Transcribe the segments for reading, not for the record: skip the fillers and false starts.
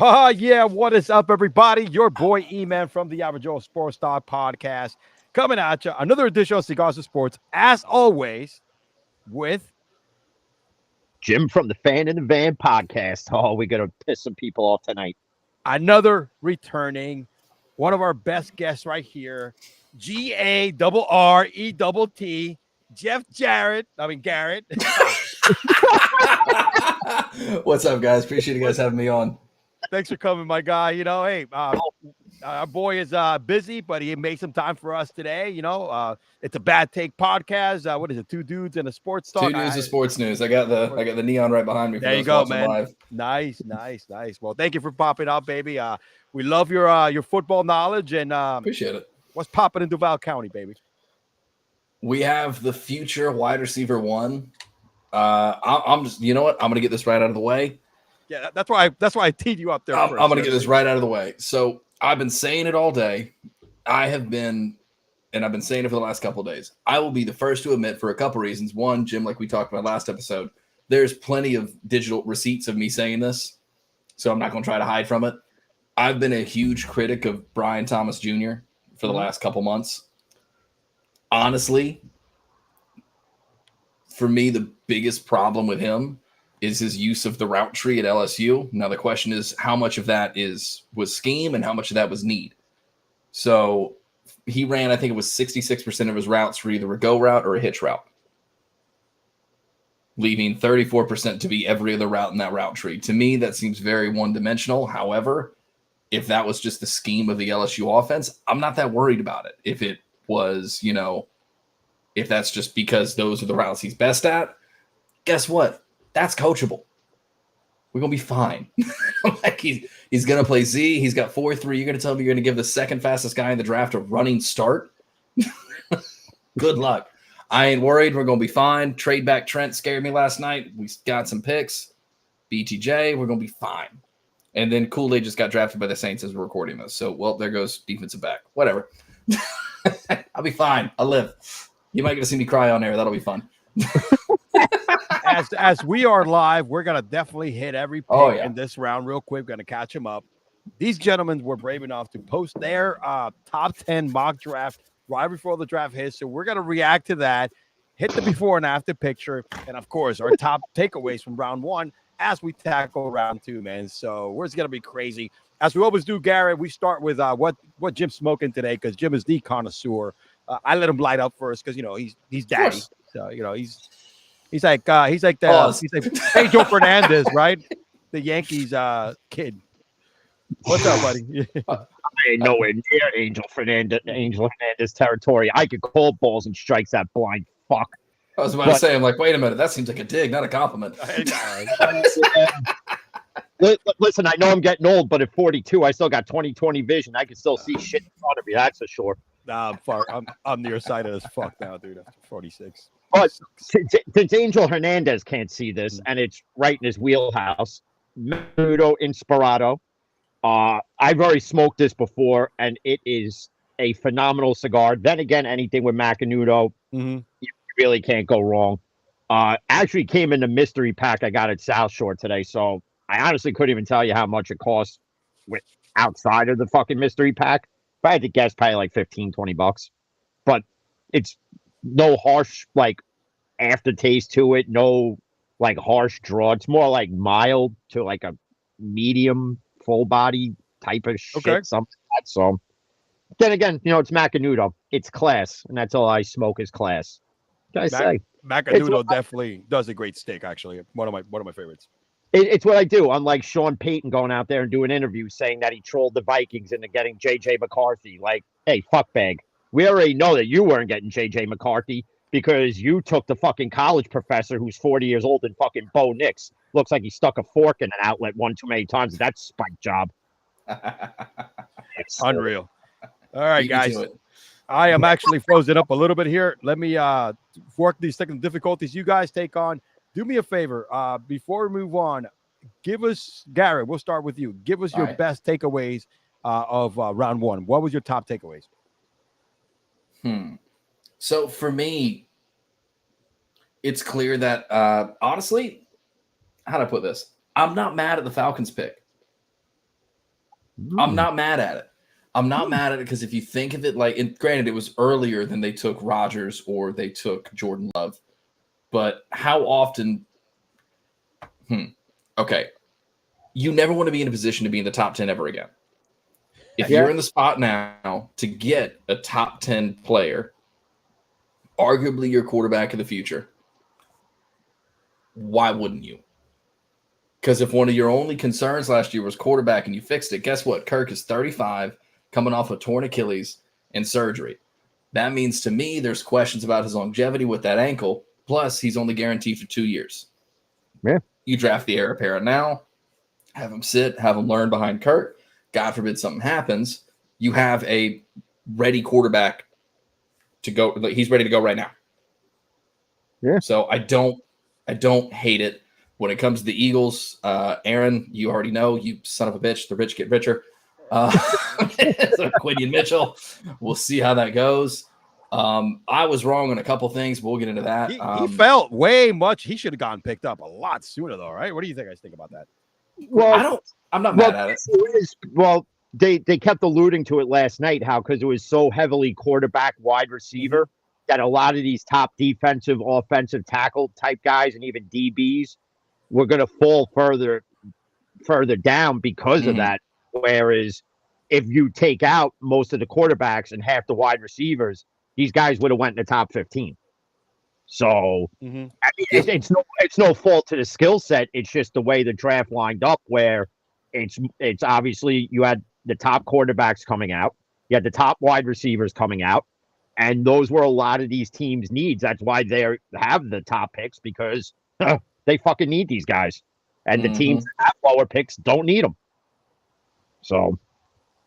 Yeah, what is up, everybody? Your boy E-Man from the Average Joe Sports Talk Podcast coming at you. Another edition of Cigars and Sports, as always, with Jim from the Fan in the Van podcast. Oh, we're going to piss some people off tonight. another returning, one of our best guests right here, Garrett, Jeff Jarrett. Garrett. What's up, guys? Appreciate you guys having me on. Thanks for coming, my guy. Our boy is busy, but he made some time for us today. It's a Bad Take podcast. What is it? Two dudes and a sports talk. Two news of sports news. I got the neon right behind me. There you go, man. Live. Nice. Well, thank you for popping up, baby. We love your football knowledge and appreciate it. What's popping in Duval County, baby? We have the future wide receiver one. I'm just, you know what? I'm gonna get this right out of the way. Yeah, that's why I teed you up there. I'm gonna get this right out of the way. So I've been saying it all day. I've been saying it for the last couple of days. I will be the first to admit for a couple reasons. One, Jim, like we talked about last episode, there's plenty of digital receipts of me saying this, so I'm not going to try to hide from it. I've been a huge critic of Brian Thomas Jr. for the last couple months. Honestly, for me, the biggest problem with him is his use of the route tree at LSU. Now, the question is how much of that was scheme and how much of that was need. So he ran, I think it was 66% of his routes for either a go route or a hitch route, leaving 34% to be every other route in that route tree. To me, that seems very one-dimensional. However, if that was just the scheme of the LSU offense, I'm not that worried about it. If it was, if that's just because those are the routes he's best at, guess what? That's coachable. We're going to be fine. Like he's going to play Z. He's got 4.3. You're going to tell me you're going to give the second fastest guy in the draft a running start? Good luck. I ain't worried. We're going to be fine. Trade back Trent scared me last night. We got some picks. BTJ, we're going to be fine. And then Kool-Aid just got drafted by the Saints as we're recording this. So, well, there goes defensive back. Whatever. I'll be fine. I'll live. You might get to see me cry on air. That'll be fun. As we are live, we're gonna definitely hit every pick in this round real quick. We're gonna catch them up. These gentlemen were brave enough to post their top 10 mock draft right before the draft hits, so we're gonna react to that, hit the before and after picture, and of course our top takeaways from round one as we tackle round two, man. So we're gonna be crazy as we always do. Garrett, we start with what Jim's smoking today because Jim is the connoisseur. I let him light up first because he's daddy, so He's like Angel Fernandez, right? The Yankees kid. What's up, buddy? I ain't nowhere near Angel Fernandez territory. I could call balls and strikes, that blind fuck. I was about to say, I'm like, wait a minute, that seems like a dig, not a compliment. Listen, I know I'm getting old, but at 42, I still got 20/20 vision. I can still see shit in front of me. That's for sure. Nah, I'm far. I'm nearsighted as fuck now, dude. After 46. But since Angel Hernandez can't see this, and it's right in his wheelhouse, Menudo Inspirado. I've already smoked this before, and it is a phenomenal cigar. Then again, anything with Macanudo, you really can't go wrong. Actually came in the mystery pack I got at South Shore today, so I honestly couldn't even tell you how much it costs with outside of the fucking mystery pack. If I had to guess, probably like $15-20. But it's no harsh aftertaste to it, no harsh draw. It's more like mild to like a medium full body type of shit, something like that. So then again, it's Macanudo. It's class, and that's all I smoke is class. What can I say? Macanudo definitely does a great steak, actually. One of my favorites. It's what I do. Unlike Sean Payton going out there and doing interviews saying that he trolled the Vikings into getting J.J. McCarthy. Like, hey, fuckbag. We already know that you weren't getting J.J. McCarthy because you took the fucking college professor who's 40 years old and fucking Bo Nix. Looks like he stuck a fork in an outlet one too many times. That's spike job. It's unreal. All right, guys. I am actually frozen up a little bit here. Let me work these technical difficulties you guys take on. Do me a favor. Before we move on, give us, Garrett, we'll start with you. Give us your best takeaways of round one. What was your top takeaways? So for me, it's clear that honestly, how do I put this? I'm not mad at the Falcons pick. I'm not mad at it. I'm not mad at it because if you think of it like, and granted, it was earlier than they took Rodgers or they took Jordan Love, but how often? Okay, you never want to be in a position to be in the top 10 ever again. If you're in the spot now to get a top 10 player, arguably your quarterback of the future, why wouldn't you? Because if one of your only concerns last year was quarterback and you fixed it, guess what? Kirk is 35, coming off a torn Achilles and surgery. That means to me there's questions about his longevity with that ankle. Plus, he's only guaranteed for 2 years. Yeah. You draft the heir apparent now, have him sit, have him learn behind Kirk. God forbid something happens. You have a ready quarterback to go. He's ready to go right now. Yeah. So I don't hate it. When it comes to the Eagles, Aaron, you already know, you son of a bitch. The rich get richer. So Quinion Mitchell, we'll see how that goes. I was wrong on a couple things. We'll get into that. He felt way much. He should have gotten picked up a lot sooner, though, right? What do you think? I think about that. Well, I'm not mad at it. Well, they kept alluding to it last night, how because it was so heavily quarterback, wide receiver, that a lot of these top defensive, offensive tackle type guys and even DBs were going to fall further down because of that. Whereas if you take out most of the quarterbacks and half the wide receivers, these guys would have went in the top 15. So I mean, it's no fault to the skill set. It's just the way the draft lined up, where it's obviously you had the top quarterbacks coming out, you had the top wide receivers coming out, and those were a lot of these teams' needs. That's why they have the top picks, because they fucking need these guys, and the teams that have lower picks don't need them. So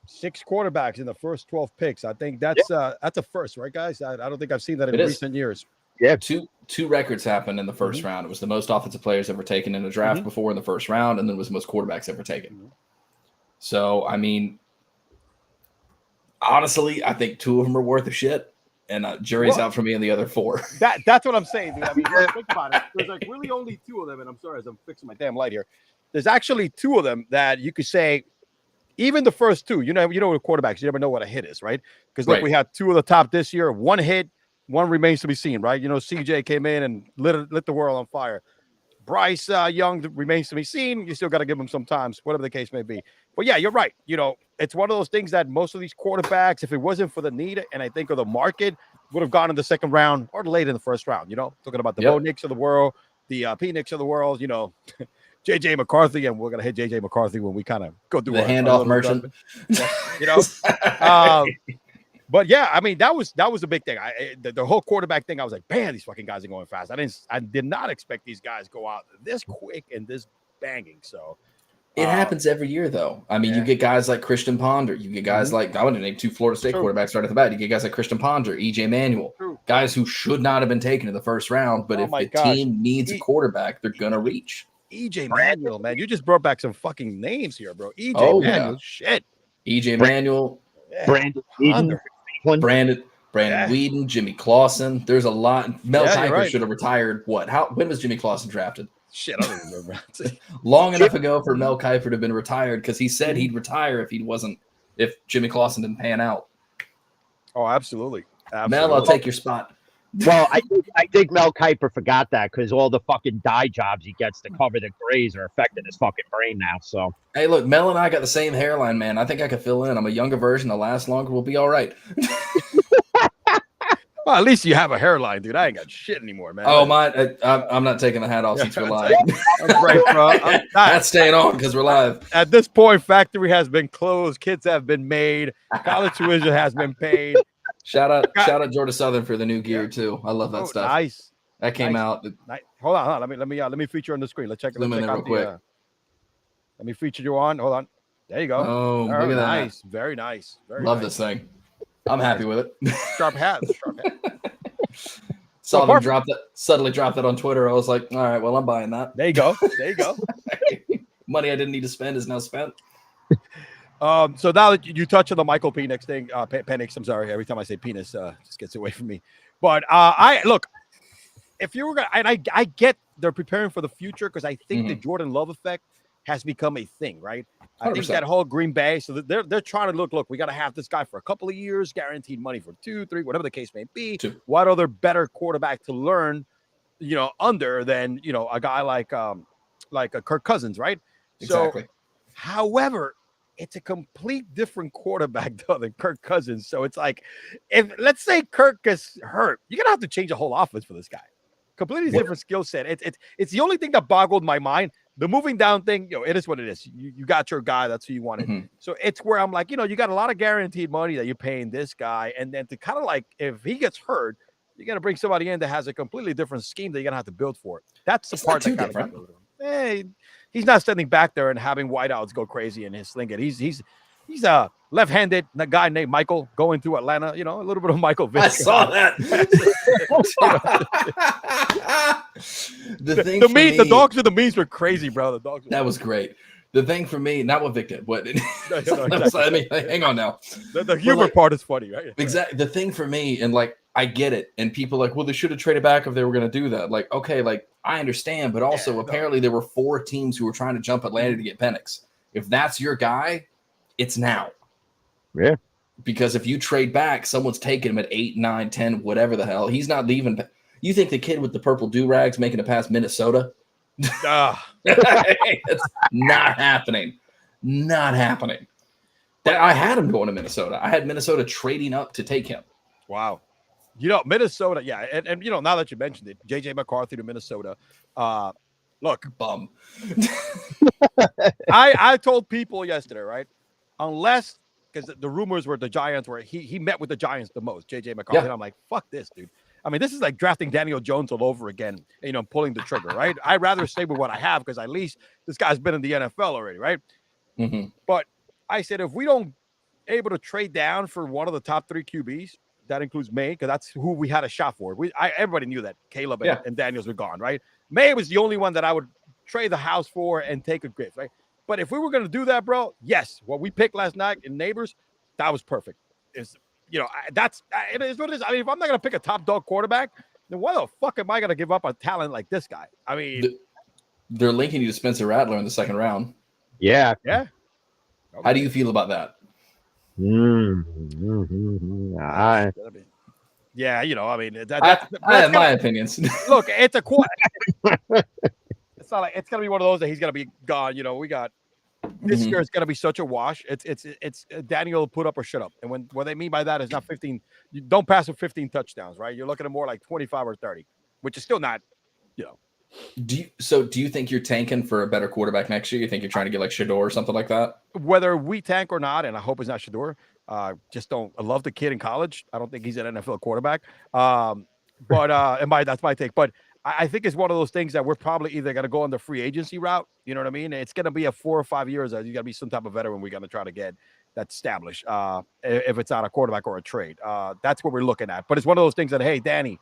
6 quarterbacks in the first 12 picks. I think that's a first, right, guys? I don't think I've seen that in recent years. Yeah, two records happened in the first round. It was the most offensive players ever taken in a draft before in the first round, and then it was the most quarterbacks ever taken. So, I mean, honestly, I think 2 of them are worth a shit, and jury's out for me on the other 4. That's what I'm saying, dude. I mean, think about it. There's like really only 2 of them, and I'm sorry as I'm fixing my damn light here. There's actually 2 of them that you could say, even the first 2, you know, with quarterbacks, you never know what a hit is, right? Because look, we had 2 of the top this year, 1 hit. One remains to be seen, right? You know, CJ came in and lit the world on fire. Bryce Young remains to be seen. You still got to give him some time, whatever the case may be. But yeah, you're right. You know, it's one of those things that most of these quarterbacks, if it wasn't for the need and I think of the market, would have gone in the second round or late in the first round. You know, talking about the Bo Nicks of the world, the P Nicks of the world. You know, JJ McCarthy, and we're gonna hit JJ McCarthy when we kind of go through the handoff merchant. You know. But yeah, I mean that was a big thing. The whole quarterback thing. I was like, man, these fucking guys are going fast. I did not expect these guys to go out this quick and this banging. So it happens every year, though. I mean, you get guys like Christian Ponder. You get guys like, I want to name 2 Florida State quarterbacks right at the bat. You get guys like Christian Ponder, EJ Manuel, guys who should not have been taken in the first round. But if the team needs a quarterback, they're gonna reach. EJ Manuel, man, you just brought back some fucking names here, bro. EJ Manuel, shit. EJ Manuel, Brandon Whedon, Jimmy Clausen. There's a lot. Mel Kiper should have retired. When was Jimmy Clausen drafted? Shit, I don't remember. Long enough ago for Mel Kiper to have been retired, because he said he'd retire if Jimmy Clausen didn't pan out. Oh, absolutely. Mel, I'll take your spot. Well, I think Mel Kiper forgot that, because all the fucking dye jobs he gets to cover the grays are affecting his fucking brain now. So hey, look, Mel and I got the same hairline, man. I think I could fill in. I'm a younger version. I'll last longer. We'll be all right. Well, at least you have a hairline, dude. I ain't got shit anymore, man. Oh, I'm not taking the hat off since we're live. Right, bro. That's staying on because we're live. At this point, factory has been closed. Kids have been made. College tuition has been paid. Shout out Georgia Southern for the new gear too. I love that stuff. Nice. That came out. Hold on. Let me feature on the screen. Let's check out quick. Let me feature you on. Hold on. There you go. Oh, look at that. Nice. Very nice. Love this thing. I'm happy with it. Sharp hat. Saw them suddenly drop that on Twitter. I was like, all right, well, I'm buying that. There you go. Money I didn't need to spend is now spent. So now that you touch on the Michael Penix thing, Penix, I'm sorry. Every time I say penis, just gets away from me. But if you were gonna, and I get they're preparing for the future, because I think the Jordan Love effect has become a thing, right? I 100%. think that whole Green Bay, so they're trying to look, we got to have this guy for a couple of years, guaranteed money for 2, 3, whatever the case may be. What other better quarterback to learn, under than, a guy like a Kirk Cousins, right? Exactly. So, however, it's a complete different quarterback though than Kirk Cousins. So it's like, if let's say Kirk gets hurt, you're gonna have to change the whole offense for this guy. Completely different skill set. It's the only thing that boggled my mind. The moving down thing, it is what it is. You got your guy, that's who you wanted. Mm-hmm. So it's where I'm like, you got a lot of guaranteed money that you're paying this guy, and then to kind of like, if he gets hurt, you're gonna bring somebody in that has a completely different scheme that you're gonna have to build for it. That's the part that kind of hey, he's not standing back there and having wideouts go crazy in his sling it. He's a left-handed guy named Michael going through Atlanta. A little bit of Michael Vick. I saw that. The dogs and the memes were crazy, bro. That was great. The thing for me, not what Vic did, but exactly. Hang on now. The humor part is funny, right? Exactly. The thing for me, and like I get it, and people are like, well, they should have traded back if they were going to do that. Like, okay, like I understand, but also apparently there were 4 teams who were trying to jump Atlanta to get Penix. If that's your guy, it's now. Yeah. Because if you trade back, someone's taking him at 8, 9, 10, whatever the hell. He's not leaving. You think the kid with the purple do-rags making it past Minnesota? It's not happening. Not happening. I had him going to Minnesota. I had Minnesota trading up to take him. Wow. Minnesota, yeah. And now that you mentioned it, JJ McCarthy to Minnesota. Look, bum. I told people yesterday, right? Unless, because the rumors were the Giants were he met with the Giants the most, JJ McCarthy. Yeah. And I'm like, fuck this, dude. I mean, this is like drafting Daniel Jones all over again, pulling the trigger, right? I'd rather stay with what I have because at least this guy's been in the NFL already, right? Mm-hmm. But I said, if we don't able to trade down for one of the top 3 QBs, that includes May, because that's who we had a shot for. Everybody knew that Caleb and Daniels were gone, right? May was the only one that I would trade the house for and take a gift, right? But if we were going to do that, bro, yes, what we picked last night in Neighbors, that was perfect. It is what it is. I mean, if I'm not going to pick a top dog quarterback, then why the fuck am I going to give up a talent like this guy? I mean, they're linking you to Spencer Rattler in the 2nd round. Yeah. Yeah. Okay. How do you feel about that? Yeah, I mean, I have my opinions. Look, it's a quarter. It's not like it's gonna be one of those that he's gonna be gone. We got this year is gonna be such a wash. It's Daniel put up or shut up, and what they mean by that is not 15. You don't pass with 15 touchdowns, right? You're looking at more like 25 or 30, which is still not, Do you think you're tanking for a better quarterback next year? You think you're trying to get like Shador or something like that? Whether we tank or not, and I hope it's not Shador. Just don't. I love the kid in college. I don't think he's an NFL quarterback. But that's my take. But I think it's one of those things that we're probably either going to go on the free agency route. You know what I mean? It's going to be a 4 or 5 years. You got to be some type of veteran we're going to try to get that's established. If it's not a quarterback or a trade, that's what we're looking at. But it's one of those things that, hey, Danny,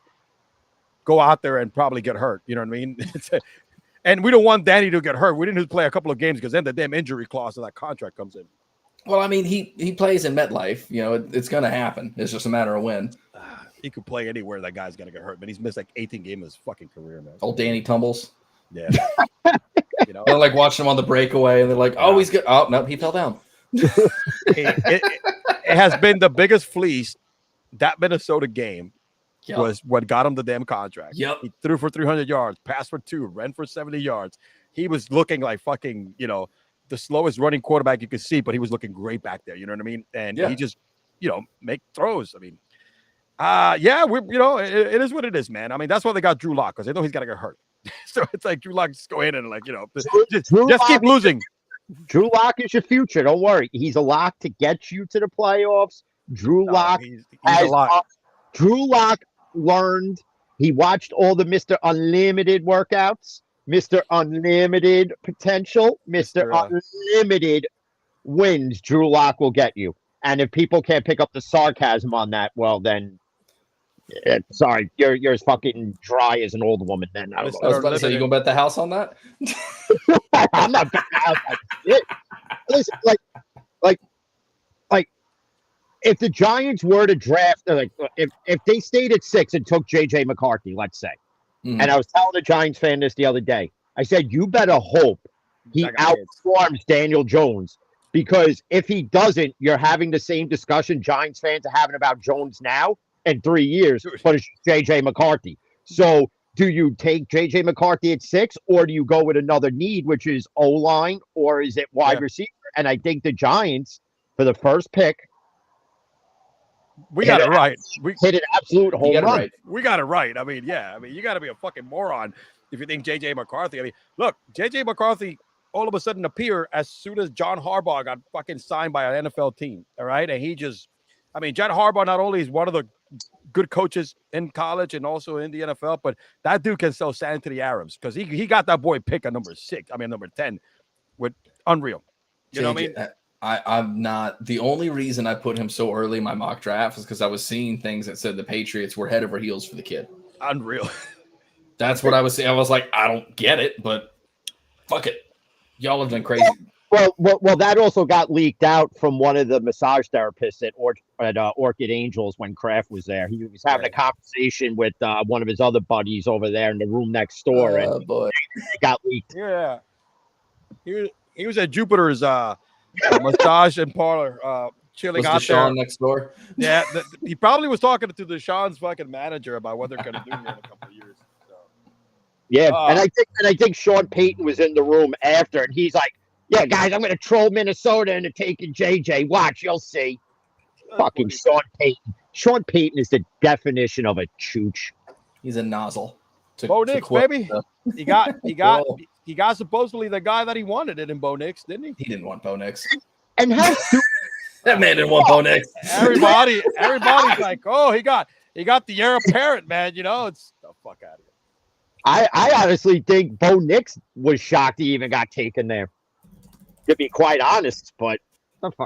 go out there and probably get hurt. You know what I mean? And we don't want Danny to get hurt. We didn't play a couple of games because then the damn injury clause of that contract comes in. Well, I mean, he plays in MetLife. It's going to happen. It's just a matter of when. He could play anywhere. That guy's going to get hurt. But he's missed like 18 games of his fucking career, man. Old Danny Tumbles. Yeah. They're like watching him on the breakaway, and they're like, oh, he's good. Oh, no, he fell down. It has been the biggest fleece. That Minnesota game was what got him the damn contract. Yep. He threw for 300 yards, passed for 2, ran for 70 yards. He was looking like fucking, the slowest running quarterback you could see, but he was looking great back there. You know what I mean? And he just, make throws. I mean, it is what it is, man. I mean, that's why they got Drew Lock, because they know he's got to get hurt. So it's like Drew Lock just go in and just keep losing. Drew Lock is your future. Don't worry. He's a lock to get you to the playoffs. Drew Lock he's a lock. Drew Lock learned. He watched all the Mr. Unlimited workouts. Mr. Unlimited potential, Mr. Unlimited wins, Drew Lock will get you. And if people can't pick up the sarcasm on that, well, then, sorry, you're as fucking dry as an old woman. Then I was about to say, you gonna bet the house on that? I'm not betting the house on it. Listen, like, if the Giants were to draft, if they stayed at 6 and took JJ McCarthy, let's say. And I was telling the Giants fan this the other day. I said, you better hope he outperforms Daniel Jones. Because if he doesn't, you're having the same discussion Giants fans are having about Jones now in 3 years, but it's J.J. McCarthy. So do you take J.J. McCarthy at 6, or do you go with another need, which is O-line, or is it wide receiver? And I think the Giants, for the first pick, we got it right. We hit an absolute home run. Right. We got it right. I mean, you got to be a fucking moron if you think J.J. McCarthy. I mean, look, J.J. McCarthy all of a sudden appear as soon as John Harbaugh got fucking signed by an NFL team. All right. And John Harbaugh not only is one of the good coaches in college and also in the NFL, but that dude can sell sand to the Arabs because he got that boy pick at number 10 with unreal. You know what I mean? I'm not. The only reason I put him so early in my mock draft is because I was seeing things that said the Patriots were head over heels for the kid. Unreal. That's what I was saying. I was like, I don't get it, but fuck it. Y'all have done crazy. Well, that also got leaked out from one of the massage therapists at Orchid Angels when Kraft was there. He was having a conversation with one of his other buddies over there in the room next door, and boy. It got leaked. Yeah, he was at Jupiter's massage and parlor, chilling out there next door. Yeah, he probably was talking to Deshaun's fucking manager about what they're going to do in a couple of years. So. Yeah, and I think Sean Payton was in the room after, and he's like, "Yeah, guys, I'm going to troll Minnesota into taking JJ. Watch, you'll see." Fucking Sean Payton. Sean Payton is the definition of a chooch. He's a nozzle. Bo Nix, baby. He got supposedly the guy that he wanted it in Bo Nix, didn't he? He didn't want Bo Nix. And how that man didn't want Bo Nix. Everybody's like, oh, he got the heir apparent, man. You know, it's the fuck out of here. I honestly think Bo Nix was shocked he even got taken there. To be quite honest, but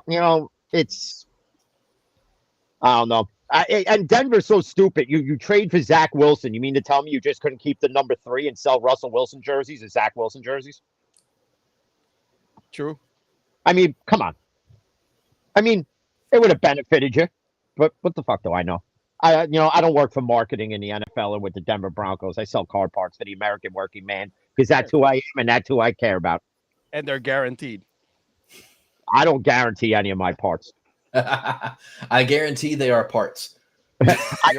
you know, it's I don't know. And Denver's so stupid. You trade for Zach Wilson. You mean to tell me you just couldn't keep the number 3 and sell Russell Wilson jerseys as Zach Wilson jerseys? True. I mean, come on. I mean, it would have benefited you, but what the fuck do I know? I don't work for marketing in the NFL or with the Denver Broncos. I sell car parts for the American working man because that's who I am and that's who I care about. And they're guaranteed. I don't guarantee any of my parts. I guarantee they are parts. I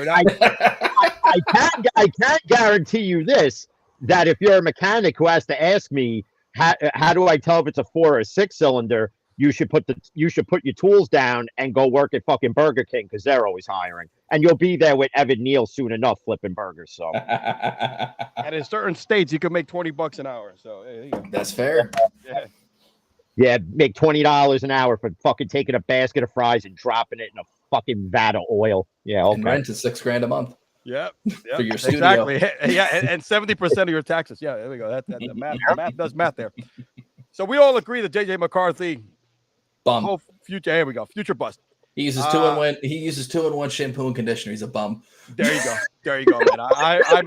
can guarantee you this, that if you're a mechanic who has to ask me, how do I tell if it's a 4 or a 6 cylinder? You should put your tools down and go work at fucking Burger King because they're always hiring, and you'll be there with Evan Neal soon enough flipping burgers. So, and in certain states, you can make $20 an hour. So there you go. That's fair. Yeah, make $20 an hour for fucking taking a basket of fries and dropping it in a fucking vat of oil. Yeah, okay. And rent is $6,000 a month. Yep. For your studio. Exactly. Yeah, and 70% of your taxes. Yeah, there we go. The math does math there. So we all agree that JJ McCarthy. Bum. Future. Here we go. Future bust. He uses 2-in-1. He uses 2-in-1 shampoo and conditioner. He's a bum. There you go, man.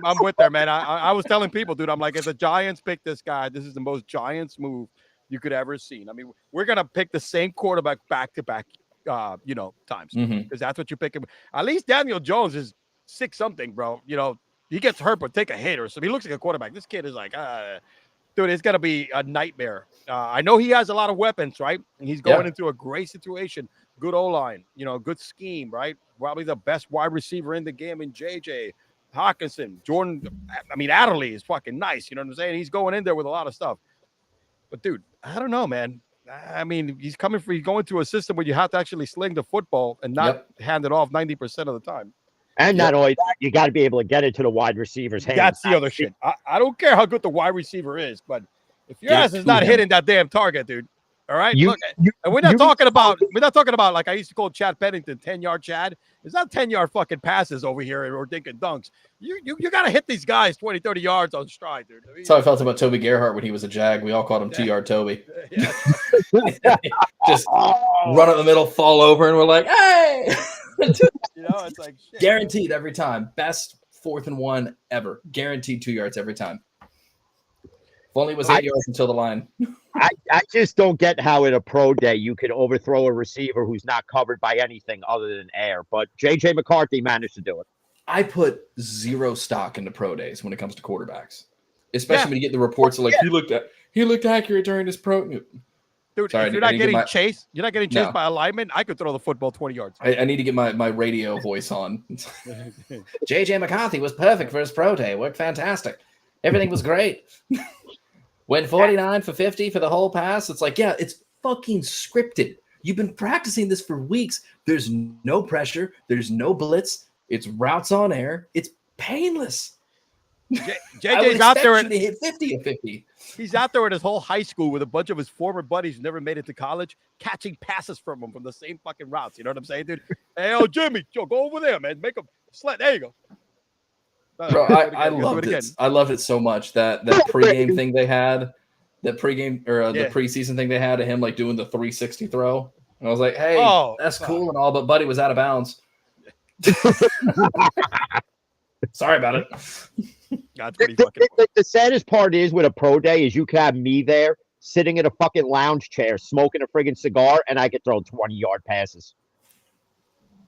I'm with there, man. I was telling people, dude. I'm like, if the Giants pick this guy, this is the most Giants move you could ever seen. I mean, we're gonna pick the same quarterback back to back, times because that's what you're picking. At least Daniel Jones is 6-something, bro. You know, he gets hurt but take a hit or so. He looks like a quarterback. This kid is like, dude, it's gonna be a nightmare. I know he has a lot of weapons, right? And he's going into a great situation. Good O-line, good scheme, right? Probably the best wide receiver in the game in JJ Hawkinson, Jordan. I mean, Adderley is fucking nice. You know what I'm saying? He's going in there with a lot of stuff. But dude, I don't know, man. I mean, he's going to a system where you have to actually sling the football and not hand it off 90% of the time. And not only that, you got to be able to get it to the wide receiver's hands. That's the other shit. I don't care how good the wide receiver is, but if your ass is not hitting that damn target, dude. All right. And we're not talking about like I used to call Chad Pennington 10-yard Chad. It's not 10-yard fucking passes over here or dinking dunks. You got to hit these guys 20, 30 yards on stride, dude. That's how I felt about Toby Gerhart when he was a Jag. We all called him 2-yard Toby. Yeah. Just run up the middle, fall over, and we're like, hey! It's like shit. Guaranteed every time. Best 4th and 1 ever. Guaranteed 2 yards every time. If only it was 8 yards until the line. I just don't get how in a pro day you can overthrow a receiver who's not covered by anything other than air. But J.J. McCarthy managed to do it. I put zero stock into pro days when it comes to quarterbacks, especially when you get the reports of like He looked accurate during his pro. Dude, Sorry, if you're not getting chased, by a lineman, I could throw the football 20 yards. I need to get my radio voice on. J.J. McCarthy was perfect for his pro day. Worked fantastic. Everything was great. Went 49 for 50 for the whole pass. It's like, yeah, it's fucking scripted. You've been practicing this for weeks. There's no pressure. There's no blitz. It's routes on air. It's painless. JJ's out there to hit 50 and 50. He's out there in his whole high school with a bunch of his former buddies who never made it to college, catching passes from him from the same fucking routes. You know what I'm saying, dude? Hey, yo, Jimmy, go over there, man. Make a sled. There you go. Bro, I loved it. I loved it so much that pregame thing they had, the preseason thing they had of him like doing the 360 throw. And I was like, hey, that's cool and all, but Buddy was out of bounds. Sorry about it. The saddest part is with a pro day is you can have me there sitting in a fucking lounge chair smoking a friggin' cigar and I could throw 20-yard passes.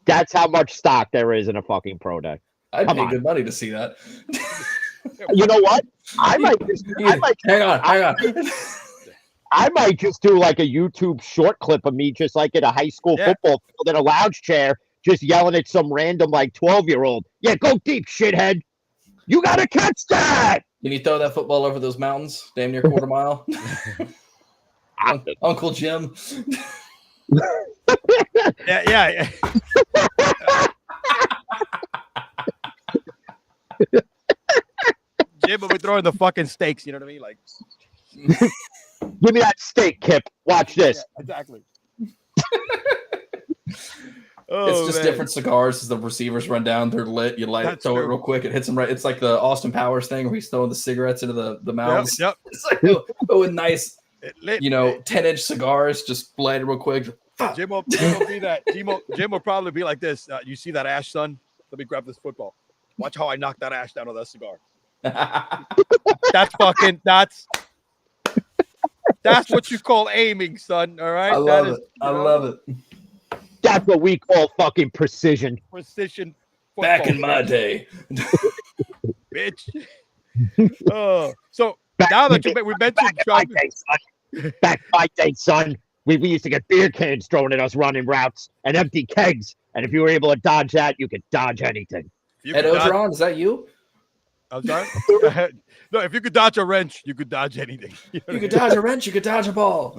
That's how much stock there is in a fucking pro day. I'd pay good money to see that. You know what? I might hang on. I might just do like a YouTube short clip of me just like in a high school football field in a lounge chair just yelling at some random like 12-year-old. Yeah, go deep, shithead. You got to catch that. Can you throw that football over those mountains, damn near quarter mile? Uncle Jim. Yeah. Jim will be throwing the fucking stakes, you know what I mean? Like, give me that steak, Kip. Watch this. Yeah, exactly. It's just different cigars as the receivers run down. They're lit. You light it, throw it real quick. It hits them right. It's like the Austin Powers thing where he's throwing the cigarettes into the mouths. Yep. It's like nice, 10-inch cigars, just light it real quick. Jim will be that. Jim will probably be like this. You see that ash, son? Let me grab this football. Watch how I knock that ash down with that cigar. That's what you call aiming, son. All right. I love it. That's what we call fucking precision. Precision. Football. Back in my day, bitch. So now that we mentioned back in my day, son, we used to get beer cans thrown at us running routes and empty kegs, and if you were able to dodge that, you could dodge anything. Ed Ogeron, is that you? I'm sorry. No, if you could dodge a wrench, you could dodge anything. You could dodge a wrench. You could dodge a ball.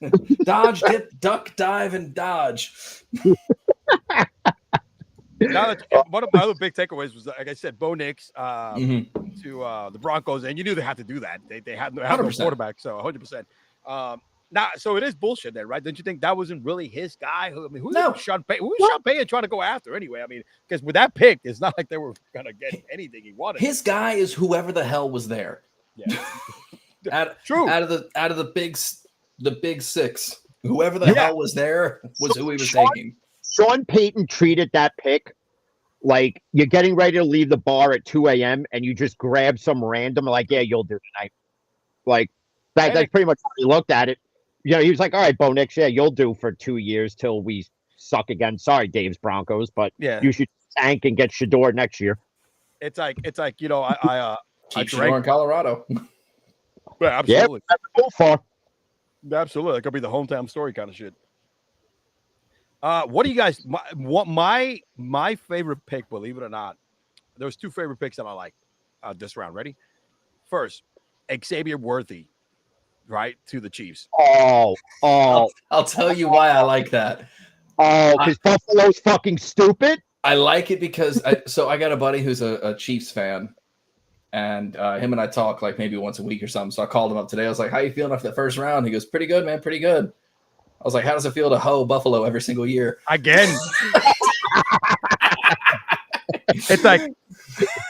Yeah. Dodge, dip, duck, dive, and dodge. Now one of my other big takeaways was, like I said, Bo Nix to the Broncos, and you knew they had to do that. They had no quarterback, so 100%. Now, so it is bullshit then, right? Don't you think that wasn't really his guy? Who's Sean Payton trying to go after anyway? I mean, because with that pick, it's not like they were going to get anything he wanted. His guy is whoever the hell was there. Yeah, true. Out of the big six, whoever the hell was there was who he was taking. Sean Payton treated that pick like you're getting ready to leave the bar at 2 a.m. and you just grab some random, like, yeah, you'll do tonight. Like that's pretty much how he looked at it. You know, he was like, all right, Bo Nix, yeah, you'll do for 2 years till we suck again. Sorry, Dave's Broncos, but you should tank and get Shador next year. It's like, you know, I Shador in Colorado. Yeah, absolutely. Yeah, go far. Absolutely. That could be the hometown story kind of shit. What do you guys, my favorite pick, believe it or not, there was two favorite picks that I like this round. Ready? First, Xavier Worthy. Right to the Chiefs. I'll tell you why I like that. Because Buffalo's fucking stupid. I like it because I got a buddy who's a Chiefs fan, and him and I talk like maybe once a week or something. So I called him up today. I was like, "How you feeling after the first round?" He goes, "Pretty good, man. Pretty good." I was like, "How does it feel to hoe Buffalo every single year?" Again.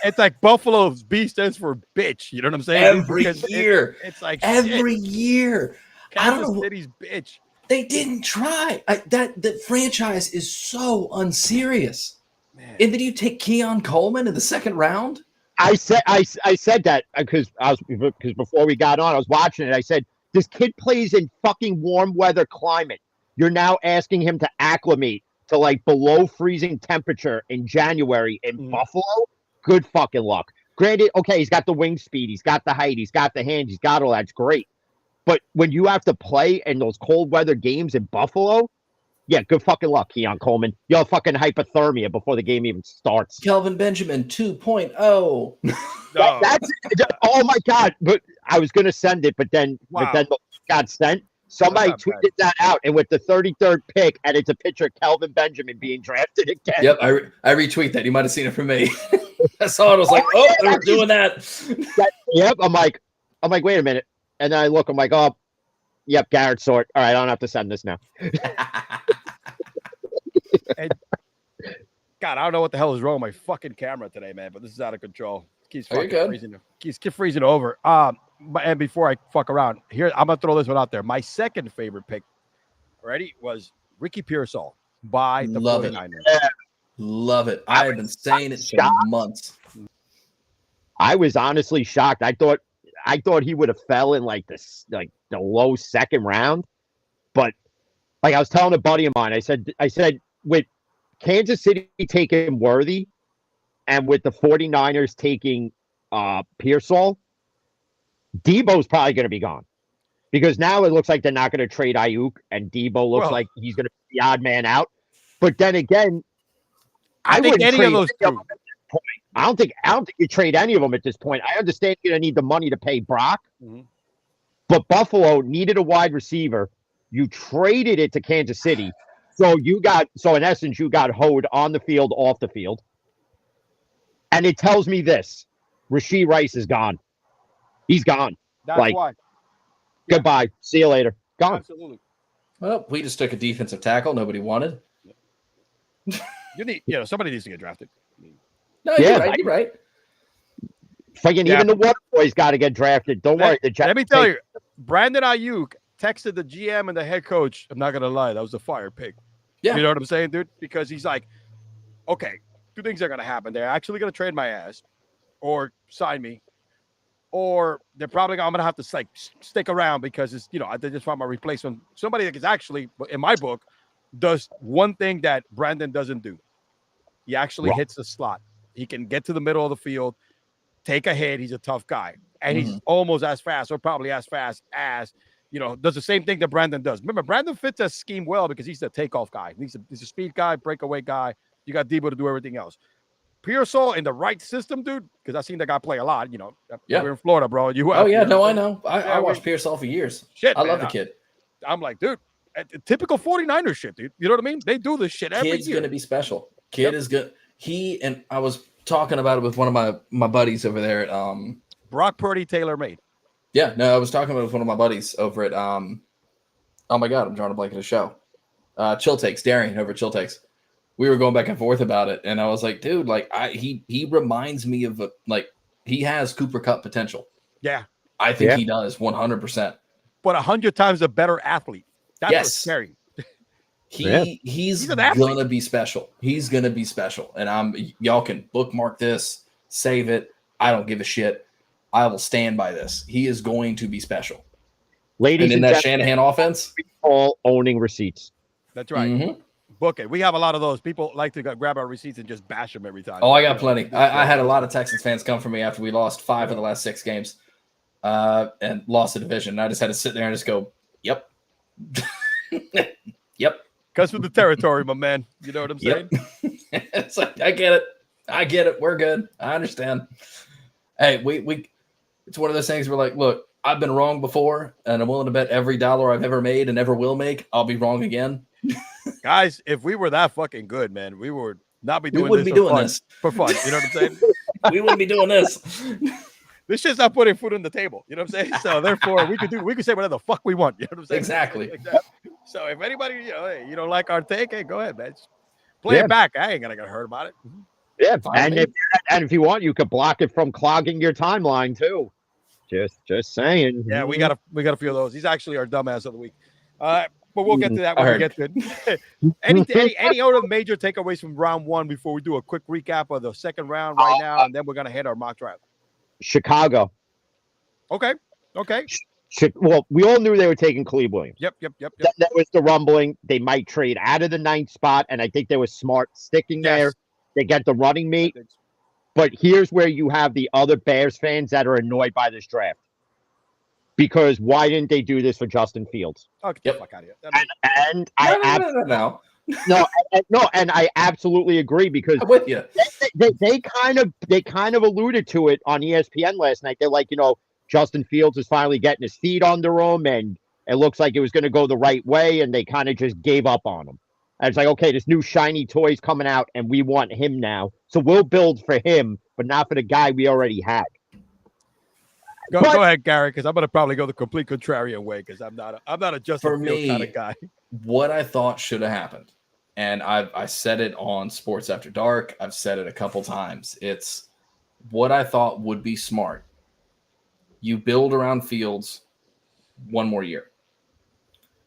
It's like Buffalo's B stands for bitch. You know what I'm saying? Every year. It's like every year. I don't know. City's bitch. They didn't try. That franchise is so unserious. Man. And then you take Keon Coleman in the second round. I said that because before we got on, I was watching it. I said, this kid plays in fucking warm weather climate. You're now asking him to acclimate to like below freezing temperature in January in Buffalo. Good fucking luck. Granted, okay, he's got the wing speed, he's got the height, he's got the hands, he's got all that's great. But when you have to play in those cold weather games in Buffalo, yeah, good fucking luck, Keon Coleman. You'll have fucking hypothermia before the game even starts. Kelvin Benjamin 2.0. That's oh my god! But I was gonna send it, but then it got sent. Somebody tweeted that out, and with the 33rd pick, and it's a picture of Kelvin Benjamin being drafted again. Yep, I retweet that. You might have seen it from me. I saw it. I was like, oh, they're doing that. Yep. I'm like, wait a minute. And then I look. I'm like, oh, yep, Garrett Sort. All right, I don't have to send this now. And, God, I don't know what the hell is wrong with my fucking camera today, man. But this is out of control. Keeps freezing over. And before I fuck around, here I'm gonna throw this one out there. My second favorite pick, ready, was Ricky Pearsall by the 49ers. Love it. I have been saying it for months. I was honestly shocked. I thought he would have fell in like the low second round, but like I was telling a buddy of mine, I said with Kansas City taking Worthy and with the 49ers taking Pearsall, Debo's probably going to be gone because now it looks like they're not going to trade Ayuk, and Debo looks like he's going to be the odd man out. But then again, I think any of those two. I don't think you trade any of them at this point. I understand you're going to need the money to pay Brock, but Buffalo needed a wide receiver. You traded it to Kansas City, so in essence you got hoed on the field, off the field, and it tells me this: Rashee Rice is gone. He's gone. That's why. Goodbye. See you later. Gone. Absolutely. Well, we just took a defensive tackle nobody wanted. Somebody needs to get drafted. No, you're right. Fucking even the Water Boys got to get drafted. Don't worry. Let me tell you, Brandon Ayuk texted the GM and the head coach. I'm not gonna lie, that was a fire pick. Yeah, you know what I'm saying, dude? Because he's like, okay, two things are gonna happen. They're actually gonna trade my ass, or sign me, or I'm gonna have to stick around because it's they just found my replacement. Somebody that is actually, in my book, does one thing that Brandon doesn't do. He actually hits the slot. He can get to the middle of the field, take a hit. He's a tough guy, and he's almost as fast, or probably as fast as does the same thing that Brandon does. Remember, Brandon fits that scheme well because he's the takeoff guy. He's a speed guy, breakaway guy. You got Debo to do everything else. Pearsall in the right system, dude, because I've seen that guy play a lot. We're in Florida, bro. I know. I watched Pearsall for years. Shit, I love the kid. I'm like, dude, typical 49ers shit, dude. You know what I mean? They do this shit every year. Kid's gonna be special. Kid is good. I was talking about it with one of my buddies over there at Brock Purdy tailor made. Yeah, no, I was talking about it with one of my buddies over at oh my god, I'm drawing a blank at a show. Chill Takes, Darian over at Chill Takes. We were going back and forth about it, and I was like, dude, he reminds me of he has Cooper Kupp potential. Yeah. I think he does 100%. But 100 times a better athlete. That's what's scary. He's gonna be special. He's gonna be special. And y'all can bookmark this, save it. I don't give a shit. I will stand by this. He is going to be special. Ladies and in that Shanahan offense, all owning receipts. That's right. Book it. We have a lot of those. People like to grab our receipts and just bash them every time. Oh, I got plenty. I had a lot of Texans fans come for me after we lost 5 of the last 6 games and lost the division. And I just had to sit there and just go, yep. Yep. Cuts with the territory, my man. You know what I'm saying? It's like, I get it. We're good. I understand. Hey, we it's one of those things where like, look, I've been wrong before, and I'm willing to bet every dollar I've ever made and ever will make, I'll be wrong again. Guys, if we were that fucking good, man, we would not be doing this for fun. You know what I'm saying? We wouldn't be doing this. This shit's not putting food on the table. You know what I'm saying? So therefore, we could say whatever the fuck we want. You know what I'm saying? Exactly. So if anybody, hey, you don't like our take, hey, go ahead, man. Just play it back. I ain't gonna get hurt about it. Yeah, and if you want, you could block it from clogging your timeline too. Just saying. Yeah, we got a few of those. He's actually our dumbass of the week. But we'll get to that when we get to it. Any other major takeaways from round 1 before we do a quick recap of the second round right now, and then we're gonna hit our mock draft. Chicago. Okay. Well, we all knew they were taking Cleveland. Yep. That was the rumbling. They might trade out of the 9th spot, and I think they were smart sticking there. They get the running mate. But here's where you have the other Bears fans that are annoyed by this draft. because why didn't they do this for Justin Fields? Oh, get the fuck out of here. No. And I absolutely agree because I'm with you. They kind of alluded to it on ESPN last night. They're like, Justin Fields is finally getting his feet under him, and it looks like it was going to go the right way, and they kind of just gave up on him. And it's like, okay, this new shiny toy's coming out, and we want him now, so we'll build for him, but not for the guy we already had. Go ahead, Gary, because I'm going to probably go the complete contrarian way because I'm not a Justin Fields kind of guy. What I thought should have happened, and I said it on Sports After Dark, I've said it a couple times. It's what I thought would be smart. You build around Fields one more year.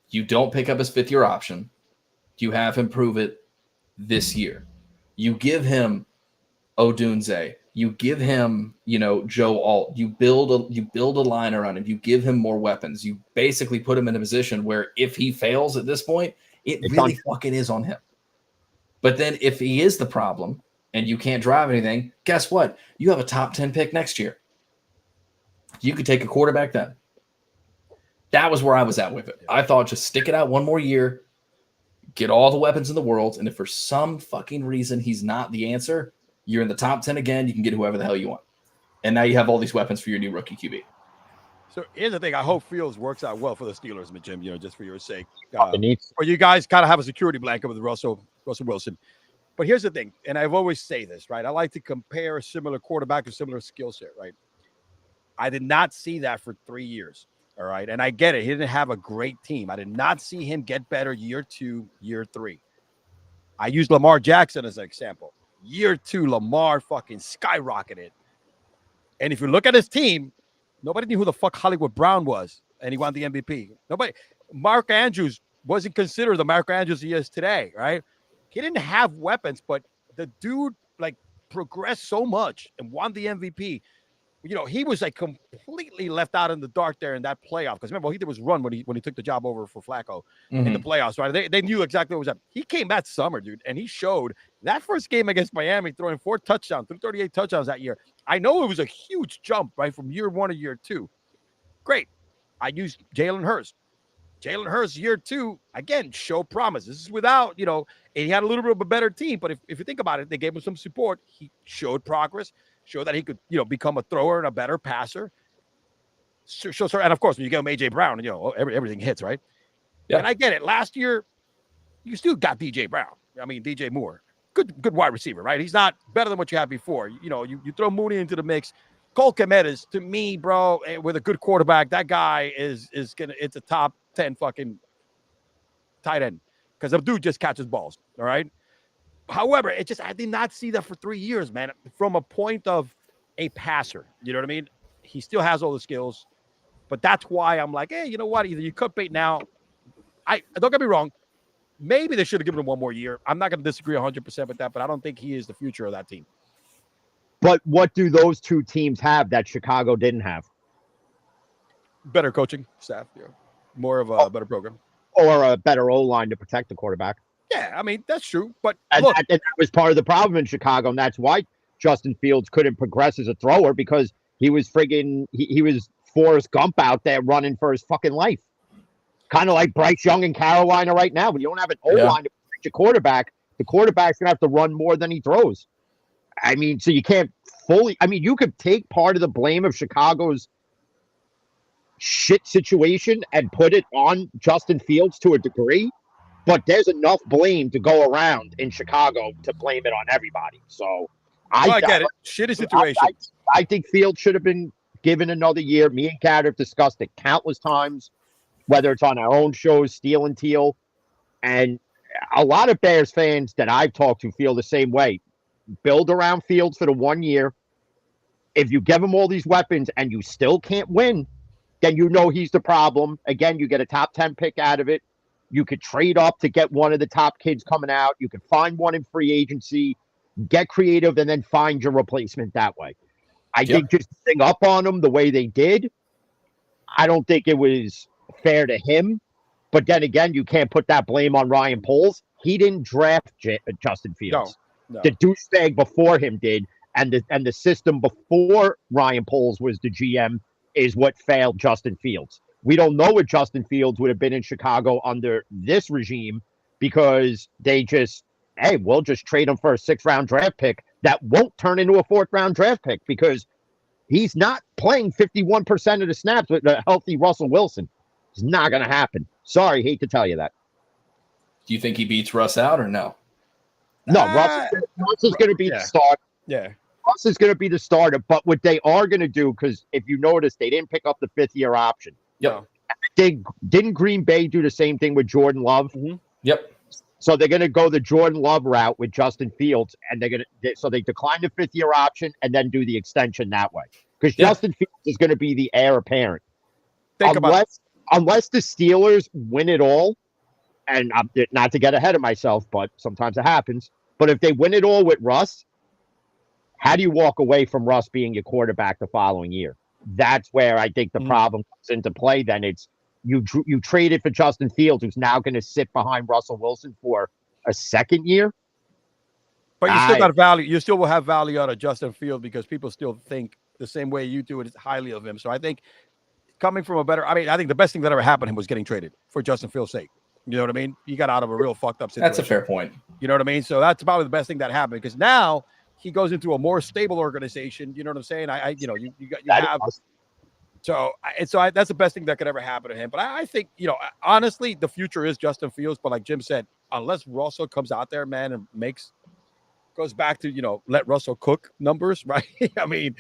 You don't pick up his fifth-year option. You have him prove it this year. You give him Odunze. You give him, Joe Alt. You build a line around him. You give him more weapons. You basically put him in a position where if he fails at this point, it's really fucking is on him. But then if he is the problem and you can't drive anything, guess what? You have a top 10 pick next year. You could take a quarterback then. That was where I was at with it. I thought just stick it out one more year, get all the weapons in the world, and if for some fucking reason he's not the answer, you're in the top 10 again. You can get whoever the hell you want. And now you have all these weapons for your new rookie QB. So here's the thing. I hope Fields works out well for the Steelers, Jim, just for your sake. Or you guys kind of have a security blanket with Russell Wilson. But here's the thing, and I've always say this, right? I like to compare a similar quarterback to similar skill set, right? I did not see that for 3 years, all right? And I get it. He didn't have a great team. I did not see him get better year 2, year 3. I use Lamar Jackson as an example. Year 2, Lamar fucking skyrocketed. And if you look at his team, nobody knew who the fuck Hollywood Brown was, and he won the MVP. Mark Andrews wasn't considered the Mark Andrews he is today, right? He didn't have weapons, but the dude progressed so much and won the MVP. He was completely left out in the dark there in that playoff. Because remember, all he did was run when he took the job over for Flacco in the playoffs, right? They knew exactly what was up. He came that summer, dude, and he showed that first game against Miami, throwing 4 touchdowns, 38 touchdowns that year. I know it was a huge jump, right, from year 1 to year 2. Great. I used Jalen Hurts. Jalen Hurts, year 2, again, showed promise. This is without, and he had a little bit of a better team. But if you think about it, they gave him some support. He showed progress. Show that he could, become a thrower and a better passer. And of course, when you give him AJ Brown, everything hits, right? Yeah. And I get it. Last year, you still got DJ Brown. DJ Moore, good wide receiver, right? He's not better than what you had before. You throw Mooney into the mix. Cole Kmet is, to me, bro, with a good quarterback, that guy is it's a top 10 fucking tight end because the dude just catches balls. All right. However, I did not see that for 3 years, man, from a point of a passer. You know what I mean? He still has all the skills, but that's why I'm like, hey, you know what? Either you cut bait now. Don't get me wrong. Maybe they should have given him one more year. I'm not going to disagree 100% with that, but I don't think he is the future of that team. But what do those two teams have that Chicago didn't have? Better coaching staff, more of a better program. Or a better O-line to protect the quarterback. Yeah, that's true. But look, that was part of the problem in Chicago, and that's why Justin Fields couldn't progress as a thrower because he was he was Forrest Gump out there running for his fucking life. Kind of like Bryce Young in Carolina right now. When you don't have an O-line to protect your quarterback, the quarterback's going to have to run more than he throws. So you can't fully – you could take part of the blame of Chicago's shit situation and put it on Justin Fields to a degree. But there's enough blame to go around in Chicago to blame it on everybody. So I get it. Shitty situation. I think Fields should have been given another year. Me and Kat have discussed it countless times, whether it's on our own shows, Steel and Teal. And a lot of Bears fans that I've talked to feel the same way. Build around Fields for the 1 year. If you give him all these weapons and you still can't win, then he's the problem. Again, you get a top 10 pick out of it. You could trade up to get one of the top kids coming out. You could find one in free agency, get creative, and then find your replacement that way. I think just sing up on him the way they did, I don't think it was fair to him. But then again, you can't put that blame on Ryan Poles. He didn't draft Justin Fields. No. The douchebag before him did, and the system before Ryan Poles was the GM is what failed Justin Fields. We don't know what Justin Fields would have been in Chicago under this regime because they just, hey, we'll just trade him for a 6th-round draft pick that won't turn into a 4th-round draft pick because he's not playing 51% of the snaps with a healthy Russell Wilson. It's not going to happen. Sorry, hate to tell you that. Do you think he beats Russ out or no? No, Russ is going to be the starter. Yeah. Russ is going to be the starter, but what they are going to do, because if you notice, they didn't pick up the 5th-year option. Yep. Didn't Green Bay do the same thing with Jordan Love? Mm-hmm. Yep. So they're going to go the Jordan Love route with Justin Fields, and so they decline the 5th-year option and then do the extension that way. Because Justin Fields is going to be the heir apparent. Unless the Steelers win it all, and not to get ahead of myself, but sometimes it happens. But if they win it all with Russ, how do you walk away from Russ being your quarterback the following year? That's where I think the problem comes into play. Then it's you traded for Justin Fields, who's now going to sit behind Russell Wilson for a 2nd year. But you still got value. You still will have value out of Justin Fields because people still think the same way you do it highly of him. So I think coming from I think the best thing that ever happened to him was getting traded for Justin Fields' sake. You know what I mean? He got out of a real fucked up situation. That's a fair point. You know what I mean? So that's probably the best thing that happened because now he goes into a more stable organization. You know what I'm saying? So that's the best thing that could ever happen to him. But I think, honestly, the future is Justin Fields. But like Jim said, unless Russell comes out there, man, and goes back to, let Russell cook numbers, right? I mean,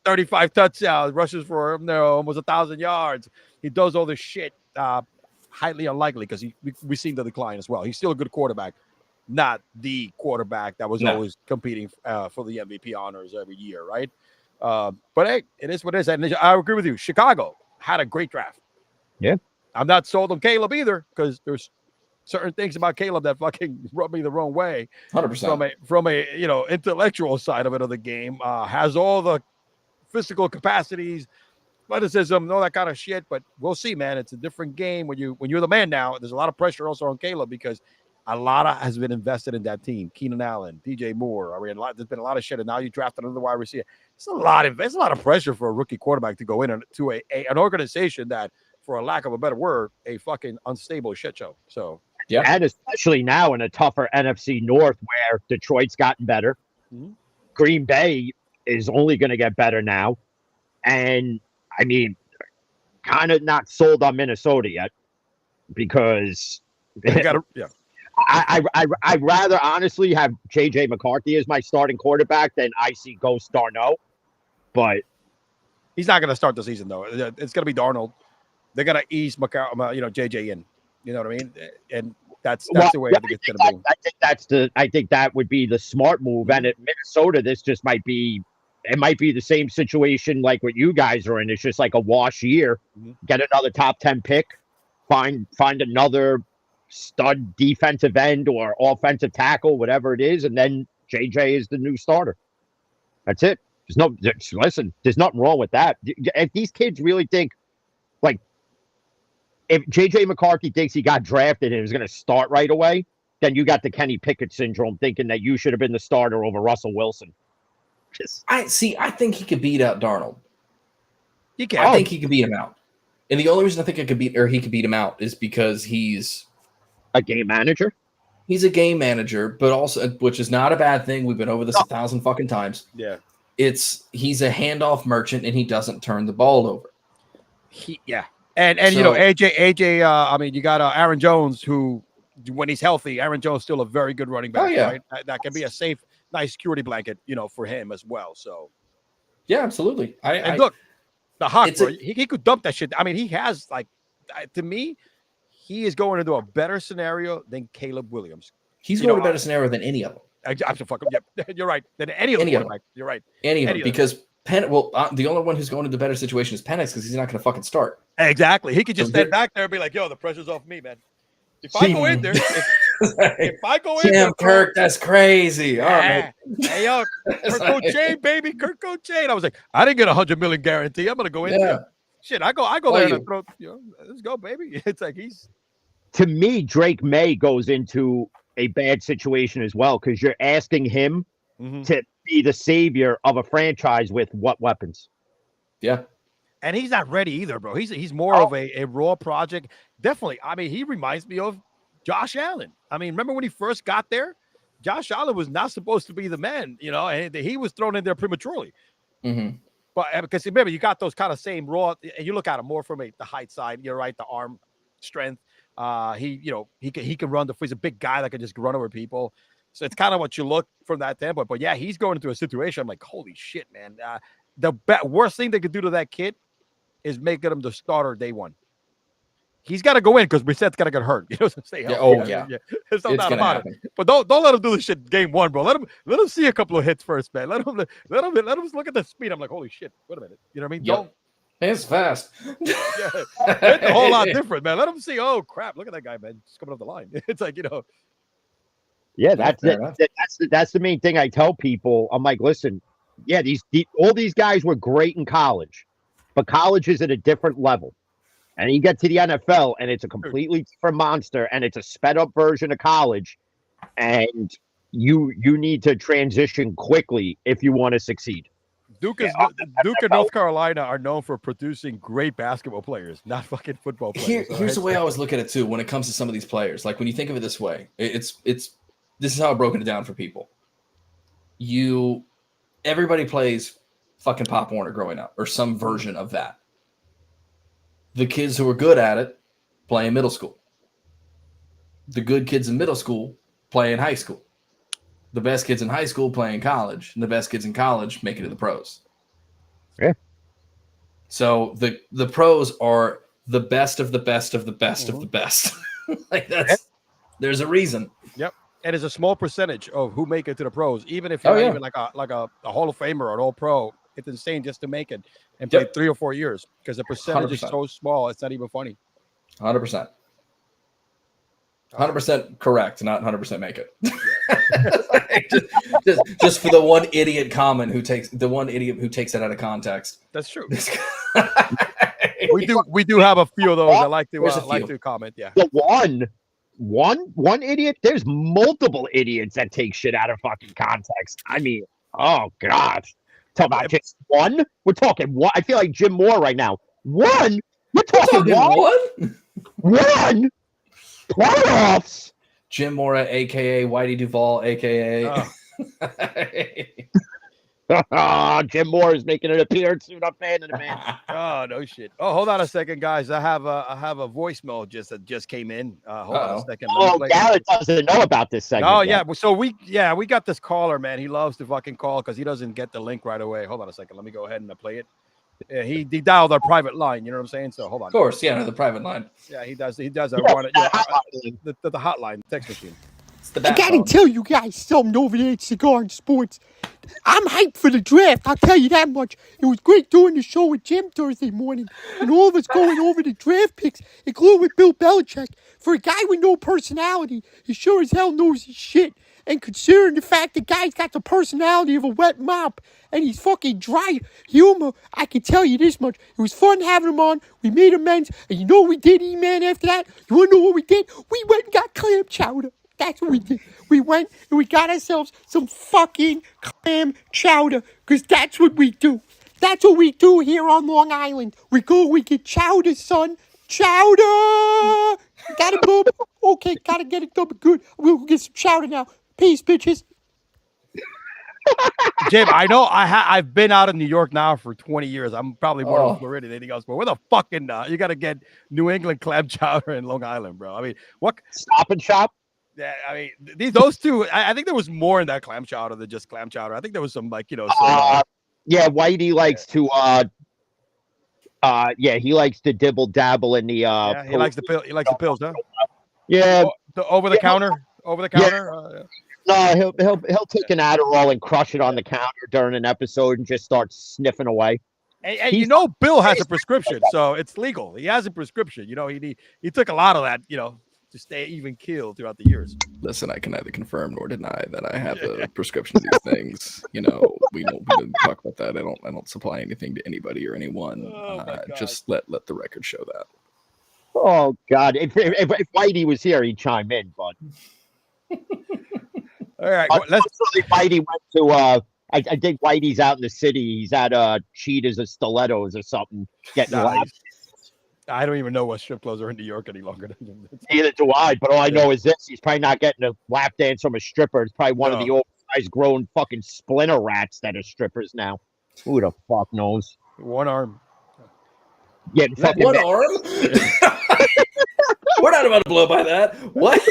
35 touchdowns, rushes for almost 1,000 yards. He does all this shit. Highly unlikely because we've seen the decline as well. He's still a good quarterback, not the quarterback that was always competing for the MVP honors every year, right? But hey, it is what it is. And I agree with you. Chicago had a great draft. Yeah. I'm not sold on Caleb either because there's certain things about Caleb that fucking rub me the wrong way. 100%. From a intellectual side of it of the game. Has all the physical capacities, athleticism, and all that kind of shit. But we'll see, man. It's a different game when you're the man now. There's a lot of pressure also on Caleb because a lot has been invested in that team. Keenan Allen, DJ Moore. I mean, there's been a lot of shit, and now you draft another wide receiver. It's a lot of pressure for a rookie quarterback to go into an organization that, for a lack of a better word, a fucking unstable shit show. So yeah, and especially now in a tougher NFC North where Detroit's gotten better, Green Bay is only going to get better now, and I mean, kind of not sold on Minnesota yet because I'd rather honestly have J.J. McCarthy as my starting quarterback than I see Ghost Darno. But he's not going to start the season though. It's going to be Darnold. They're going to ease J.J. in. You know what I mean? And that's the way I think it's going to be. I think that would be the smart move. And at Minnesota, this just might be the same situation like what you guys are in. It's just like a wash year. Get another top 10 pick, find another stud defensive end or offensive tackle, whatever it is, and then JJ is the new starter. That's it. There's nothing wrong with that. If these kids really think, like, if JJ McCarthy thinks he got drafted and is going to start right away, then you got the Kenny Pickett syndrome, thinking that you should have been the starter over Russell Wilson. I think he could beat out Darnold. He can. I think he could beat him out. And the only reason I think he could beat him out is because he's a game manager. He's a game manager, but also, which is not a bad thing. We've been over this 1,000 fucking times. Yeah. He's a handoff merchant and he doesn't turn the ball over. And AJ, I mean, you got Aaron Jones, who, when he's healthy, Aaron Jones is still a very good running back. Right? That can be a safe, nice security blanket, for him as well. So, yeah, absolutely. Look, the Hawk, bro, he could dump that shit. I mean, he has, like, to me, he is going into a better scenario than Caleb Williams. He's going to a better scenario than any of them. You're right. Than any of them. You're right. Any of them, because the only one who's going into the better situation is Penix because he's not going to fucking start. Exactly. He could just stand back there and be like, "Yo, the pressure's off me, man." If I go in there, if I go in there, Kirk, that's crazy. All right. Hey, yo, Kirk Cochain, baby, Kirk Cochain. I was like, I didn't get $100 million guarantee. I'm gonna go in there. Shit, I go there and throw. Let's go, baby. It's like to me, Drake May goes into a bad situation as well because you're asking him to be the savior of a franchise with what weapons? Yeah. And he's not ready either, bro. He's more of a raw project. Definitely. I mean, he reminds me of Josh Allen. I mean, remember when he first got there? Josh Allen was not supposed to be the man, and he was thrown in there prematurely. Mm-hmm. But because remember, you got those kind of same raw, and you look at him more from the height side. You're right, the arm strength. He can run. He's a big guy that can just run over people. So it's kind of what you look from that standpoint. But yeah, he's going into a situation. I'm like, holy shit, man. The worst thing they could do to that kid is making him the starter day one. He's got to go in because Brissett's got to get hurt. Stay healthy. Yeah. There's no doubt about it. But don't let him do this shit game one, bro. Let him see a couple of hits first, man. Let him look at the speed. I'm like, holy shit. Wait a minute. You know what I mean? Yep. It's fast. Yeah, it's a whole lot different, man. Let him see. Oh crap! Look at that guy, man. Just coming up the line. It's like Yeah, that's the main thing I tell people. I'm like, listen, yeah, all these guys were great in college, but college is at a different level. And you get to the NFL, and it's a completely different monster, and it's a sped up version of college. And you need to transition quickly if you want to succeed. Duke and North Carolina are known for producing great basketball players, not fucking football players. Here's the way I always look at it too. When it comes to some of these players, like when you think of it this way, this is how I've broken it down for people. Everybody plays fucking Pop Warner growing up, or some version of that. The kids who are good at it play in middle school. The good kids in middle school play in high school. The best kids in high school play in college, and the best kids in college make it to the pros. Yeah. So the pros are the best of the best of the best of the best. Like there's a reason. Yep. And it's a small percentage of who make it to the pros, even if you're even like a Hall of Famer or an All Pro. It's insane just to make it and play 3 or 4 years because the percentage 100%. Is so small. It's not even funny. 100%. 100% correct, not 100% make it. just for the one idiot comment who takes it out of context. That's true. we do have a few of those. I like to comment. Yeah. The one idiot. There's multiple idiots that take shit out of fucking context. I mean, oh god. Talk about just one. We're talking one. I feel like Jim Moore right now. One. We're talking one. One. Playoffs. Jim Moore, aka Whitey Duvall, aka. Jim Moore is making an appearance soon. I'm fan of the man. Oh no shit. Oh, hold on a second, guys. I have a voicemail that just came in. Hold on a second. Garrett doesn't know about this segment. Oh yeah. So we got this caller, man. He loves to fucking call because he doesn't get the link right away. Hold on a second. Let me go ahead and play it. He dialed our private line. You know what I'm saying? So hold on. Of course, yeah, the private line. Yeah, he does. The hotline, the text machine. I gotta tell you guys something over there at Cigar and Sports. I'm hyped for the draft, I'll tell you that much. It was great doing the show with Jim Thursday morning, and all of us going over the draft picks, including with Bill Belichick. For a guy with no personality, he sure as hell knows his shit. And considering the fact the guy's got the personality of a wet mop, and he's fucking dry humor, I can tell you this much. It was fun having him on. We made amends, and you know what we did, E-Man, after that? You wanna know what we did? We went and got clam chowder. That's what we did. We went and we got ourselves some fucking clam chowder, because that's what we do. That's what we do here on Long Island. We go, we get chowder, son. Chowder! Got it, boob? Okay, gotta get it done good. We'll get some chowder now. Peace, bitches. Jim, I know I've been out of New York now for 20 years. I'm probably more of Florida than anything else. But where the fucking you got to get New England clam chowder in Long Island, bro? I mean, what Stop and Shop? Yeah, I mean those two. I think there was more in that clam chowder than just clam chowder. I think there was some yeah, Whitey likes to he likes to dibble dabble in the he likes the pill. He likes the pills, huh? Yeah, the over the counter. No, he'll take an Adderall and crush it on the counter during an episode and just start sniffing away. And Bill has a prescription, so it's legal. He has a prescription. He took a lot of that, to stay even keeled throughout the years. Listen, I can neither confirm nor deny that I have a prescription of these things. We don't talk about that. I don't supply anything to anybody or anyone. Just let the record show that. Oh God! If Whitey was here, he'd chime in, but all right. Whitey went to I think Whitey's out in the city. He's at Cheetahs or Stilettos or something. Getting Nice. I don't even know what strip clubs are in New York any longer. Neither do I, but all I know is this: he's probably not getting a lap dance from a stripper. It's probably one of the oversized, grown fucking splinter rats that are strippers now. Who the fuck knows? One arm. Getting fucking one arm. We're not about to blow by that. What?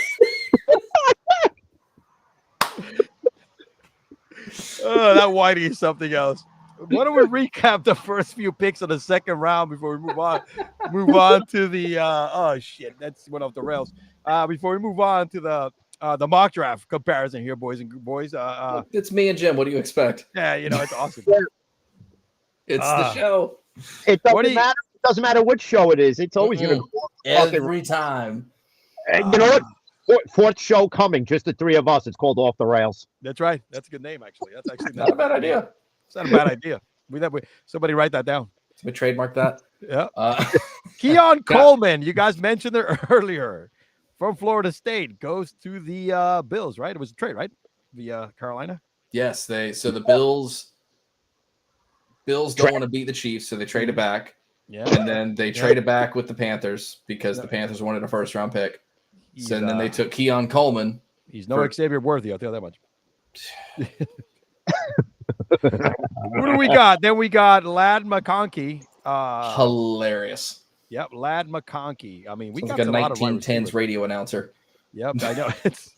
Oh, that Whitey is something else. Why don't we recap the first few picks of the second round before we move on? Move on to the oh shit, that's went off the rails. Before we move on to the mock draft comparison here, boys and boys. It's me and Jim. What do you expect? Yeah, you know it's awesome. It's the show. It doesn't matter. It doesn't matter which show it is. It's always going to go every time. And you know what? Fourth show coming, just the three of us. It's called Off the Rails. That's right. That's a good name, actually. That's actually not a bad idea. It's not a bad idea. Somebody write that down. We trademark that. Yeah. Keon Coleman, you guys mentioned it earlier, from Florida State, goes to the Bills, right? It was a trade, right? Via Carolina. Yes, the Bills don't want to beat the Chiefs, so they trade it back. Yeah. And then they trade it back with the Panthers because the Panthers wanted a first round pick. So then they took Keon Coleman. He's no Xavier Worthy, I'll tell you that much. Who do we got? Then we got Ladd McConkey. Hilarious. Yep, Ladd McConkey. I mean, we got like a 1910s radio announcer. Yep, I know. It's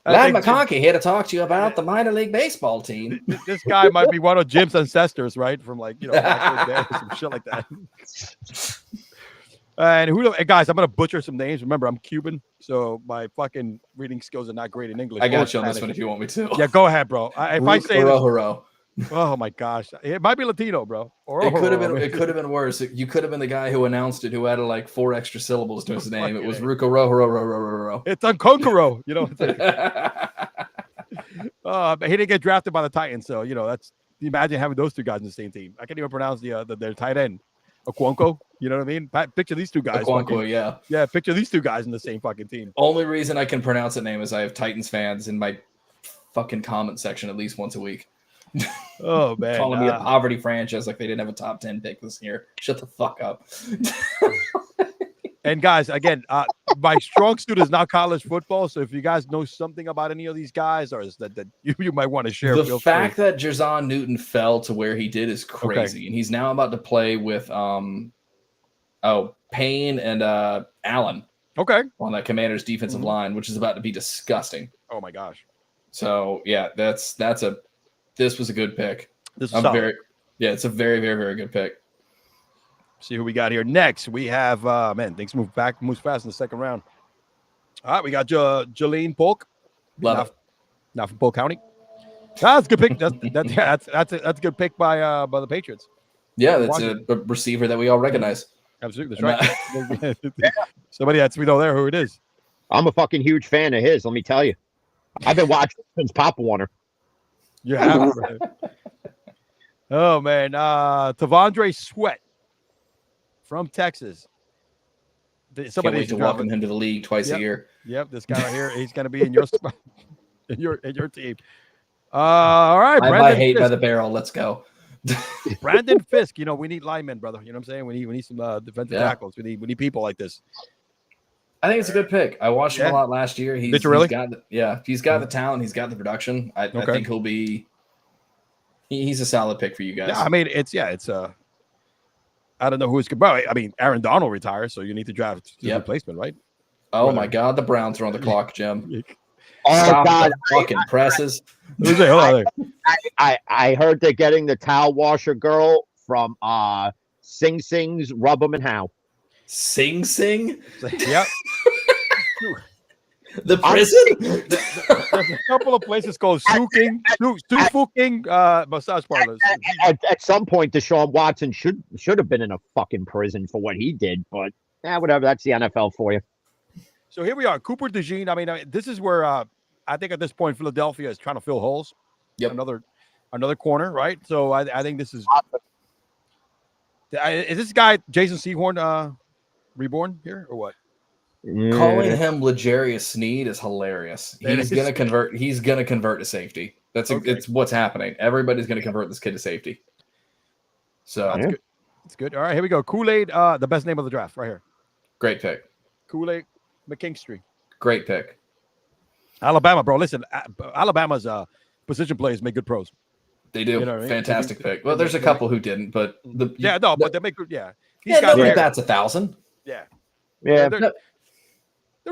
Ladd McConkey here to talk to you about the minor league baseball team. This guy might be one of Jim's ancestors, right? From back in the day, some shit like that. And guys, I'm gonna butcher some names. Remember, I'm Cuban, so my fucking reading skills are not great in English. I got you on this one if you want me to. Yeah, go ahead, bro. If I say Haro. Oh my gosh, it might be Latino, bro. It could have been worse. You could have been the guy who announced it, who added like 4 extra syllables to his name. It was Ruko Ro. It's Unkonkoro, you know. But he didn't get drafted by the Titans, so that's. Imagine having those two guys in the same team. I can't even pronounce their tight end. Okonkwo, you know what I mean? Picture these two guys. Okonkwo, yeah. Yeah, picture these two guys in the same fucking team. Only reason I can pronounce that name is I have Titans fans in my fucking comment section at least once a week. Oh, man. Calling me a poverty franchise like they didn't have a top 10 pick this year. Shut the fuck up. And guys, again, my strong suit is not college football. So if you guys know something about any of these guys, or is that you might want to share. The fact that Jerzon Newton fell to where he did is crazy, and he's now about to play with Payne and Allen. Okay, on that Commanders defensive line, which is about to be disgusting. Oh my gosh. So yeah, this was a good pick. It's a very, very, very good pick. See who we got here next. We have things moves fast in the second round. All right, we got Jalen Polk. Not from Polk County. That's a good pick. That's a good pick by the Patriots. Yeah, that's a receiver that we all recognize. Absolutely, that's right. Somebody we know there who it is. I'm a fucking huge fan of his. Let me tell you, I've been watching since Pop Warner. You have. Oh man, Tavondre Sweat. From Texas. Somebody needs to welcome him to the league twice a year. Yep, this guy right here, he's going to be in your spot, in your team. All right, I hate Fisk. By the barrel. Let's go. Brandon Fisk. We need linemen, brother. You know what I'm saying? We need some defensive tackles. We need people like this. I think it's a good pick. I watched him a lot last year. Did you really? He's got the talent. He's got the production. I think he'll be. He's a solid pick for you guys. Yeah, I mean it's I don't know who's good. I mean, Aaron Donald retires, so you need to draft a replacement, right? Oh my God, the Browns are on the clock, Jim. Oh God, fucking presses. I heard they're getting the towel washer girl from Sing Sing's Rub 'em and How. Sing Sing? Yep. The prison? There's a couple of places called Fuking massage parlors. At some point, Deshaun Watson should have been in a fucking prison for what he did, but whatever. That's the NFL for you. So here we are, Cooper DeJean. I mean, this is where I think at this point Philadelphia is trying to fill holes. Yep. Another corner, right? So I think this is this guy Jason Sehorn reborn here or what? Calling him L'Jarius Sneed is hilarious. He's gonna convert to safety. It's what's happening. Everybody's going to convert this kid to safety. So that's good. It's good. All right, here we go. Kool-Aid, the best name of the draft right here. Great pick. Kool-Aid McKingstry. Great pick. Alabama, bro. Listen, Alabama's position players make good pros. They do. You know what I mean? Fantastic pick. Well, there's a couple who didn't, but but they make good. Yeah, nobody bats 1,000. Yeah. The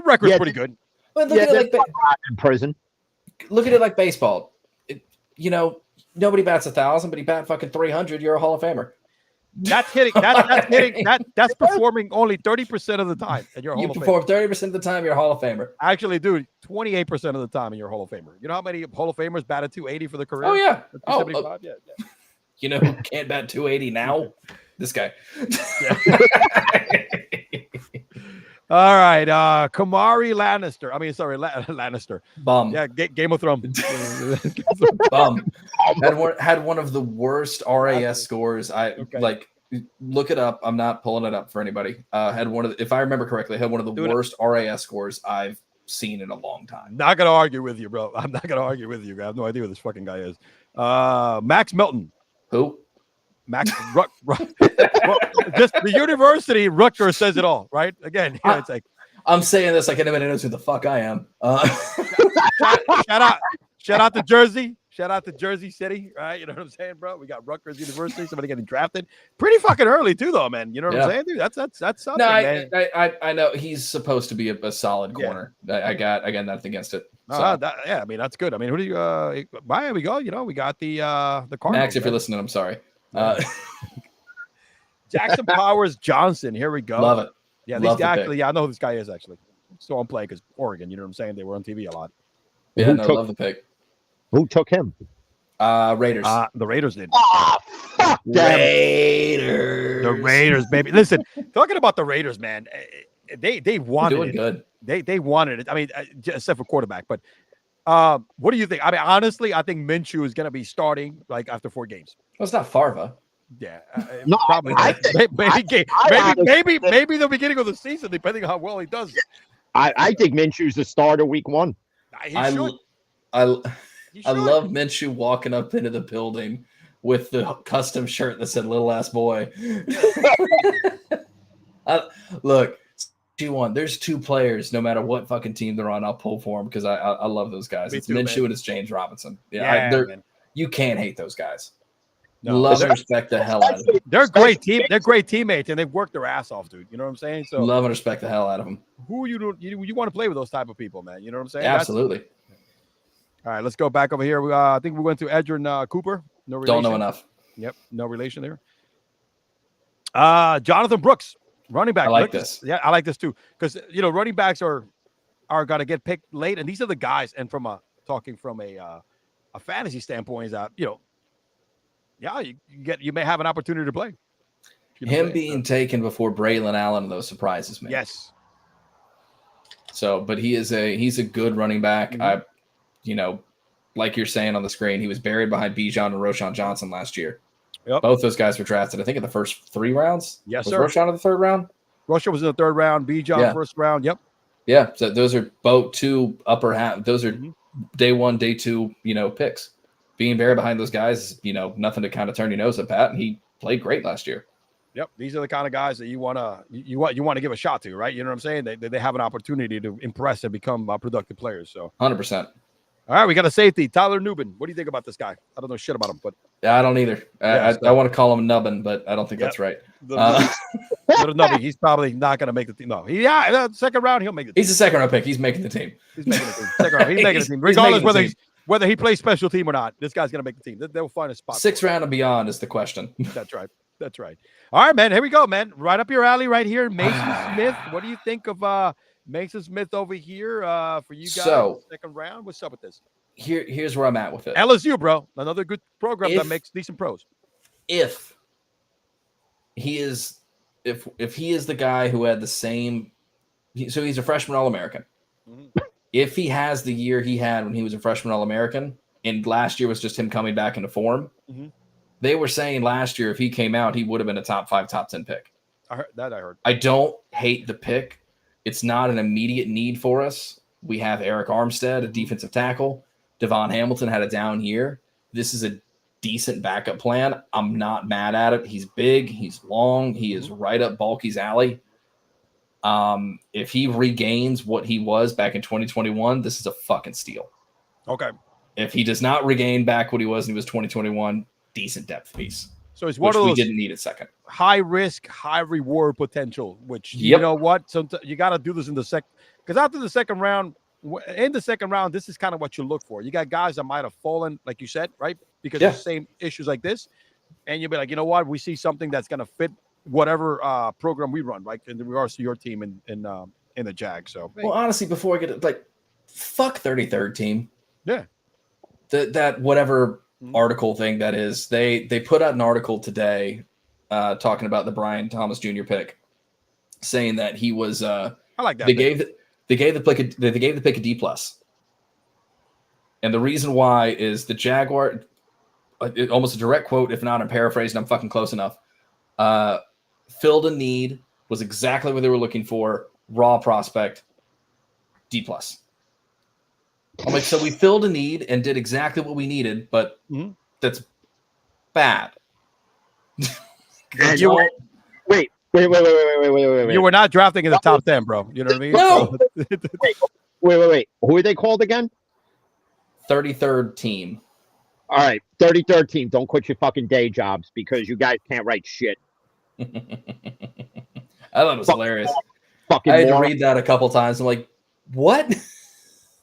record's pretty good. But look at it like in prison. Look at it like baseball. Nobody bats 1,000, but he bat fucking 300. You're a Hall of Famer. That's hitting. That's hitting. That's performing only 30% of the time, and you're a Hall of Famer. You perform 30% of the time. You're a Hall of Famer. Actually, dude, 28% of the time, and you're a Hall of Famer. You know how many Hall of Famers batted 280 for the career? Oh yeah. 275? Yeah. You know who can't bat 280 now? This guy. All right, Kamari Lannister. I mean, sorry, Lannister. Bum. Yeah, Game of Thrones. Bum. Had one of the worst RAS scores. Look it up. I'm not pulling it up for anybody. If I remember correctly, had one of the worst RAS scores I've seen in a long time. Not gonna argue with you, bro. I'm not gonna argue with you. I have no idea who this fucking guy is. Max Melton. Who? Max just the university Rutgers says it all, right? Again, it's like I'm saying this like anybody knows who the fuck I am. Shout out to Jersey. Shout out to Jersey City, right? You know what I'm saying, bro? We got Rutgers University, somebody getting drafted pretty fucking early too, though, man. You know what I'm saying, dude? That's something. No, man. I know he's supposed to be a solid corner. I got nothing against it. So. I mean that's good. I mean, who do you? Here we go. You know, we got the Cardinals. Max, if you're listening, I'm sorry. Jackson Powers Johnson. Here we go. Love it. Yeah, I know who this guy is actually. Still on play because Oregon. You know what I'm saying? They were on TV a lot. Yeah, love the pick. Who took him? Raiders. The Raiders did. Fuck them. Raiders. The Raiders, baby. Listen, talking about the Raiders, man. They wanted doing it. Good. They wanted it. I mean, except for quarterback. But what do you think? I mean, honestly, I think Minshew is going to be starting like after 4 games. Well, it's not Farva. Yeah, no, probably. Maybe the beginning of the season, depending on how well he does. I think Minshew's the starter week 1. I love Minshew walking up into the building with the custom shirt that said "Little Ass Boy." Look, G1. There's 2 players. No matter what fucking team they're on, I'll pull for them because I love those guys. It's Minshew and it's James Robinson. You can't hate those guys. No, love and respect the hell out of them. They're great team. They're great teammates, and they've worked their ass off, dude. You know what I'm saying? So love and respect the hell out of them. Who you want to play with those type of people, man? You know what I'm saying? Absolutely. All right, let's go back over here. I think we went to Edgerrin Cooper. No relation. Don't know enough. Yep, no relation there. Jonathan Brooks, running back. I like this. Yeah, I like this too because running backs are going to get picked late, and these are the guys. And talking from a fantasy standpoint, is that you may have an opportunity to play. Him being taken before Braylon Allen, those surprises me. Yes. So, but he's a good running back. Mm-hmm. Like you're saying on the screen, he was buried behind Bijan and Roschon Johnson last year. Yep. Both those guys were drafted, I think, in the first 3 rounds. Yes, was sir. Roschon in the 3rd round? Roschon was in the 3rd round. Bijan first round. Yep. Yeah. So those are both 2 upper half. Those are day 1, day 2, picks. Being buried behind those guys, nothing to kind of turn your nose up at. And he played great last year. Yep, these are the kind of guys that you want to give a shot to, right? You know what I'm saying? They have an opportunity to impress and become productive players. So 100%. All right, we got a safety, Tyler Nubin. What do you think about this guy? I don't know shit about him, but I don't either. I want to call him Nubbin, but I don't think that's right. Little Nubby, he's probably not going to make the team. No, 2nd round, he'll make the team. He's a 2nd round pick. He's making the team. He's making the team. 2nd round, he's making the team. Regardless whether he plays special team or not, this guy's going to make the team. They'll find a spot. 6th round and beyond is the question. That's right. That's right. All right, man. Here we go, man. Right up your alley right here. Mason Smith. What do you think of Mason Smith over here for you guys? So, 2nd round. What's up with this? Here's where I'm at with it. LSU, bro. Another good program that makes decent pros. If he is the guy who had the same – so he's a freshman All-American. Mm-hmm. If he has the year he had when he was a freshman All-American and last year was just him coming back into form, they were saying last year if he came out, he would have been a top 5, top 10 pick. I heard. I don't hate the pick. It's not an immediate need for us. We have Eric Armstead, a defensive tackle. Devon Hamilton had a down year. This is a decent backup plan. I'm not mad at it. He's big. He's long. He is right up Balky's alley. If he regains what he was back in 2021, this is a fucking steal. Okay. If he does not regain back what he was when he was 2021, decent depth piece. So it's one of those we didn't need at second. High risk, high reward potential, which you know what? So you got to do this in the second, because after the second round, this is kind of what you look for. You got guys that might have fallen, like you said, right? Because of the same issues like this. And you'll be like, you know what? We see something that's going to fit whatever program we run, right? In regards to your team in the Jag. So, well, honestly, before I get it, fuck 33rd team. Yeah. That whatever article thing that is, they put out an article today talking about the Brian Thomas Jr. pick, saying that he was I like that. They gave the pick a D+. And the reason why is the Jaguar, almost a direct quote, if not I'm paraphrasing, I'm fucking close enough, filled a need, was exactly what they were looking for, raw prospect, D+. I'm like, so we filled a need and did exactly what we needed, but that's bad. Wait. You were not drafting in the top 10, bro. You know what I mean? No. Wait. Who are they called again? 33rd team. All right, 33rd team. Don't quit your fucking day jobs because you guys can't write shit. I thought it was hilarious. I had to read that a couple times. I'm like, what?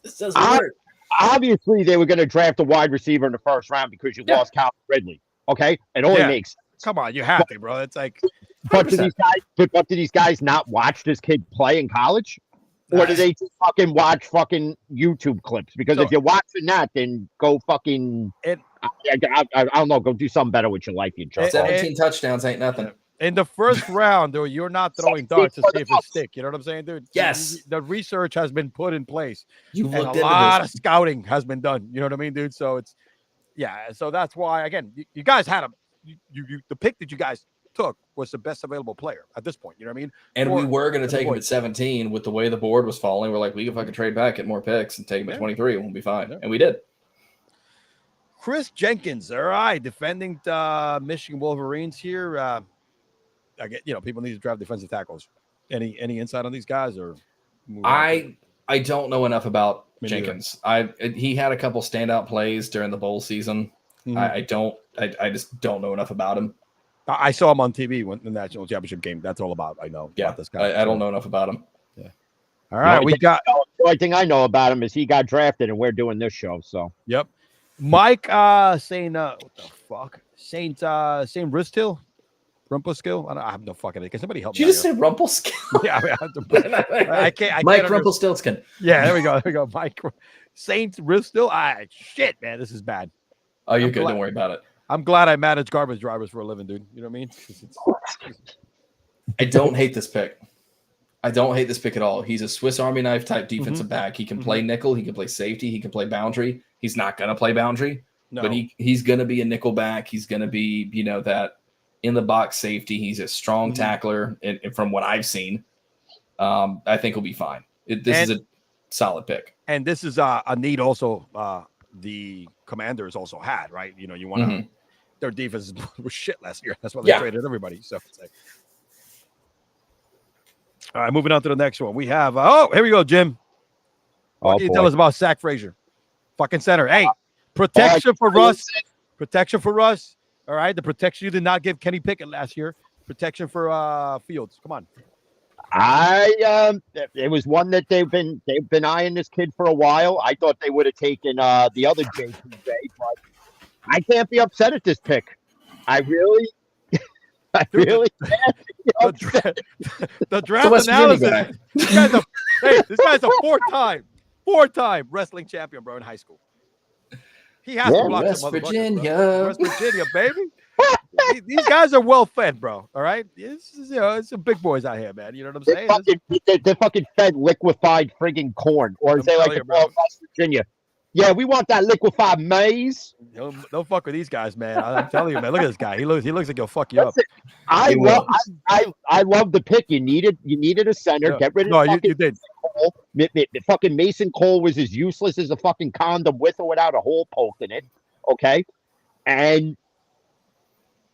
This doesn't work. Obviously, they were going to draft a wide receiver in the first round because you lost Calvin Ridley. Okay, it only makes sense. Come on, you have to, bro. It's like, but do these guys not watch this kid play in college, or do they just fucking watch fucking YouTube clips? Because if you're watching that, then go fucking. I don't know. Go do something better with your life, you jerk. 17 touchdowns ain't nothing. In the first round, though, you're not throwing darts to see if it stick. You know what I'm saying, dude? Yes. The research has been put in place. You looked a lot of scouting has been done. You know what I mean, dude? So it's, so that's why, again, you guys had the pick that you guys took was the best available player at this point. You know what I mean? And we were going to take him at 17 with the way the board was falling. We're like, we can fucking trade back, get more picks, and take him at 23. And we'll be fine. Yeah. And we did. Chris Jenkins, all right, defending Michigan Wolverines here. I get, people need to draft defensive tackles. Any insight on these guys, or I don't know enough about Jenkins. He had a couple standout plays during the bowl season. I just don't know enough about him. I saw him on TV when the national championship game. That's all about. I know. Yeah, about this guy. I don't know enough about him. Yeah. All right, the only thing I know about him is he got drafted, and we're doing this show. So yep. Mike saying what the fuck? Saint Ristill? Rumpelskill? I have no fucking idea. Can somebody help me? Did you just say Rumpelskill? Yeah, I can't. Mike Rumpelstiltskin. Yeah, there we go. Mike Saint Ristill. Shit, man, this is bad. Oh, you're good. Don't worry about it. I'm glad I manage garbage drivers for a living, dude. You know what I mean? I don't hate this pick. I don't hate this pick at all. He's a Swiss Army knife type defensive back. He can play nickel. He can play safety. He can play boundary. He's not going to play boundary, but he's going to be a nickel back. He's going to be, that in the box safety. He's a strong tackler. And from what I've seen, I think he'll be fine. This is a solid pick. And this is a need also the Commanders also had, right? You want to, their defense was shit last year. That's why they traded everybody. So it's like, all right, moving on to the next one. We have, here we go, Jim. What can you tell us about Zach Frazier? Fucking center. Hey, protection for Russ. Protection for Russ. All right, the protection you did not give Kenny Pickett last year. Protection for Fields. Come on. It was one that they've been eyeing this kid for a while. I thought they would have taken the other JPJ, but I can't be upset at this pick. I really can't be upset. The draft analysis. This guy's a four-time wrestling champion, bro, in high school. He has to block West Virginia. West Virginia, baby. These guys are well fed, bro. All right, it's some big boys out here, man. You know what I'm saying? They're fucking fed liquefied friggin' corn, or as they like to call West Virginia. Yeah, we want that liquefied maize. Don't fuck with these guys, man. I'm telling you, man. Look at this guy. He looks like he'll fuck you up. I love the pick. You needed a center. Get rid of you did. Cole. Fucking Mason Cole was as useless as a fucking condom with or without a hole poked in it. Okay. And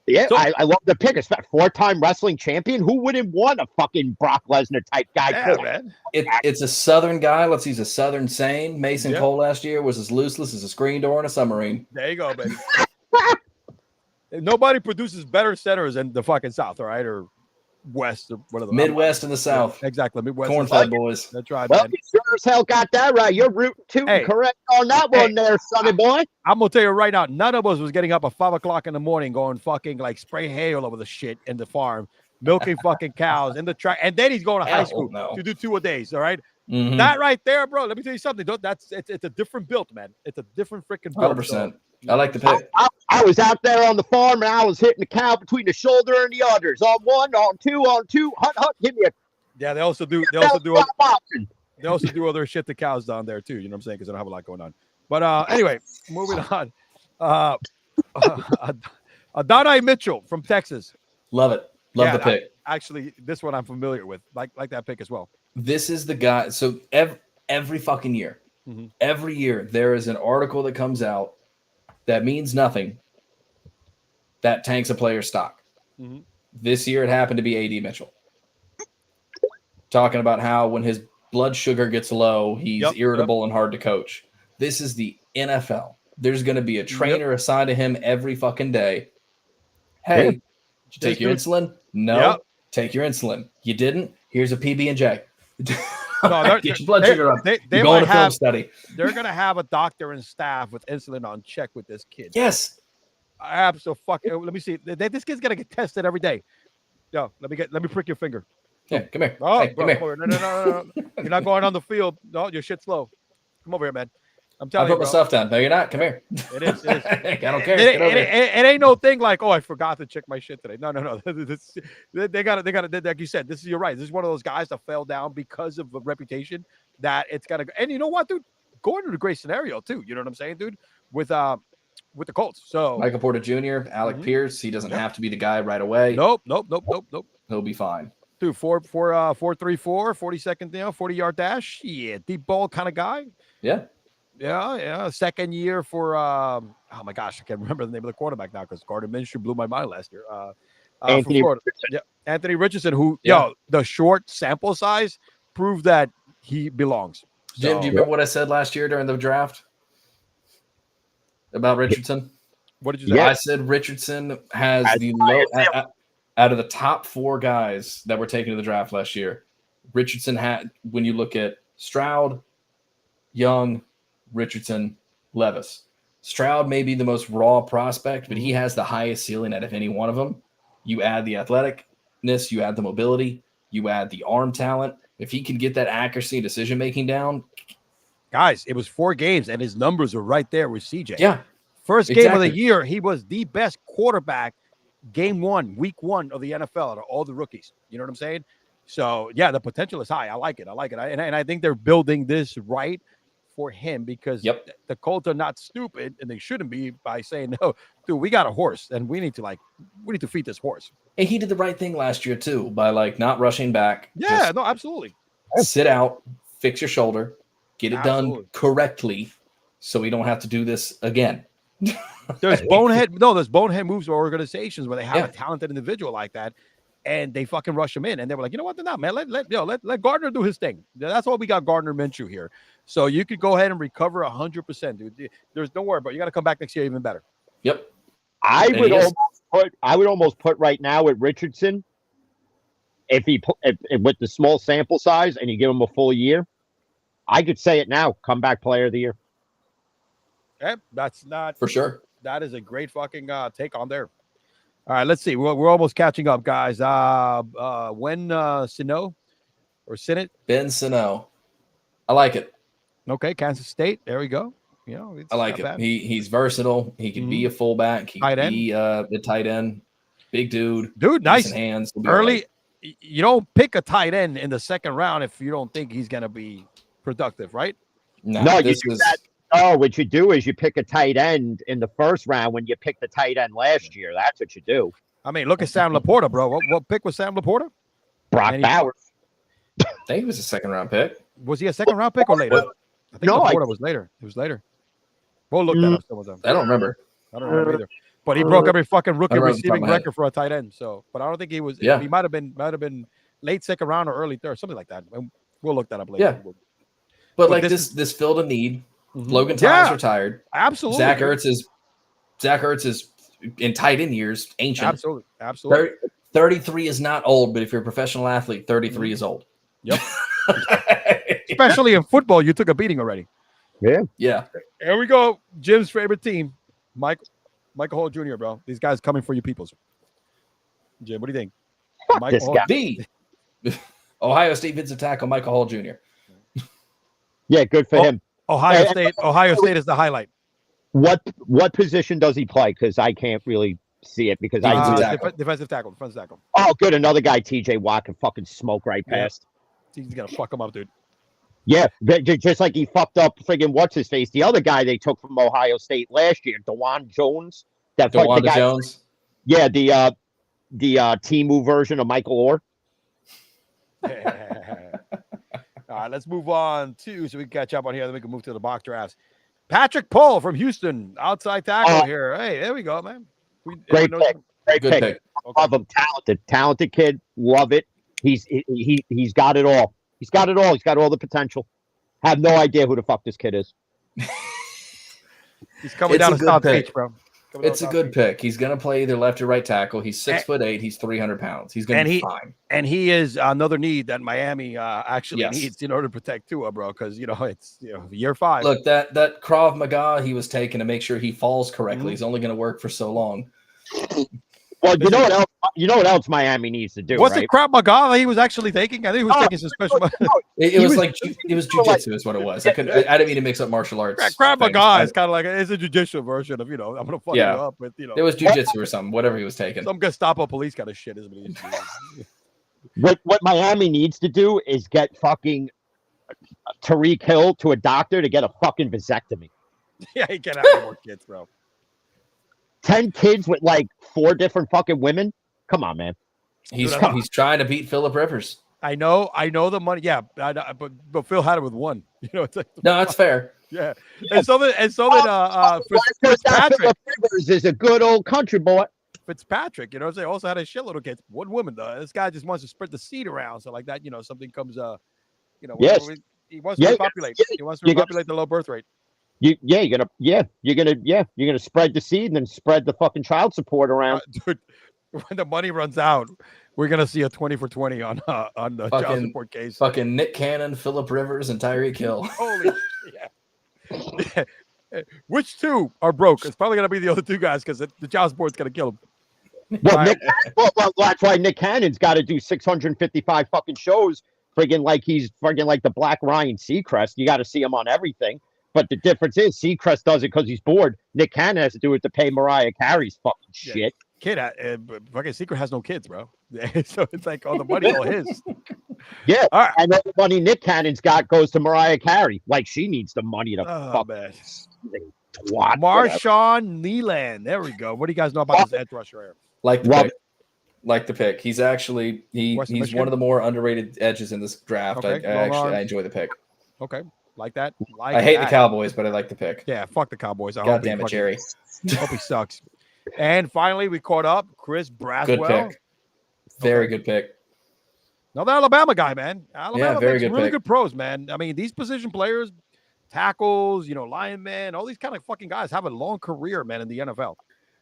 yeah, so, I love the pick. It's that 4-time wrestling champion. Who wouldn't want a fucking Brock Lesnar type guy? Yeah, man. It's a Southern guy. Let's use a Southern saying. Mason Cole last year was as useless as a screen door in a submarine. There you go, baby. Nobody produces better centers than the fucking South, all right? Or West, or whatever. Midwest and the South. Yeah, exactly. Midwest. Corn-fed boys. That's right, well, man. you sure as hell got that right. You're rooting too correct on that one there, sonny boy. I'm going to tell you right now, none of us was getting up at 5 o'clock in the morning going fucking like spray hay all over the shit in the farm, milking fucking cows in the track. And then he's going to high school to do 2 a days, all right? Mm-hmm. That right there, bro, let me tell you something. It's a different build, man. It's a different freaking build. 100%. So. I like the pick. I was out there on the farm and I was hitting the cow between the shoulder and the udders. On 1, on 2, on 2. Hut, give me a. Yeah, they also do other shit to cows down there too. You know what I'm saying? Because they don't have a lot going on. But anyway, moving on. Adonai Mitchell from Texas. Love it. Love the pick. Actually, this one I'm familiar with. Like that pick as well. This is the guy. So every fucking year, every year there is an article that comes out that means nothing that tanks a player's stock. Mm-hmm. This year it happened to be A.D. Mitchell. Talking about how when his blood sugar gets low, he's irritable and hard to coach. This is the NFL. There's going to be a trainer assigned to him every fucking day. Hey, did you take your insulin? No. Take your insulin. You didn't? Here's a PB&J. No, get your blood sugar up. They go on a film study. They're going to have a doctor and staff with insulin on check with this kid. Yes. Absolutely. Let me see. This kid's going to get tested every day. Yo, let me prick your finger. Yeah, come here. Oh, hey, bro, come here. No. You're not going on the field. No, your shit's slow. Come over here, man. I'm telling you, I put my stuff down. No, you're not. Come here. It is. I don't care. It ain't no thing like, oh, I forgot to check my shit today. No. They got it. Like you said, you're right. This is one of those guys that fell down because of a reputation that it's got to go. And you know what, dude? Going to a great scenario too. You know what I'm saying, dude? With the Colts. So Michael Porter Jr., Alec Pierce. He doesn't have to be the guy right away. Nope. He'll be fine. Dude, 4.34, 40-second, 40-yard dash. Yeah, deep ball kind of guy. Yeah. Yeah. Second year for oh my gosh, I can't remember the name of the quarterback now because Gardner Minshew blew my mind last year. Anthony Richardson. Yeah, Anthony Richardson, who the short sample size proved that he belongs. Jim, do you remember what I said last year during the draft about Richardson? What did you say? Yeah. I said Richardson has the low out of the top 4 guys that were taken to the draft last year. Richardson had, when you look at Stroud, Young, Richardson, Levis. Stroud may be the most raw prospect, but he has the highest ceiling out of any one of them. You add the athleticness, you add the mobility, you add the arm talent. If he can get that accuracy and decision-making down. Guys, it was 4 games, and his numbers are right there with CJ. Yeah. First game of the year, he was the best quarterback week 1 of the NFL out of all the rookies. You know what I'm saying? So, yeah, the potential is high. I like it. And I think they're building this right for him because the Colts are not stupid, and they shouldn't be, by saying, no, dude, we got a horse, and we need to feed this horse. And he did the right thing last year, too, by, not rushing back. Yeah, no, absolutely. Sit out, fix your shoulder, get it done correctly so we don't have to do this again. There's bonehead moves or organizations where they have a talented individual like that, and they fucking rush him in, and they were like, you know what, not man, let Gardner do his thing. That's why we got Gardner Minshew here, so you could go ahead and recover 100%, dude. There's no worry, but you got to come back next year even better. Yep. I would almost put right now at Richardson, if with the small sample size and you give him a full year, I could say it now, comeback player of the year. Okay, that's not for sure. That is a great fucking take on there. All right, let's see. We're almost catching up, guys. Sino or Sinnott? Ben Sino. I like it. Okay, Kansas State. There we go. I like it. Bad. He's versatile. He can be a fullback. He can be the tight end. Big dude. Nice hands. Early. Right. You don't pick a tight end in the second round if you don't think he's going to be productive, right? No, what you do is you pick a tight end in the first round when you picked the tight end last year. That's what you do. I mean, look at Sam Laporta, bro. What pick was Sam Laporta? Brock Bowers. I think he was a second round pick. Was he a second round pick or later? I think Laporta was later. It was later. We'll look that up some of them. I don't remember. I don't remember either. But he broke every fucking rookie receiving record for a tight end. So, but I don't think he was. Yeah. He might have been late second round or early third, something like that. And we'll look that up later. Yeah. But like this filled a need. Mm-hmm. Logan Thomas retired. Absolutely. Zach Ertz is in tight end years ancient. Absolutely. 33 is not old, but if you're a professional athlete, 33 is old. Yep. Especially in football, you took a beating already. Yeah. Yeah. Here we go. Jim's favorite team, Michael Hall Jr., bro. These guys coming for you peoples. Jim, what do you think? This guy. The Ohio State defensive tackle, Michael Hall Jr. Yeah, good for him. Ohio State is the highlight. What position does he play? Because I can't really see it because defensive tackle. Oh, good. Another guy, TJ Watt, can fucking smoke right past. He's gonna fuck him up, dude. Yeah, just like he fucked up friggin' what's his face. The other guy they took from Ohio State last year, DeJuan Jones. DeJuan Jones. Yeah, the Timu version of Michael Orr. All right, let's move on so we can catch up on here. Then we can move to the mock drafts. Patrick Pohl from Houston, outside tackle here. Hey, there we go, man. Great pick. Okay. Love him. Talented kid. Love it. He's got it all. He's got all the potential. Have no idea who the fuck this kid is. He's coming down to South Beach, bro. It's a good pick. He's going to play either left or right tackle. He's 6'8". He's 300 pounds. He's going to be fine. And he is another need that Miami actually needs in order to protect Tua, bro. Because it's year 5. Look, that Krav Maga he was taking to make sure he falls correctly is only going to work for so long. Well, you know what else? You know what else Miami needs to do? What's the Krav Maga he was actually taking? I think he was taking some special. It was jujitsu, is what it was. I didn't mean to mix up martial arts. Krav Maga is kind of like it's a judicial version of I'm gonna fuck you up with It was jujitsu or something, whatever he was taking. Some Gestapo police kind of shit, isn't it? What Miami needs to do is get fucking Tariq Hill to a doctor to get a fucking vasectomy. Yeah, he can't have more kids, bro. 10 kids with like 4 different fucking women. Come on, man. He's trying to beat Phillip Rivers. I know the money. Yeah, but Phil had it with 1. It's like no, that's fair. Yeah, and so that Fitzpatrick Rivers is a good old country boy. Fitzpatrick, they also had a shitload of kids. 1 woman though. This guy just wants to spread the seed around, so like that, something comes. Yes. He wants to repopulate. He wants to repopulate the low birth rate. You're gonna spread the seed and then spread the fucking child support around. Dude, when the money runs out, we're gonna see a 20 for 20 on the child support case. Fucking Nick Cannon, Phillip Rivers, and Tyreek Hill. Holy yeah. Which 2 are broke? It's probably gonna be the other 2 guys because the child support's gonna kill them. Well, that's why Nick Cannon's got to do 655 fucking shows, friggin' like he's friggin' like the Black Ryan Seacrest. You got to see him on everything. But the difference is Seacrest does it because he's bored. Nick Cannon has to do it to pay Mariah Carey's fucking shit. Kid, fucking Secret has no kids, bro. So it's like all the money all his. Yeah, right. And all the money Nick Cannon's got goes to Mariah Carey. Like she needs the money to fuck. Marshawn Leland. There we go. What do you guys know about this edge rusher here? Like the pick. He's actually he's one of the more underrated edges in this draft. Okay. I enjoy the pick. Okay. Like that. I hate the Cowboys, but I like the pick. Yeah, fuck the Cowboys. God damn it, Jerry. Hope he sucks. And finally, we caught up. Chris Braswell. Good pick. Very good pick. Another Alabama guy, man. Alabama very makes good really pick. good pros, man. I mean, these position players, tackles, linemen, all these kind of fucking guys have a long career, man, in the NFL.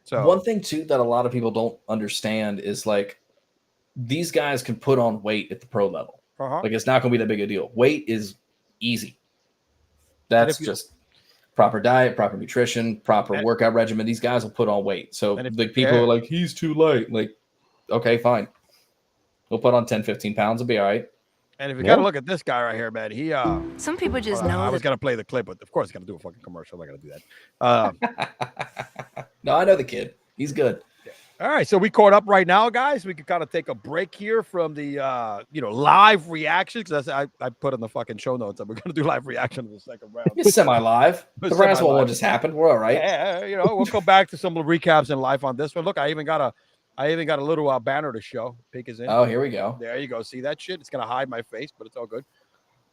So one thing too that a lot of people don't understand is like these guys can put on weight at the pro level. Like it's not going to be that big a deal. Weight is easy. That's just proper diet, proper nutrition, proper workout regimen. These guys will put on weight. So like people are like, he's too light. Like, okay, fine. We'll put on 10, 15 pounds. It'll be all right. And if you got to look at this guy right here, man, he some people just know. I was gonna play the clip, but of course, gonna do a fucking commercial. I'm not gonna do that. No, I know the kid. He's good. All right, so we caught up right now, guys. We could kind of take a break here from the live reaction because I put in the fucking show notes that we're gonna do live reaction in the second round. It's semi-live. The Braswell one just happened. We're all right. Yeah, we'll go back to some recaps in life on this one. Look, I even got a little banner to show. Peek is in. Oh, here we go. There you go. See that shit? It's gonna hide my face, but it's all good.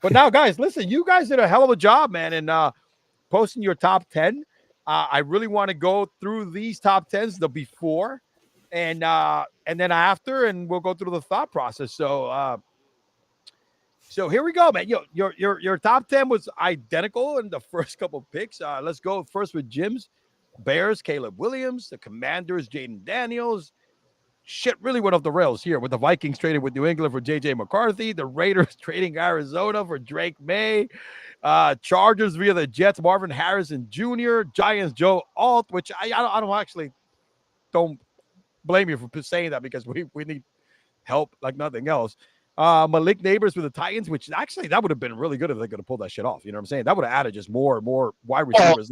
But now, guys, listen, you guys did a hell of a job, man, in posting your top 10. I really want to go through these top 10s, the before and then after, and we'll go through the thought process. So here we go, man. Your top 10 was identical in the first couple of picks. Let's go first with Jim's. Bears, Caleb Williams. The Commanders, Jaden Daniels. Shit really went off the rails here with the Vikings trading with New England for J.J. McCarthy. The Raiders trading Arizona for Drake May. Chargers via the Jets, Marvin Harrison Jr. Giants, Joe Alt, which I don't blame you for saying that because we need help like nothing else. Malik Neighbors with the Titans, which actually that would have been really good if they could have pulled that shit off. You know what I'm saying? That would have added just more wide receivers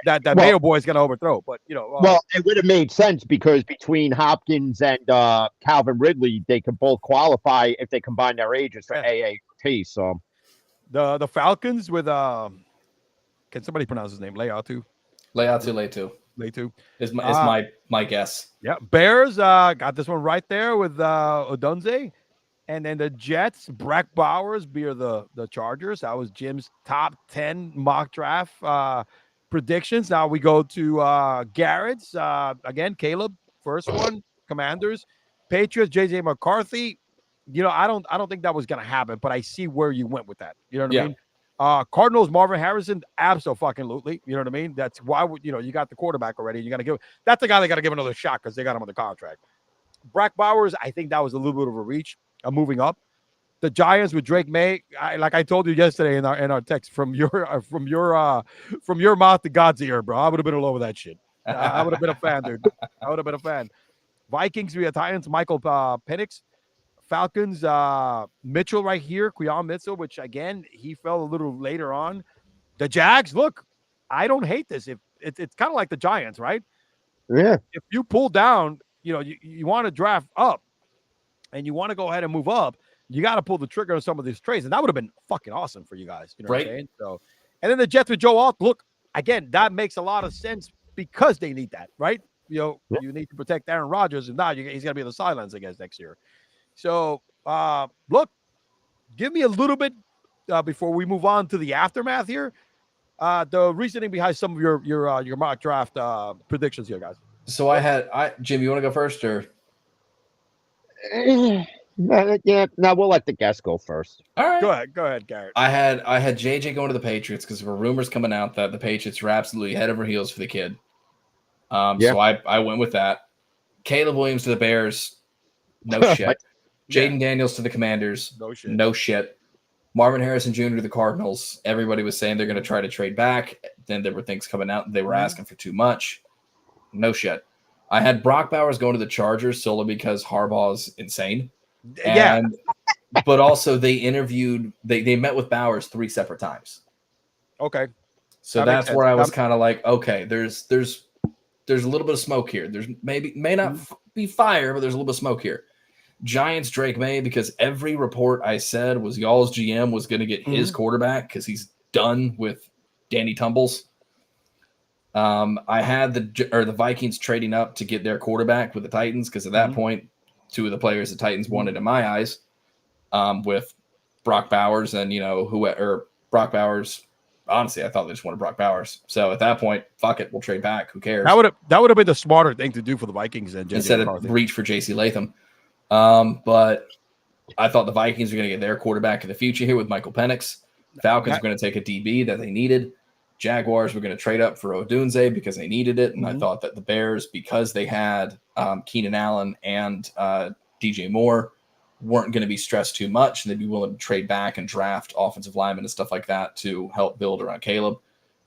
that Mayo boy is going to overthrow. But well, it would have made sense because between Hopkins and Calvin Ridley, they could both qualify if they combine their ages for AAT. So the Falcons with can somebody pronounce his name? Leatu is my guess. Yeah, Bears got this one right there with Odunze. And then the Jets, Brack Bowers via the Chargers. That was Jim's top 10 mock draft predictions. Now we go to Garrett's. Again, Caleb, first one, Commanders. Patriots, J.J. McCarthy. I don't think that was going to happen, but I see where you went with that. You know what I mean? Cardinals, Marvin Harrison, absolutely. You know what I mean? That's why, you got the quarterback already. You got to give – that's the guy they got to give another shot because they got him on the contract. Brack Bowers, I think that was a little bit of a reach. Moving up, the Giants with Drake May. Like I told you yesterday in our text, from your mouth to God's ear, bro. I would have been all over that shit. I would have been a fan, dude. I would have been a fan. Vikings via Titans, Michael Penix. Falcons, Mitchell right here, Quyon Mitchell, which again he fell a little later on. The Jags, look, I don't hate this. If it's kind of like the Giants, right? Yeah. If you pull down, you want to draft up. And you want to go ahead and move up, you got to pull the trigger on some of these trades. And that would have been fucking awesome for you guys. You know what I'm saying? So, and then the Jets with Joe Alt, look, again, that makes a lot of sense because they need that, right? You need to protect Aaron Rodgers. If not, he's going to be on the sidelines, I guess, next year. So, look, give me a little bit before we move on to the aftermath here. The reasoning behind some of your mock draft predictions here, guys. So Jim, you want to go first or? Yeah, no, we'll let the guest go first. All right. Go ahead, Garrett. I had JJ going to the Patriots because there were rumors coming out that the Patriots were absolutely head over heels for the kid. So I went with that. Caleb Williams to the Bears, no shit. Jaden Daniels to the Commanders, no shit. Marvin Harrison Jr. to the Cardinals. Everybody was saying they're going to try to trade back. Then there were things coming out. They were asking for too much. No shit. I had Brock Bowers going to the Chargers solely because Harbaugh's insane. But also they met with Bowers 3 separate times. Okay. So that's where I was kind of like, okay, there's a little bit of smoke here. There's may not be fire, but there's a little bit of smoke here. Giants, Drake May, because every report I said was y'all's GM was going to get his quarterback because he's done with Danny Tumbles. I had the Vikings trading up to get their quarterback with the Titans because at that point, 2 of the players the Titans wanted in my eyes, with Brock Bowers and Brock Bowers. Honestly, I thought they just wanted Brock Bowers. So at that point, fuck it, we'll trade back. Who cares? That would have been the smarter thing to do for the Vikings than instead of reach for JC Latham. But I thought the Vikings were going to get their quarterback in the future here with Michael Penix. Falcons were going to take a DB that they needed. Jaguars were going to trade up for Odunze because they needed it. And I thought that the Bears, because they had Keenan Allen and DJ Moore, weren't going to be stressed too much. And they'd be willing to trade back and draft offensive linemen and stuff like that to help build around Caleb.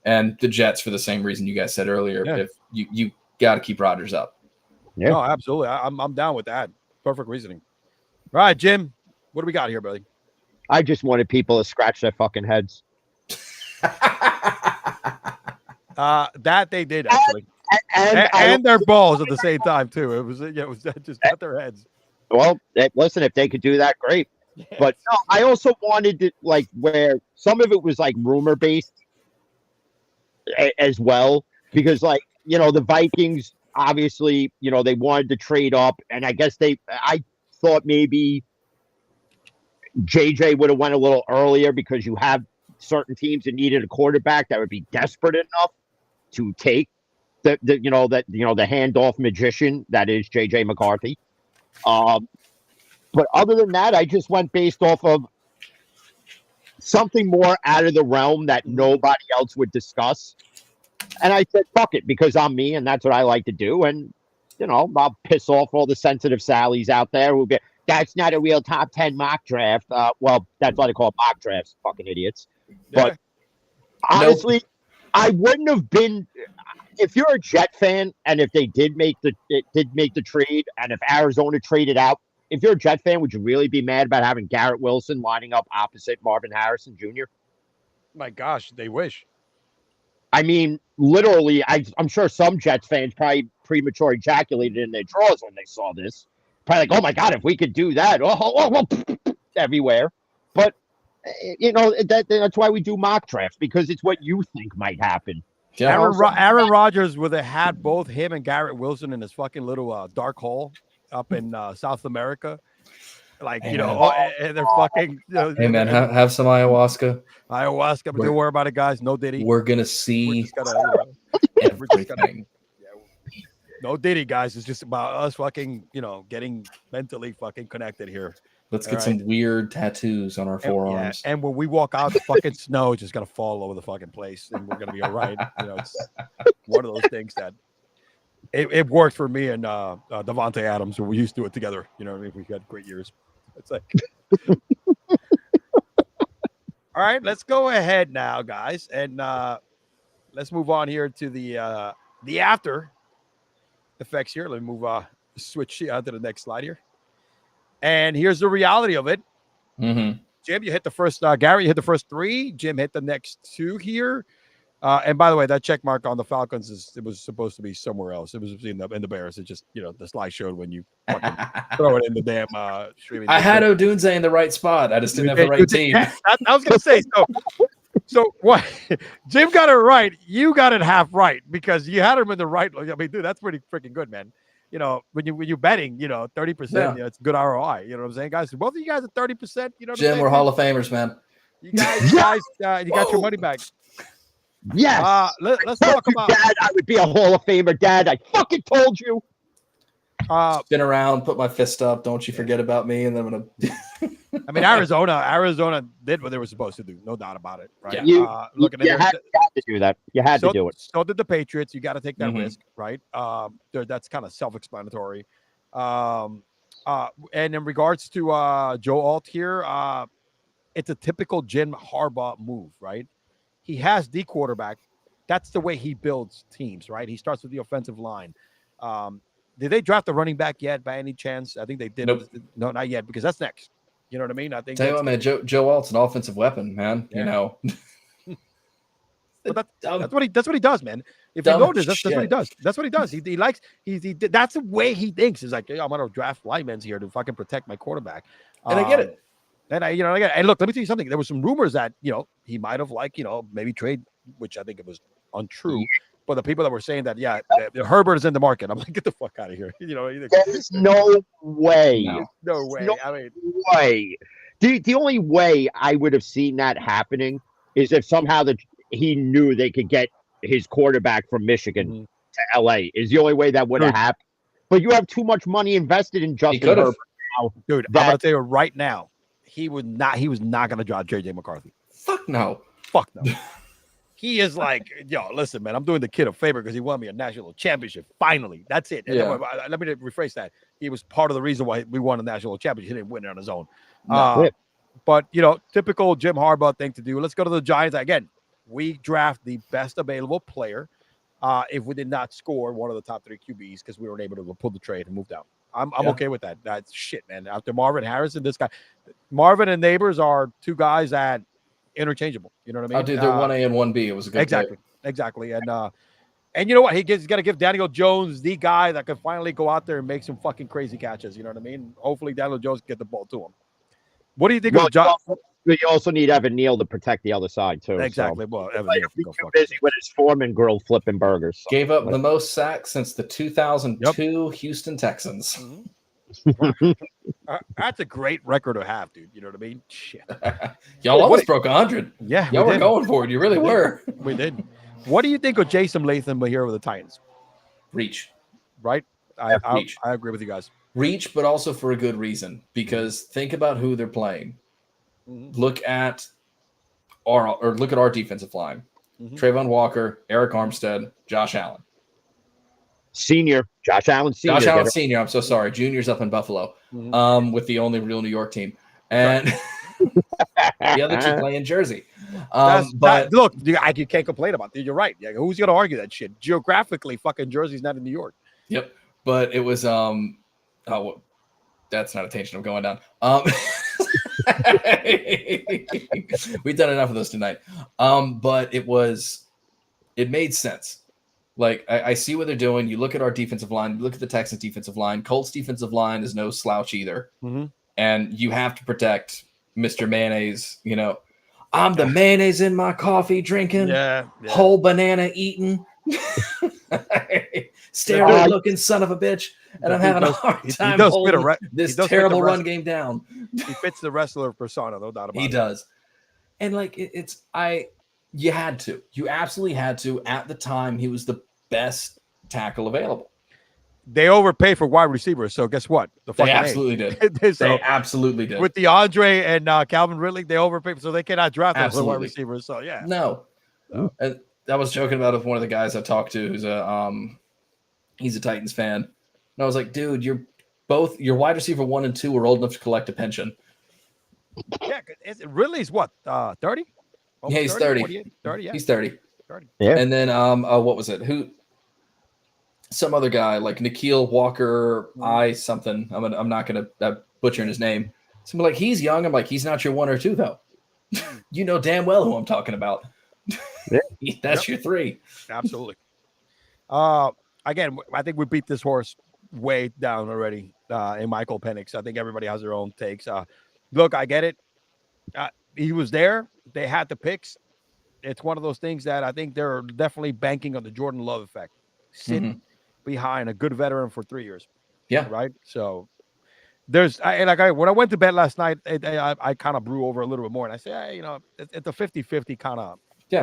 And the Jets, for the same reason you guys said earlier, if you got to keep Rodgers up. Yeah, no, absolutely. I'm down with that. Perfect reasoning. All right, Jim, what do we got here, buddy? I just wanted people to scratch their fucking heads. That they did actually, and their balls at the same time too. It was just not their heads. Well, listen, if they could do that, great. Yes. But no, I also wanted to where some of it was rumor based as well, because the Vikings obviously they wanted to trade up, and I guess I thought maybe JJ would have went a little earlier because you have certain teams that needed a quarterback that would be desperate enough to take the handoff magician that is JJ McCarthy. But other than that, I just went based off of something more out of the realm that nobody else would discuss. And I said, fuck it, because I'm me and that's what I like to do. And, I'll piss off all the sensitive Sallies out there who get, that's not a real top 10 mock draft. Well, that's what I call mock drafts, fucking idiots. Yeah. But honestly, I wouldn't have been, if you're a Jet fan and if they did make the trade and if Arizona traded out, if you're a Jet fan, would you really be mad about having Garrett Wilson lining up opposite Marvin Harrison Jr.? My gosh, they wish. I mean, literally, I'm sure some Jets fans probably premature ejaculated in their drawers when they saw this. Probably like, oh my God, if we could do that, everywhere. But, that's why we do mock drafts, because it's what you think might happen. Yeah. Aaron Rodgers would have had both him and Garrett Wilson in his fucking little dark hole up in South America. Like, and they're fucking. Hey, man, have some ayahuasca. Ayahuasca, but don't worry about it, guys. No Diddy. We're going to see everything. No Diddy, guys. It's just about us fucking, getting mentally fucking connected here. Let's get some weird tattoos on our forearms. Yeah. And when we walk out, the fucking snow is just going to fall over the fucking place, and we're going to be all right. It's one of those things that it worked for me and Devontae Adams, when we used to do it together. You know what I mean? We had great years. It's like, all right, let's go ahead now, guys, and let's move on here to the after effects here. Let me move switch to the next slide here, and here's the reality of it. Mm-hmm. Jim, you hit the first. Gary, you hit the first 3. Jim hit the next 2 here. And by the way, that check mark on the Falcons it was supposed to be somewhere else. It was in the Bears. It just, the slide showed when you throw it in the damn streaming. I had Odunze in the right spot. I just didn't have the right team. I was going to say, so what? Jim got it right. You got it half right because you had him in the right. I mean, dude, that's pretty freaking good, man. When you're betting, 30%, it's good ROI. You know what I'm saying, guys? So both of you guys are 30%. Jim, we're Hall of Famers, man. You guys, you got your money back. Yes. Let's talk about. Dad, I would be a Hall of Famer, Dad. I fucking told you. Spin around, put my fist up. Don't you forget about me. And then I'm gonna. I mean, Arizona did what they were supposed to do. No doubt about it. Right. Yeah. You had to do that. You had to do it. So did the Patriots. You got to take that risk, right? That's kind of self-explanatory. And in regards to Joe Alt here, it's a typical Jim Harbaugh move, right? He has the quarterback. That's the way he builds teams, right? He starts with the offensive line. Did they draft the running back yet by any chance? I think they did. Nope. No, not yet, because that's next. You know what I mean? I think. Tell you what, man, Joe Alt's an offensive weapon, man. Yeah. But that's what he does, man. If you notice, that's what he does. That's what he does. He likes that's the way he thinks. He's like, I'm gonna draft linemen here to fucking protect my quarterback. And I get it. And I get it. And look, let me tell you something. There were some rumors that he might have maybe trade, which I think it was untrue. But the people that were saying that, Herbert is in the market. I'm like, get the fuck out of here. There's no way. No way. No way. The only way I would have seen that happening is if somehow he knew they could get his quarterback from Michigan to LA. Is the only way that would have happened. But you have too much money invested in Justin Herbert now. Dude, I'm gonna tell you right now, he was not going to drop JJ McCarthy. Fuck no. He is like, listen, man, I'm doing the kid a favor because he won me a national championship. Finally. That's it. And let me rephrase that. He was part of the reason why we won a national championship. He didn't win it on his own. But, typical Jim Harbaugh thing to do. Let's go to the Giants. Again, we draft the best available player if we did not score one of the top 3 QBs because we weren't able to pull the trade and move down. I'm okay with that. That's shit, man. After Marvin Harrison, this guy, Marvin and Neighbors are 2 guys that interchangeable. You know what I mean? Oh, dude, they're 1A and 1B. It was a good exactly. And you know what? He's got to give Daniel Jones the guy that can finally go out there and make some fucking crazy catches. You know what I mean? Hopefully, Daniel Jones can get the ball to him. What do you think of John? You also need Evan Neal to protect the other side too. Exactly. So. Well, Evan Neal too busy with his Foreman grill flipping burgers. So. Gave up the most sacks since the 2002 Houston Texans. That's a great record to have, dude. You know what I mean? Shit. Y'all almost broke 100. Yeah, y'all were going for it. You really were. We did. What do you think of Jason Latham here with the Titans? Reach. Right? I agree with you guys. Reach, but also for a good reason. Because think about who they're playing. Look at our defensive line. Trayvon Walker, Eric Armstead, Josh Allen. Senior. Josh Allen Senior. Josh Allen Senior. I'm so sorry. Junior's up in Buffalo with the only real New York team. And the other two play in Jersey. But look, you can't complain about that. You're right. Yeah, who's going to argue that shit? Geographically, fucking Jersey's not in New York. Yep. But it was that's not a tangent I'm going down. We've done enough of those tonight. But it made sense. Like, I see what they're doing. You look at our defensive line, you look at the Texans defensive line. Colts defensive line is no slouch either. And you have to protect Mr. Mayonnaise. You know, I'm the mayonnaise in my coffee drinking, whole banana eating, steroid looking son of a bitch. And I'm having a hard time holding this terrible run game down. He fits the wrestler persona, no doubt about it. He does. And like, you had to. You absolutely had to. At the time, he was the best tackle available. They overpaid for wide receivers, so guess what? They absolutely did. They absolutely did. With DeAndre and Calvin Ridley, they overpaid, so they cannot draft those wide receivers. So yeah, no. And I was joking about it with one of the guys I talked to, who's he's a Titans fan, and I was like, dude, your wide receiver 1 and 2 are old enough to collect a pension. Yeah, Ridley's what 30? Yeah, he's 30. 30, yeah. He's 30. 30. Yeah. And then what was it? Some other guy like Nikhil Walker, something. I'm not gonna butcher his name. Somebody like, he's young. I'm like, he's not your 1 or 2 though. You know damn well who I'm talking about. That's your 3. Absolutely. Again, I think we beat this horse way down already in Michael Penix. I think everybody has their own takes. Look, I get it. He was there. They had the picks. It's one of those things that I think they're definitely banking on the Jordan Love effect. Sitting behind a good veteran for 3 years. Yeah. Right. So when I went to bed last night, I kind of brew over a little bit more. And I say, hey, it's a 50-50 kind of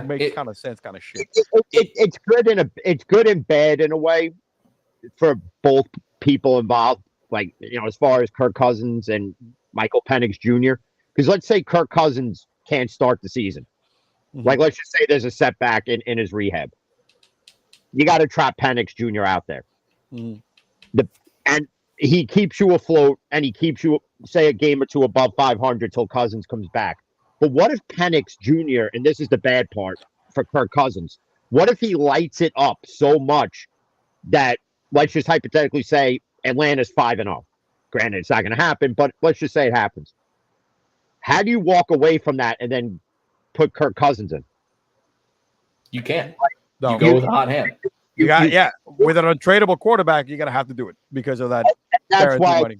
makes kind of sense kind of shit. It's good and bad in a way for both people involved. Like, as far as Kirk Cousins and Michael Penix Jr. Because let's say Kirk Cousins can't start the season. Like, let's just say there's a setback in his rehab. You got to trap Penix Jr. out there. And he keeps you afloat, and he keeps you, say, a game or two above 500 till Cousins comes back. But what if Penix Jr., and this is the bad part for Kirk Cousins, what if he lights it up so much that, let's just hypothetically say, Atlanta's 5-0. Granted, it's not going to happen, but let's just say it happens. How do you walk away from that and then put Kirk Cousins in? You can't. No. You go with a hot hand. With an untradeable quarterback, you're gonna have to do it because of that. That's why. Money.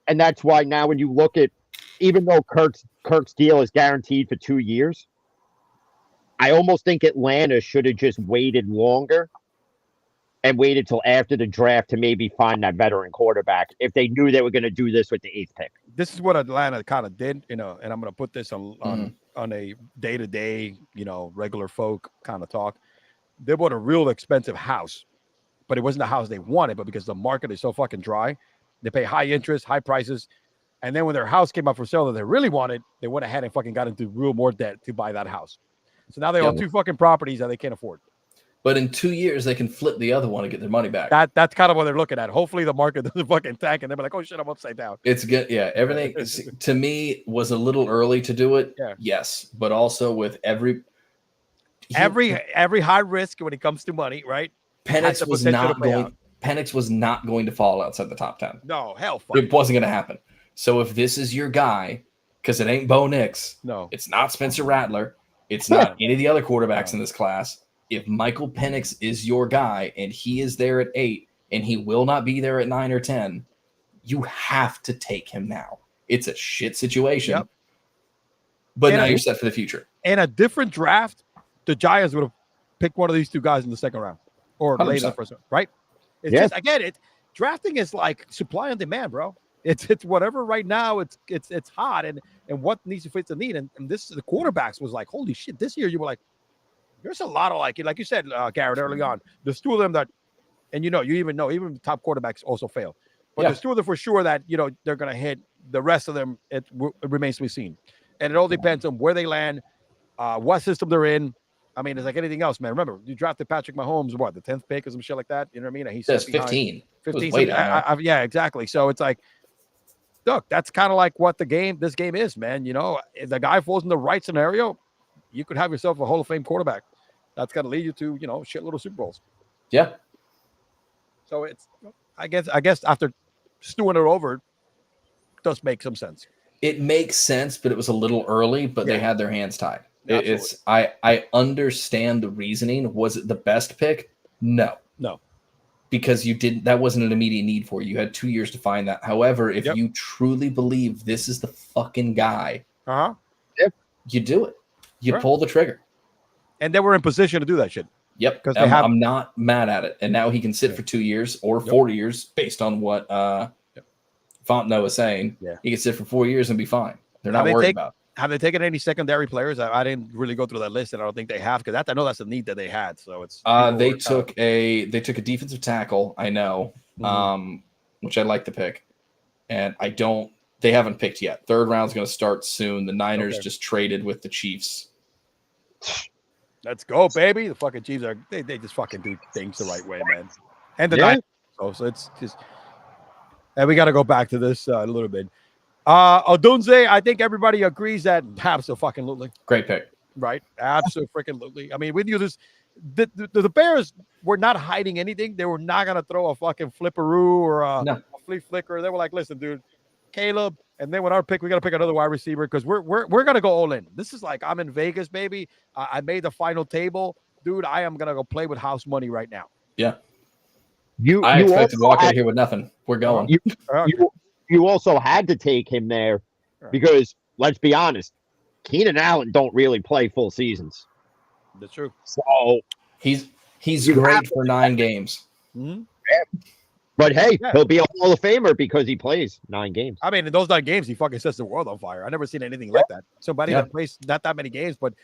And that's why now, when you look at, even though Kirk's deal is guaranteed for 2 years, I almost think Atlanta should have just waited longer and waited till after the draft to maybe find that veteran quarterback if they knew they were going to do this with the 8th pick. This is what Atlanta kind of did, and I'm going to put this on a day-to-day, regular folk kind of talk. They bought a real expensive house, but it wasn't the house they wanted, but because the market is so fucking dry, they pay high interest, high prices, and then when their house came up for sale that they really wanted, they went ahead and fucking got into real more debt to buy that house. So now they own 2 fucking properties that they can't afford. But in 2 years, they can flip the other one and get their money back. That's kind of what they're looking at. Hopefully the market doesn't fucking tank and they're like, oh shit, I'm upside down. It's good. Yeah. Everything to me was a little early to do it. Yeah. Yes. But also with every high risk when it comes to money, right? Penix was not going to fall outside the top 10. No, hell fuck. It wasn't going to happen. So if this is your guy, because it ain't Bo Nix, no, it's not Spencer Rattler, it's not any of the other quarterbacks in this class. If Michael Penix is your guy and he is there at 8 and he will not be there at 9 or 10, you have to take him now. It's a shit situation. Yep. But now you're set for the future. In a different draft, the Giants would have picked one of these 2 guys in the second round or 100%. Late in the first round, right? It's just, again, drafting is like supply and demand, bro. It's whatever right now. It's hot and what needs to fit the need. And this the quarterbacks was like, holy shit! This year you were like, there's a lot of like you said, Garrett, early on. There's two of them that, and you even the top quarterbacks also fail. But there's two of them for sure that they're gonna hit. The rest of them, it remains to be seen, and it all depends on where they land, what system they're in. I mean, it's like anything else, man. Remember, you drafted Patrick Mahomes, what, the 10th pick or some shit like that? You know what I mean? And he's 15. 15. Yeah, exactly. So it's like, look, that's kind of like what this game is, man. If the guy falls in the right scenario, you could have yourself a Hall of Fame quarterback. That's going to lead you to, shitload of Super Bowls. Yeah. So it's, I guess after stewing it over, it does make some sense. It makes sense, but it was a little early, but they had their hands tied. I understand the reasoning. Was it the best pick? No. Because that wasn't an immediate need for you. You had 2 years to find that. However, if you truly believe this is the fucking guy, you do it. You pull the trigger. And they were in position to do that shit. Yep. Because I'm not mad at it. And now he can sit for 2 years or 4 years based on what Fontenot is saying. Yeah. He can sit for 4 years and be fine. They're not worried about it. Have they taken any secondary players? I didn't really go through that list, and I don't think they have, because I know that's a need that they had. So it's they took a defensive tackle. I know, which I like to pick, and they haven't picked yet. Third round's going to start soon. The Niners just traded with the Chiefs. Let's go, baby! The fucking Chiefs they just fucking do things the right way, man. And the Niners. So it's just, and we got to go back to this a little bit. Odunze, I think everybody agrees that absolutely great pick, right? Absolutely. I mean, we knew this. The Bears were not hiding anything. They were not gonna throw a fucking flipperoo or a flea flicker. They were like, "Listen, dude, Caleb." And then with our pick, we gotta pick another wide receiver because we're gonna go all in. This is like I'm in Vegas, baby. I made the final table, dude. I am gonna go play with house money right now. Yeah. I expected to walk out here with nothing. We're going. You also had to take him there because, let's be honest, Keenan Allen don't really play full seasons. That's true. So he's great for 9 games. Mm-hmm. But hey, he'll be a Hall of Famer because he plays 9 games. I mean, in those 9 games, he fucking sets the world on fire. I never seen anything like that. Somebody that plays not that many games, but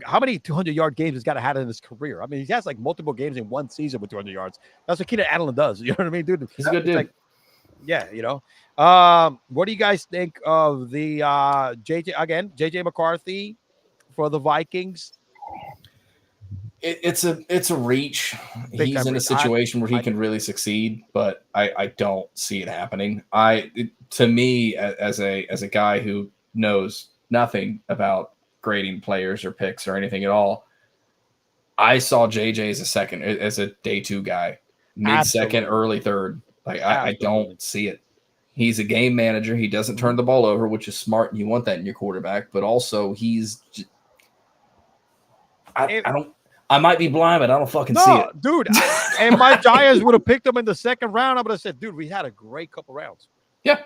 how many 200-yard games he's got to have in his career? I mean, he has like multiple games in one season with 200 yards. That's what Keenan Allen does. You know what I mean, dude? He's a good dude. Like, what do you guys think of the JJ McCarthy for the Vikings? It's a reach. He's in a situation where he can really succeed, but I don't see it happening. To me, as a guy who knows nothing about grading players or picks or anything at all, I saw JJ as a day 2 guy, mid-second, early third. Like I don't see it. He's a game manager. He doesn't turn the ball over, which is smart. And you want that in your quarterback, but also he's just, I might be blind, but I don't fucking see it. Dude. And my Giants would have picked him in the second round. I would have said, dude, we had a great couple rounds. Yeah.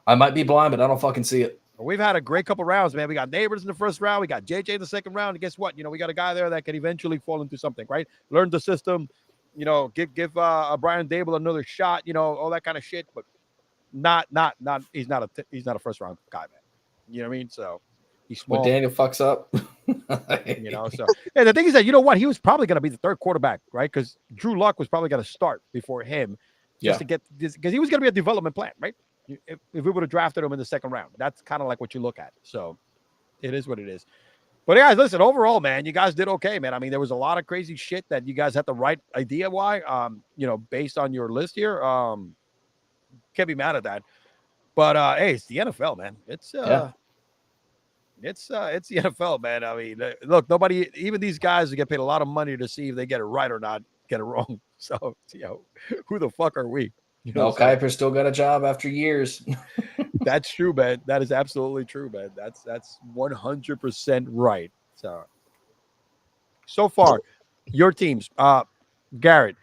I might be blind, but I don't fucking see it. We've had a great couple rounds, man. We got Neighbors in the first round. We got JJ in the second round. And guess what? We got a guy there that can eventually fall into something, right? Learn the system, give Brian Dable another shot, all that kind of shit. But he's not a first round guy, man. You know what I mean? So he's small. When Daniel fucks up, So and the thing is that he was probably going to be the third quarterback, right? Because Drew Luck was probably going to start before him, just to get this, because he was going to be a development plan, right? If we would have drafted him in the second round, that's kind of like what you look at. So it is what it is. But guys, listen, overall, man, you guys did okay, man. I mean, there was a lot of crazy shit that you guys had the right idea why, based on your list here. Can't be mad at that. But hey, it's the NFL, man. It's the NFL, man. I mean, look, nobody, even these guys who get paid a lot of money to see if they get it right or not, get it wrong. So, who the fuck are we? Mel Kiper still got a job after years. That's true, man. That is absolutely true, man. That's 100% right. So far, your teams, Garrett,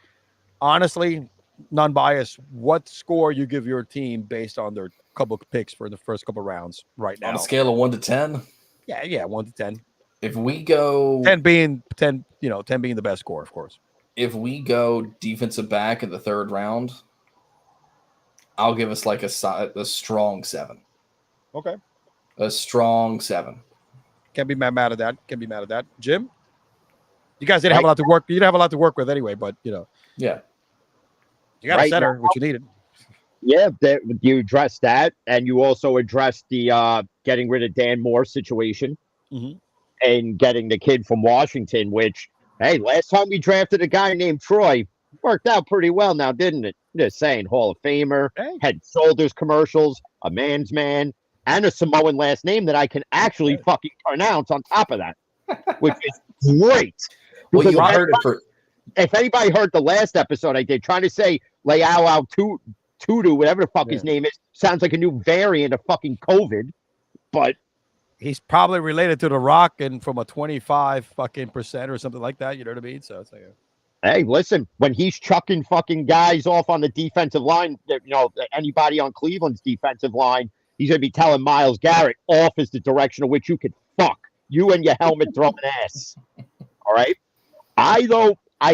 honestly, non-biased, what score you give your team based on their couple of picks for the first couple of rounds right now? On a scale of 1 to 10? Yeah, 1 to 10. If we go 10 being the best score, of course. If we go defensive back in the third round, I'll give us like a strong 7. Okay. A strong 7. Can't be mad at that. Can't be mad at that. Jim, you guys didn't have a lot to work. You didn't have a lot to work with anyway, but you Yeah. got a center, which you needed. Yeah, you addressed that, and you also addressed the getting rid of Dan Moore situation and getting the kid from Washington, which, hey, last time we drafted a guy named Troy, worked out pretty well now, didn't it? Just saying, Hall of Famer, Head Shoulders commercials, a man's man, and a Samoan last name that I can actually fucking pronounce on top of that, which is great. Well, you heard it for... If anybody heard the last episode I did, trying to say Leao Tudu, whatever the fuck his name is, sounds like a new variant of fucking COVID, but he's probably related to The Rock and from a 25% fucking or something like that. You know what I mean? So it's like, hey, listen, when he's chucking fucking guys off on the defensive line, you know, anybody on Cleveland's defensive line, he's gonna be telling Myles Garrett off is the direction of which you could fuck you and your helmet throwing ass. All right, I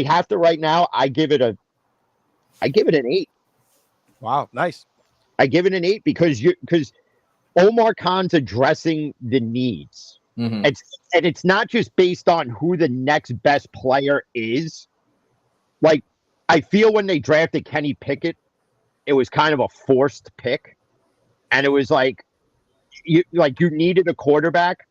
have to right now. I give it an 8. Wow, nice. I give it an 8 because Omar Khan's addressing the needs. And it's not just based on who the next best player is. Like, I feel when they drafted Kenny Pickett, it was kind of a forced pick. And it was like you needed a quarterback,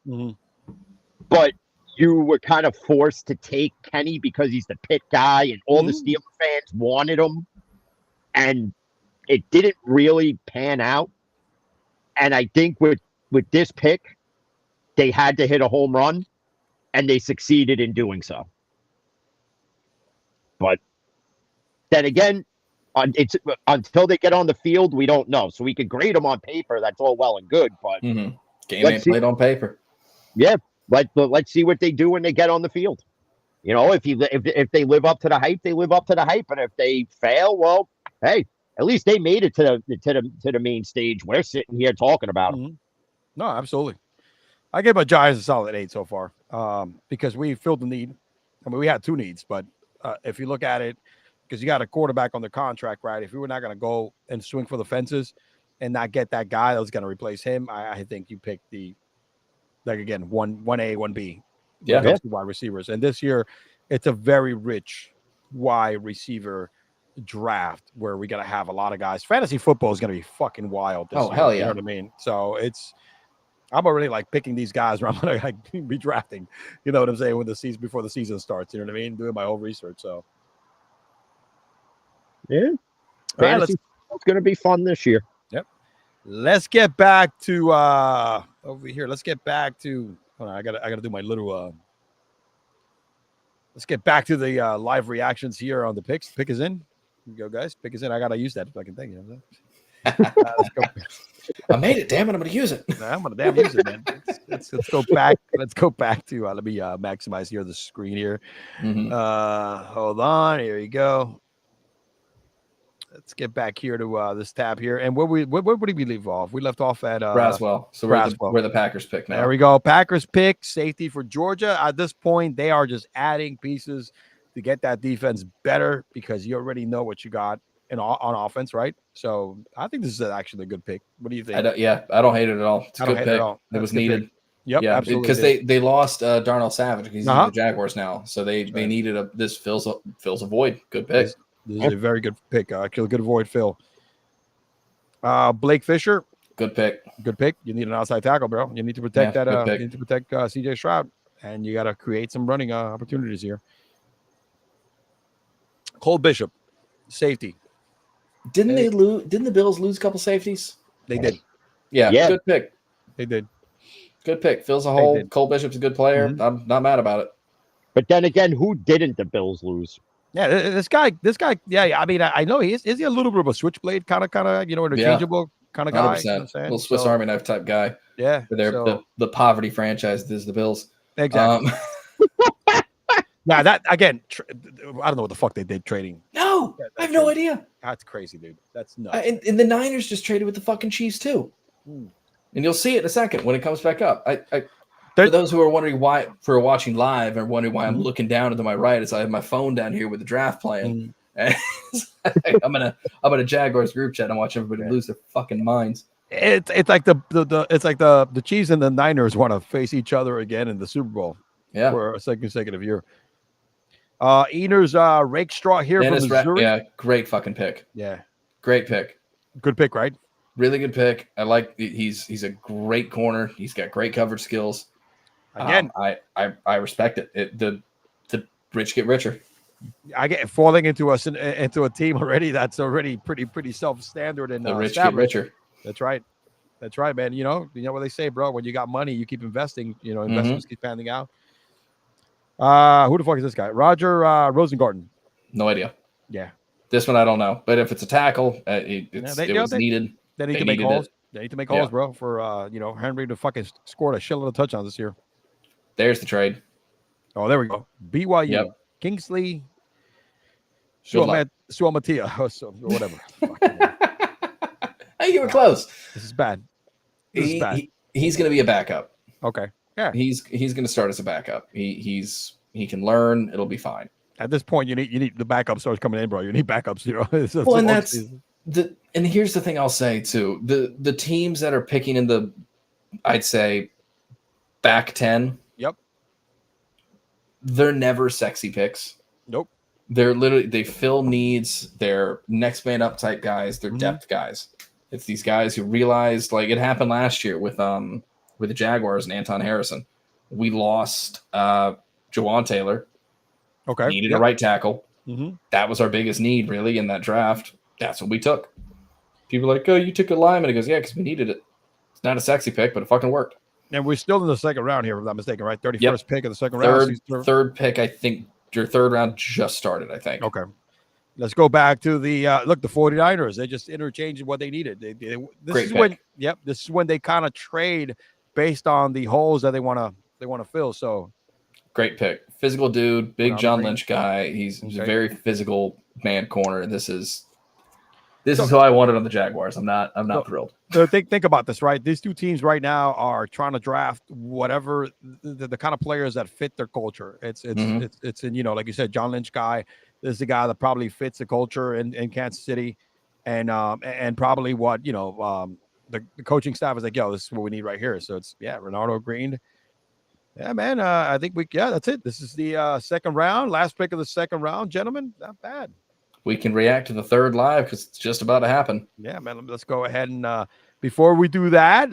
but you were kind of forced to take Kenny because he's the Pitt guy and all the Steelers fans wanted him. And it didn't really pan out. And I think with this pick, they had to hit a home run, and they succeeded in doing so. But then again, it's until they get on the field, we don't know. So we can grade them on paper. That's all well and good. But game ain't played on paper. Yeah, let's see what they do when they get on the field. You know, if they live up to the hype, they live up to the hype. And if they fail, well, hey, at least they made it to the main stage. We're sitting here talking about them. No, absolutely. I give my Giants a solid 8 so far because we filled the need. I mean, we had 2 needs, but if you look at it, because you got a quarterback on the contract, right? If we were not going to go and swing for the fences and not get that guy that was going to replace him, I think you pick the, like, again, 1A, 1B. Yeah. Wide receivers. And this year, it's a very rich wide receiver draft where we got to have a lot of guys. Fantasy football is going to be fucking wild this year, hell yeah. You know what I mean? So I'm already like picking these guys where I'm going to like be drafting, you know what I'm saying, before the season starts, you know what I mean? Doing my whole research. So yeah. Fantasy it's going to be fun this year. Yep. Let's get back to over here. Let's get back to I gotta do my little let's get back to the live reactions here on the picks. Pick is in. Here you go, guys. Pick is in. I gotta use that fucking thing. You know let's go. I made it. Damn it! I'm gonna use it. I'm gonna damn use it, man. Let's go back. Let's go back to let me maximize here the screen here. Hold on. Here you go. Let's get back here to this tab here. And where did we leave off? We left off at Braswell. So we're the Packers pick now. There we go. Packers pick safety for Georgia. At this point, they are just adding pieces to get that defense better because you already know what you got on offense, right? So I think this is actually a good pick. What do you think? I don't hate it at all. It's a good pick. It was needed. Pick. Yep, yeah, absolutely. Because they lost Darnell Savage because he's in the Jaguars now. So they needed this fills a void. Good pick. This is a very good pick. Actually, good avoid Phil. Blake Fisher. Good pick. Good pick. You need an outside tackle, bro. You need to protect that. You need to protect CJ Stroud, and you got to create some running opportunities here. Cole Bishop, safety. Didn't the Bills lose a couple safeties? They did. Yeah. Good pick. They did. Good pick. Fills a hole. Cole Bishop's a good player. I'm not mad about it. But then again, who didn't the Bills lose? Yeah, this guy. Yeah, I mean, I know is he a little bit of a switchblade kind of, interchangeable kind of guy. 100%. You know little Swiss Army knife type guy. Yeah. The poverty franchise is the Bills. Exactly. Yeah, that again. I don't know what the fuck they did trading. No, I have no idea. That's crazy, dude. That's nuts. And the Niners just traded with the fucking Chiefs too. And you'll see it in a second when it comes back up. For those who are wondering why, for watching live, or wondering why I'm looking down to my right as I have my phone down here with the draft playing, And I'm in a Jaguars group chat and watch everybody lose their fucking minds. It's like the Chiefs and the Niners want to face each other again in the Super Bowl for a second consecutive year. Eaner's Rakestraw here from Missouri. Great fucking pick. Yeah, great pick. Good pick, right? Really good pick. I like. He's a great corner. He's got great coverage skills. Again, I respect it. The rich get richer. I get falling into a team already that's already pretty self-standard and the rich get richer. That's right, man. You know what they say, bro. When you got money, you keep investing. You know, investments keep panning out. Who the fuck is this guy? Roger Rosengarten. No idea. Yeah, this one I don't know. But if it's a tackle, it was needed. They need to make calls. They need to make calls, bro. For Henry to fucking scored a shitload of touchdowns this year. There's the trade. Oh, there we go. BYU. Kingsley. Suamatia. Or whatever. Hey, you were close. This is bad. He's going to be a backup. Okay. Yeah. He's going to start as a backup. He can learn. It'll be fine. At this point, you need the backup starts coming in, bro. You need backups. And here's the thing I'll say too: the teams that are picking in the, I'd say, back 10. Yep. They're never sexy picks. Nope. They fill needs. They're next man up type guys. They're depth guys. It's these guys who realized, like it happened last year with the Jaguars and Anton Harrison. We lost Jawan Taylor. Okay. Needed a right tackle. That was our biggest need, really, in that draft. That's what we took. People are like, oh, you took a lineman. He goes, yeah, because we needed it. It's not a sexy pick, but it fucking worked. And we're still in the second round here, if I'm not mistaken, right? 31st pick of the second round. Third pick, I think. Your third round just started, I think. Okay. Let's go back to the the 49ers. They just interchanged what they needed. This is when they kind of trade based on the holes that they want to fill. So great pick. Physical dude, big John Lynch guy. He's a very physical man corner. This is who I wanted on the Jaguars. I'm not thrilled. So think about this, right? These two teams right now are trying to draft whatever the kind of players that fit their culture. It's in, like you said, John Lynch guy. This is the guy that probably fits the culture in Kansas City, and probably what the coaching staff is like. Yo, this is what we need right here. So it's Renardo Green. Yeah, man. I think that's it. This is the second round, last pick of the second round, gentlemen. Not bad. We can react to the third live because it's just about to happen. Yeah, man. Let's go ahead and before we do that,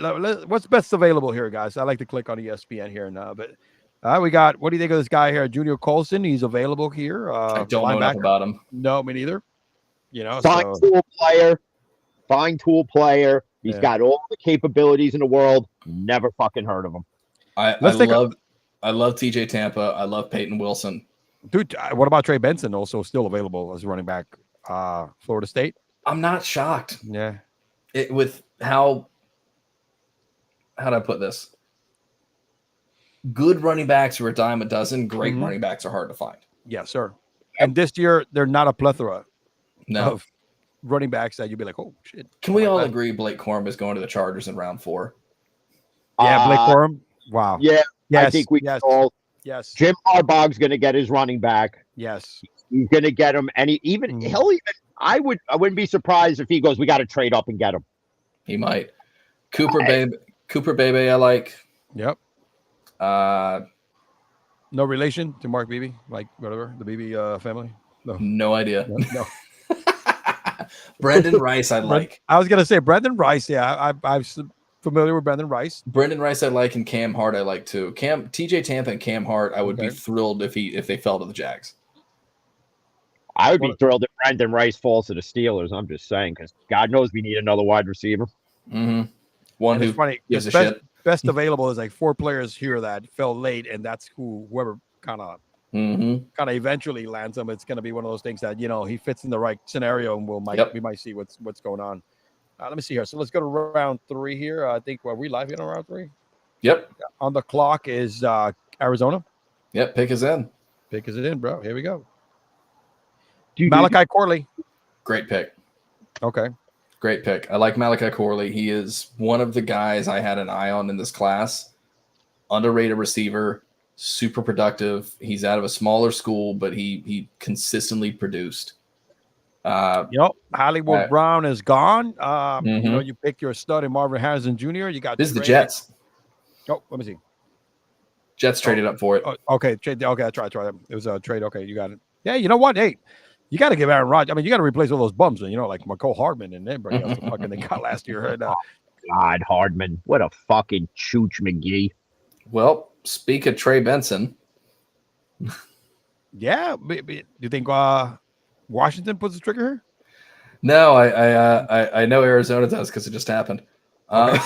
what's best available here, guys? I like to click on ESPN here now, but we got. What do you think of this guy here, Junior Colson? He's available here. I don't know enough about him. No, me neither. Fine tool player. He's got all the capabilities in the world. Never fucking heard of him. I love TJ Tampa. I love Peyton Wilson. Dude, what about Trey Benson? Also still available as running back, Florida State. I'm not shocked. Yeah, with how do I put this? Good running backs are a dime a dozen. Great running backs are hard to find. Yes, sir. And this year they're not a plethora of running backs that you'd be like, oh shit. Can we all agree Blake Corum is going to the Chargers in round 4? Yeah, Blake Corum. Wow. Yeah, yes, I think we all. Yes. Jim Harbaugh's going to get his running back. Yes. He's going to get him. And I wouldn't be surprised if he goes, we got to trade up and get him. He might. Cooper Bebe, I like. Yep. No relation to Mark Beebe, like whatever, the Beebe family? No idea. No. Brendan Rice, I like. I was going to say Brendan Rice. Yeah, I'm familiar with Brendan Rice. Brendan Rice I like, and Cam Hart I like too. TJ Tampa and Cam Hart I would be thrilled if they fell to the Jags. I would be thrilled if Brendan Rice falls to the Steelers. I'm just saying, because God knows we need another wide receiver. Mm-hmm. One who gives a shit. Best available is like 4 players here that fell late, and that's whoever kind of eventually lands him. It's going to be one of those things that he fits in the right scenario, and we might see what's going on. Let me see here. So let's go to round 3 here. I think we live here on round 3. Yep. On the clock is Arizona. Yep. Pick is in. Pick is in, bro. Here we go. Malachi Corley. Great pick. Okay. Great pick. I like Malachi Corley. He is one of the guys I had an eye on in this class. Underrated receiver, super productive. He's out of a smaller school, but he consistently produced. Hollywood Brown is gone. You pick your stud in Marvin Harrison Jr. You got this is the Jets. Oh, let me see. Jets traded up for it. Okay, that's right. It was a trade. Okay, you got it. Yeah, you know what? Hey, you got to give Aaron Rodgers. I mean, you got to replace all those bums, like McCole Hardman and everybody else fucking they got last year. And, God, Hardman, what a fucking chooch McGee. Well, speak of Trey Benson. Yeah, do you think Washington puts the trigger here? No, I know Arizona does because it just happened. Okay.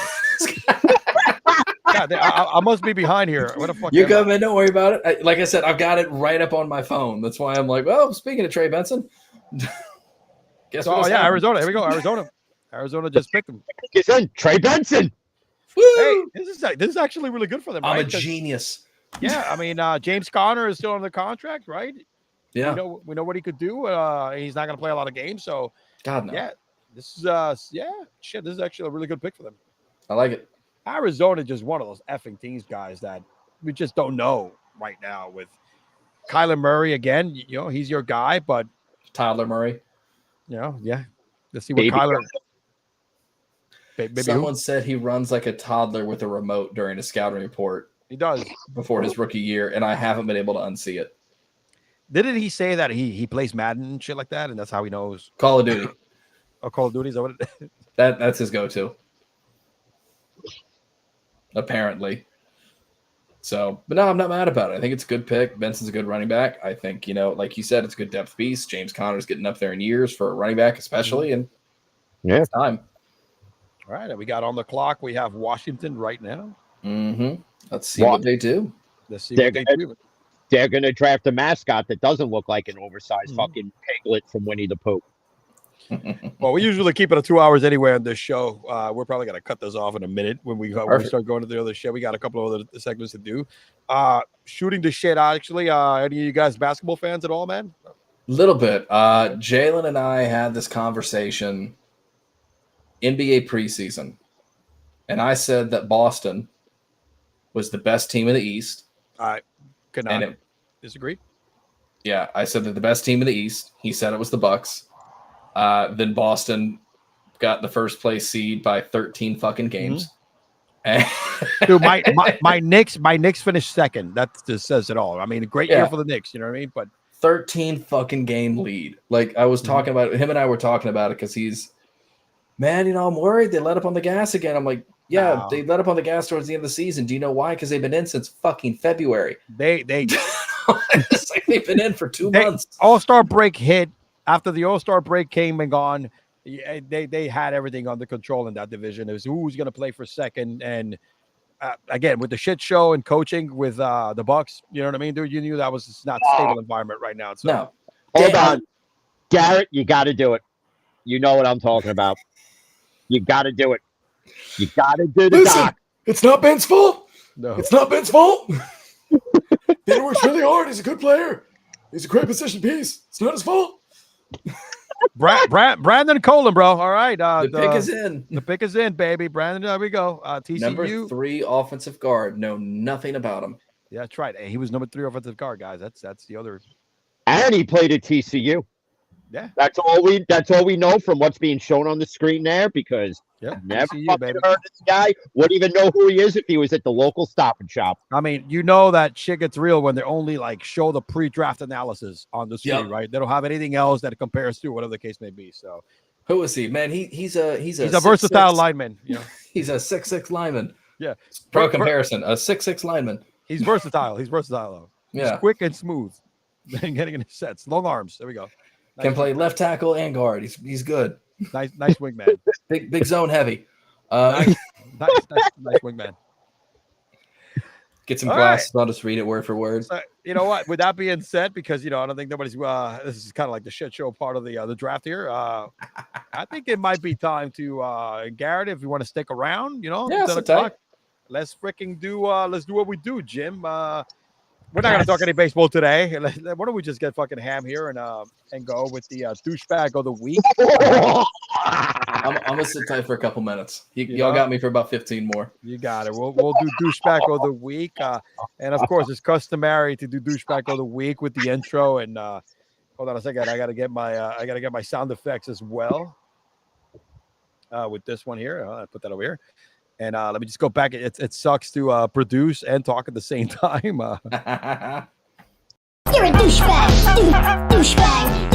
God, I must be behind here. What the fuck? You go, man. Don't worry about it. Like I said, I've got it right up on my phone. That's why I'm like, well, speaking of Trey Benson, guess what? Yeah, Arizona. Here we go. Arizona just picked him. It's in Trey Benson. Woo! Hey, this is actually really good for them. I'm right? a genius. Yeah, I mean, James Conner is still under contract, right? Yeah, we know what he could do. He's not going to play a lot of games, so God no. Yeah, this is This is actually a really good pick for them. I like it. Arizona is just one of those effing teams, guys, that we just don't know right now. With Kyler Murray again, he's your guy, but Tyler Murray. Yeah. Let's see what Kyler. Someone said he runs like a toddler with a remote during a scouting report. He does before his rookie year, and I haven't been able to unsee it. Didn't he say that he plays Madden and shit like that, and that's how he knows Call of Duty? Call of Duty is that what it is? That's his go-to. Apparently. So, but no, I'm not mad about it. I think it's a good pick. Benson's a good running back. I think, like you said, it's a good depth piece. James Conner's getting up there in years for a running back, especially, and it's time. All right, and we got on the clock. We have Washington right now. Mm-hmm. Let's see what they do. Let's see what they do. They're going to draft a mascot that doesn't look like an oversized fucking piglet from Winnie the Pooh. Well, we usually keep it at 2 hours anyway on this show. We're probably going to cut this off in a minute when we start going to the other show. We got a couple of other segments to do. Shooting the shit, actually. Any of you guys basketball fans at all, man? Little bit. Jalen and I had this conversation NBA preseason, and I said that Boston was the best team in the East. I could not disagree. Yeah, I said that the best team in the East. He said it was the Bucks. Then Boston got the first place seed by 13 fucking games. Mm-hmm. Dude, my Knicks finished second. That just says it all. I mean, a great year for the Knicks. You know what I mean? But 13 fucking game lead. Like I was talking about it. Him and I were talking about it because he's, man, I'm worried they let up on the gas again. I'm like, yeah, they let up on the gas towards the end of the season. Do you know why? Because they've been in since fucking February. They it's like they've been in for 2 months. All-Star break hit. After the All-Star break came and gone, they had everything under control in that division. It was who's going to play for second. And again, with the shit show and coaching with the Bucks, you know what I mean, dude? You knew that was not a stable environment right now. So. No. Hold on. Garrett, you got to do it. You know what I'm talking about. You got to do it. You got to do the doc. It's not Ben's fault. No. It's not Ben's fault. Ben works really hard. He's a good player. He's a great position piece. It's not his fault. Brandon Colin, bro. All right. The pick is in. The pick is in, baby. Brandon, there we go. TCU. Number 3 offensive guard. Know nothing about him. Yeah, that's right. He was number 3 offensive guard, guys. That's the other. And he played at TCU. Yeah. That's all we know from what's being shown on the screen there, because never fucking heard of this guy. Wouldn't even know who he is if he was at the local Stop and Shop. I mean, that shit gets real when they only show the pre-draft analysis on the screen, right? They don't have anything else that it compares to, whatever the case may be. So who is he? Man, he's a versatile lineman. He's a 6'6" lineman. Yeah. Pro comparison, a 6'6" lineman. He's versatile. He's versatile though. Yeah. He's quick and smooth. Getting in his sets. Long arms. There we go. Can play left tackle and guard. He's good. Nice wingman. big zone heavy. Nice wingman. Get some glasses. Right. I'll just read it word for word. So, you know what? With that being said, because I don't think nobody's. This is kind of like the shit show part of the draft here. I think it might be time to Garrett, if you want to stick around. 10 o'clock. Let's freaking do. Let's do what we do, Jim. We're not going to talk any baseball today. Why don't we just get fucking ham here and go with the douchebag of the week? I'm going to sit tight for a couple minutes. Y'all got me for about 15 more. You got it. We'll do douchebag of the week. And, of course, it's customary to do douchebag of the week with the intro. And Hold on a second. I gotta get my sound effects as well. With this one here, I put that over here, and let me just go back. It sucks to produce and talk at the same time. You're a douchebag. Douchebag.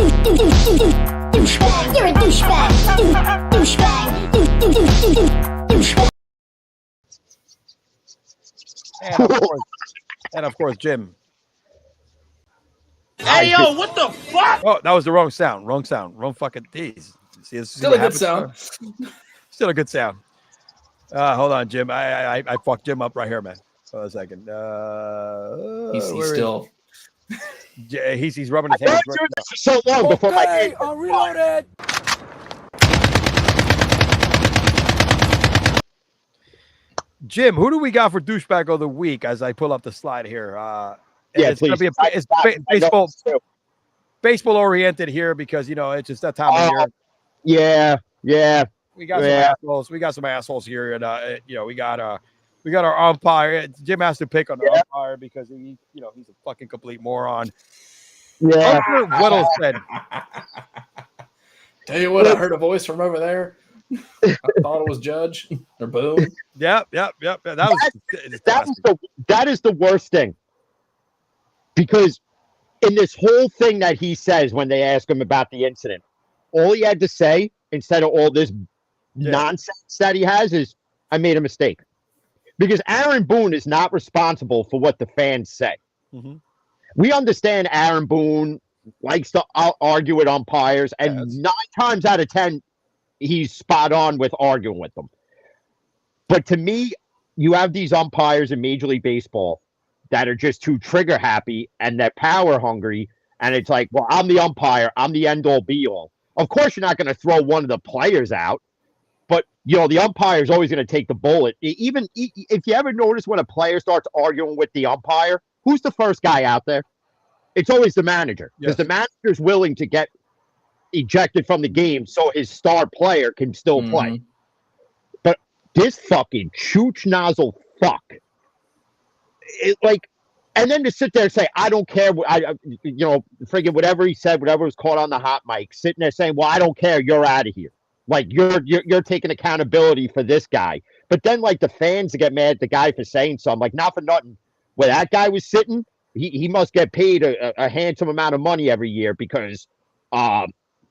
Douchebag. You're a douchebag. Douchebag. And of course, Jim. Hey yo, what the fuck? Oh, that was the wrong sound. Wrong fucking tease. See, Still a good sound. Still a good sound. Hold on, Jim. I fucked Jim up right here, man. Hold on a second. He's rubbing his hands. Right now. So long before my game. I'll reload it. Jim, who do we got for douchebag of the week? As I pull up the slide here. It's please. Gonna be baseball oriented here because it's just that time of year. Yeah. We got some assholes. We got some assholes here, and we got our umpire. Jim has to pick on the umpire because he's a fucking complete moron. Yeah. Whittle said. Tell you what, I heard a voice from over there. I thought it was Judge or Boone. Yep. That is the worst thing. Because in this whole thing that he says when they ask him about the incident, all he had to say, instead of all this nonsense that he has, is, I made a mistake. Because Aaron Boone is not responsible for what the fans say. Mm-hmm. We understand Aaron Boone likes to argue with umpires, and 9 times out of 10, he's spot on with arguing with them. But to me, you have these umpires in Major League Baseball that are just too trigger happy and they're power hungry. And it's like, well, I'm the umpire. I'm the end all be all. Of course, you're not going to throw one of the players out, but the umpire is always going to take the bullet. Even if you ever notice when a player starts arguing with the umpire, who's the first guy out there? It's always the manager, because the manager is willing to get ejected from the game so his star player can still play. But this fucking chooch nozzle fuck. And then to sit there and say, I don't care, friggin' whatever he said, whatever was caught on the hot mic, sitting there saying, well, I don't care, you're out of here. Like, you're taking accountability for this guy. But then, the fans get mad at the guy for saying something, not for nothing. Where that guy was sitting, he must get paid a handsome amount of money every year because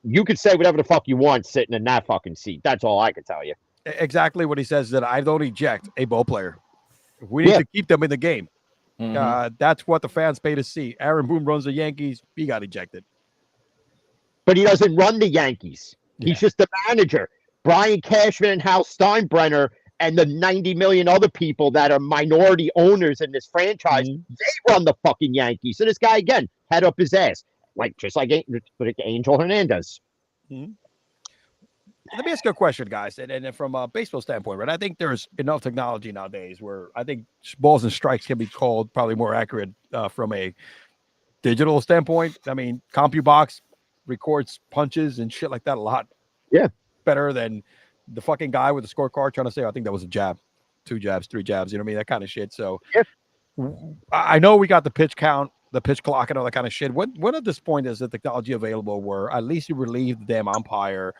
you could say whatever the fuck you want sitting in that fucking seat. That's all I can tell you. Exactly what he says, that I don't eject a ball player. We need to keep them in the game. Mm-hmm. That's what the fans pay to see. Aaron Boone runs the Yankees. He got ejected. But he doesn't run the Yankees. He's just the manager. Brian Cashman and Hal Steinbrenner and the 90 million other people that are minority owners in this franchise, they run the fucking Yankees. So this guy, again, head up his ass. Just like Angel Hernandez. Mm-hmm. Let me ask you a question, guys. And from a baseball standpoint, right? I think there's enough technology nowadays where I think balls and strikes can be called probably more accurate from a digital standpoint. I mean, CompuBox records punches and shit like that a lot better than the fucking guy with the scorecard trying to say, I think that was a jab, 2 jabs, 3 jabs, you know what I mean? That kind of shit. So I know we got the pitch count, the pitch clock and all that kind of shit. When at this point is the technology available where at least you relieve the damn umpire?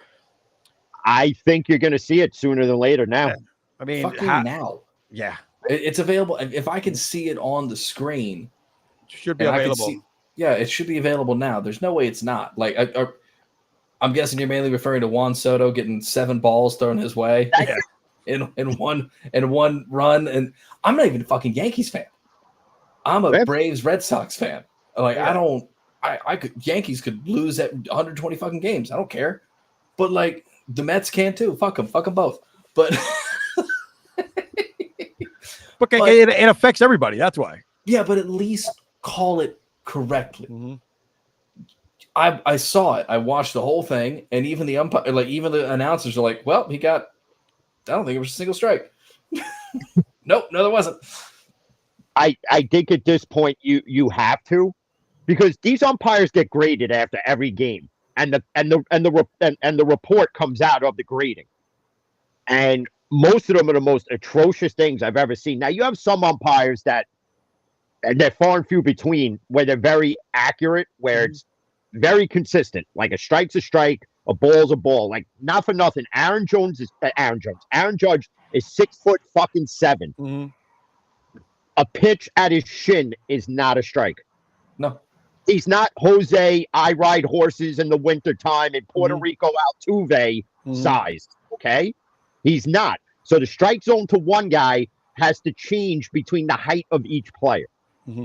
I think you're going to see it sooner than later now. I mean, now. Yeah. It's available. If I can see it on the screen, it should be available. It should be available now. There's no way it's not. I'm guessing you're mainly referring to Juan Soto getting 7 balls thrown his way in one run. And I'm not even a fucking Yankees fan. I'm a Braves Red Sox fan. Yankees could lose at 120 fucking games. I don't care. But the Mets can too. Fuck them both. But it affects everybody. That's why. Yeah, but at least call it correctly. Mm-hmm. I saw it. I watched the whole thing, and even the umpire, even the announcers are like, "Well, he got. I don't think it was a single strike." Nope, no, there wasn't. I think at this point you have to, because these umpires get graded after every game. And the report comes out of the grading, and most of them are the most atrocious things I've ever seen. Now you have some umpires and they're far and few between, where they're very accurate, where it's very consistent. Like a strike's a strike, a ball's a ball. Like not for nothing. Aaron Judge is 6'7". Mm-hmm. A pitch at his shin is not a strike. No. He's not Jose, I ride horses in the wintertime in Puerto Rico Altuve sized. Okay? He's not. So the strike zone to one guy has to change between the height of each player.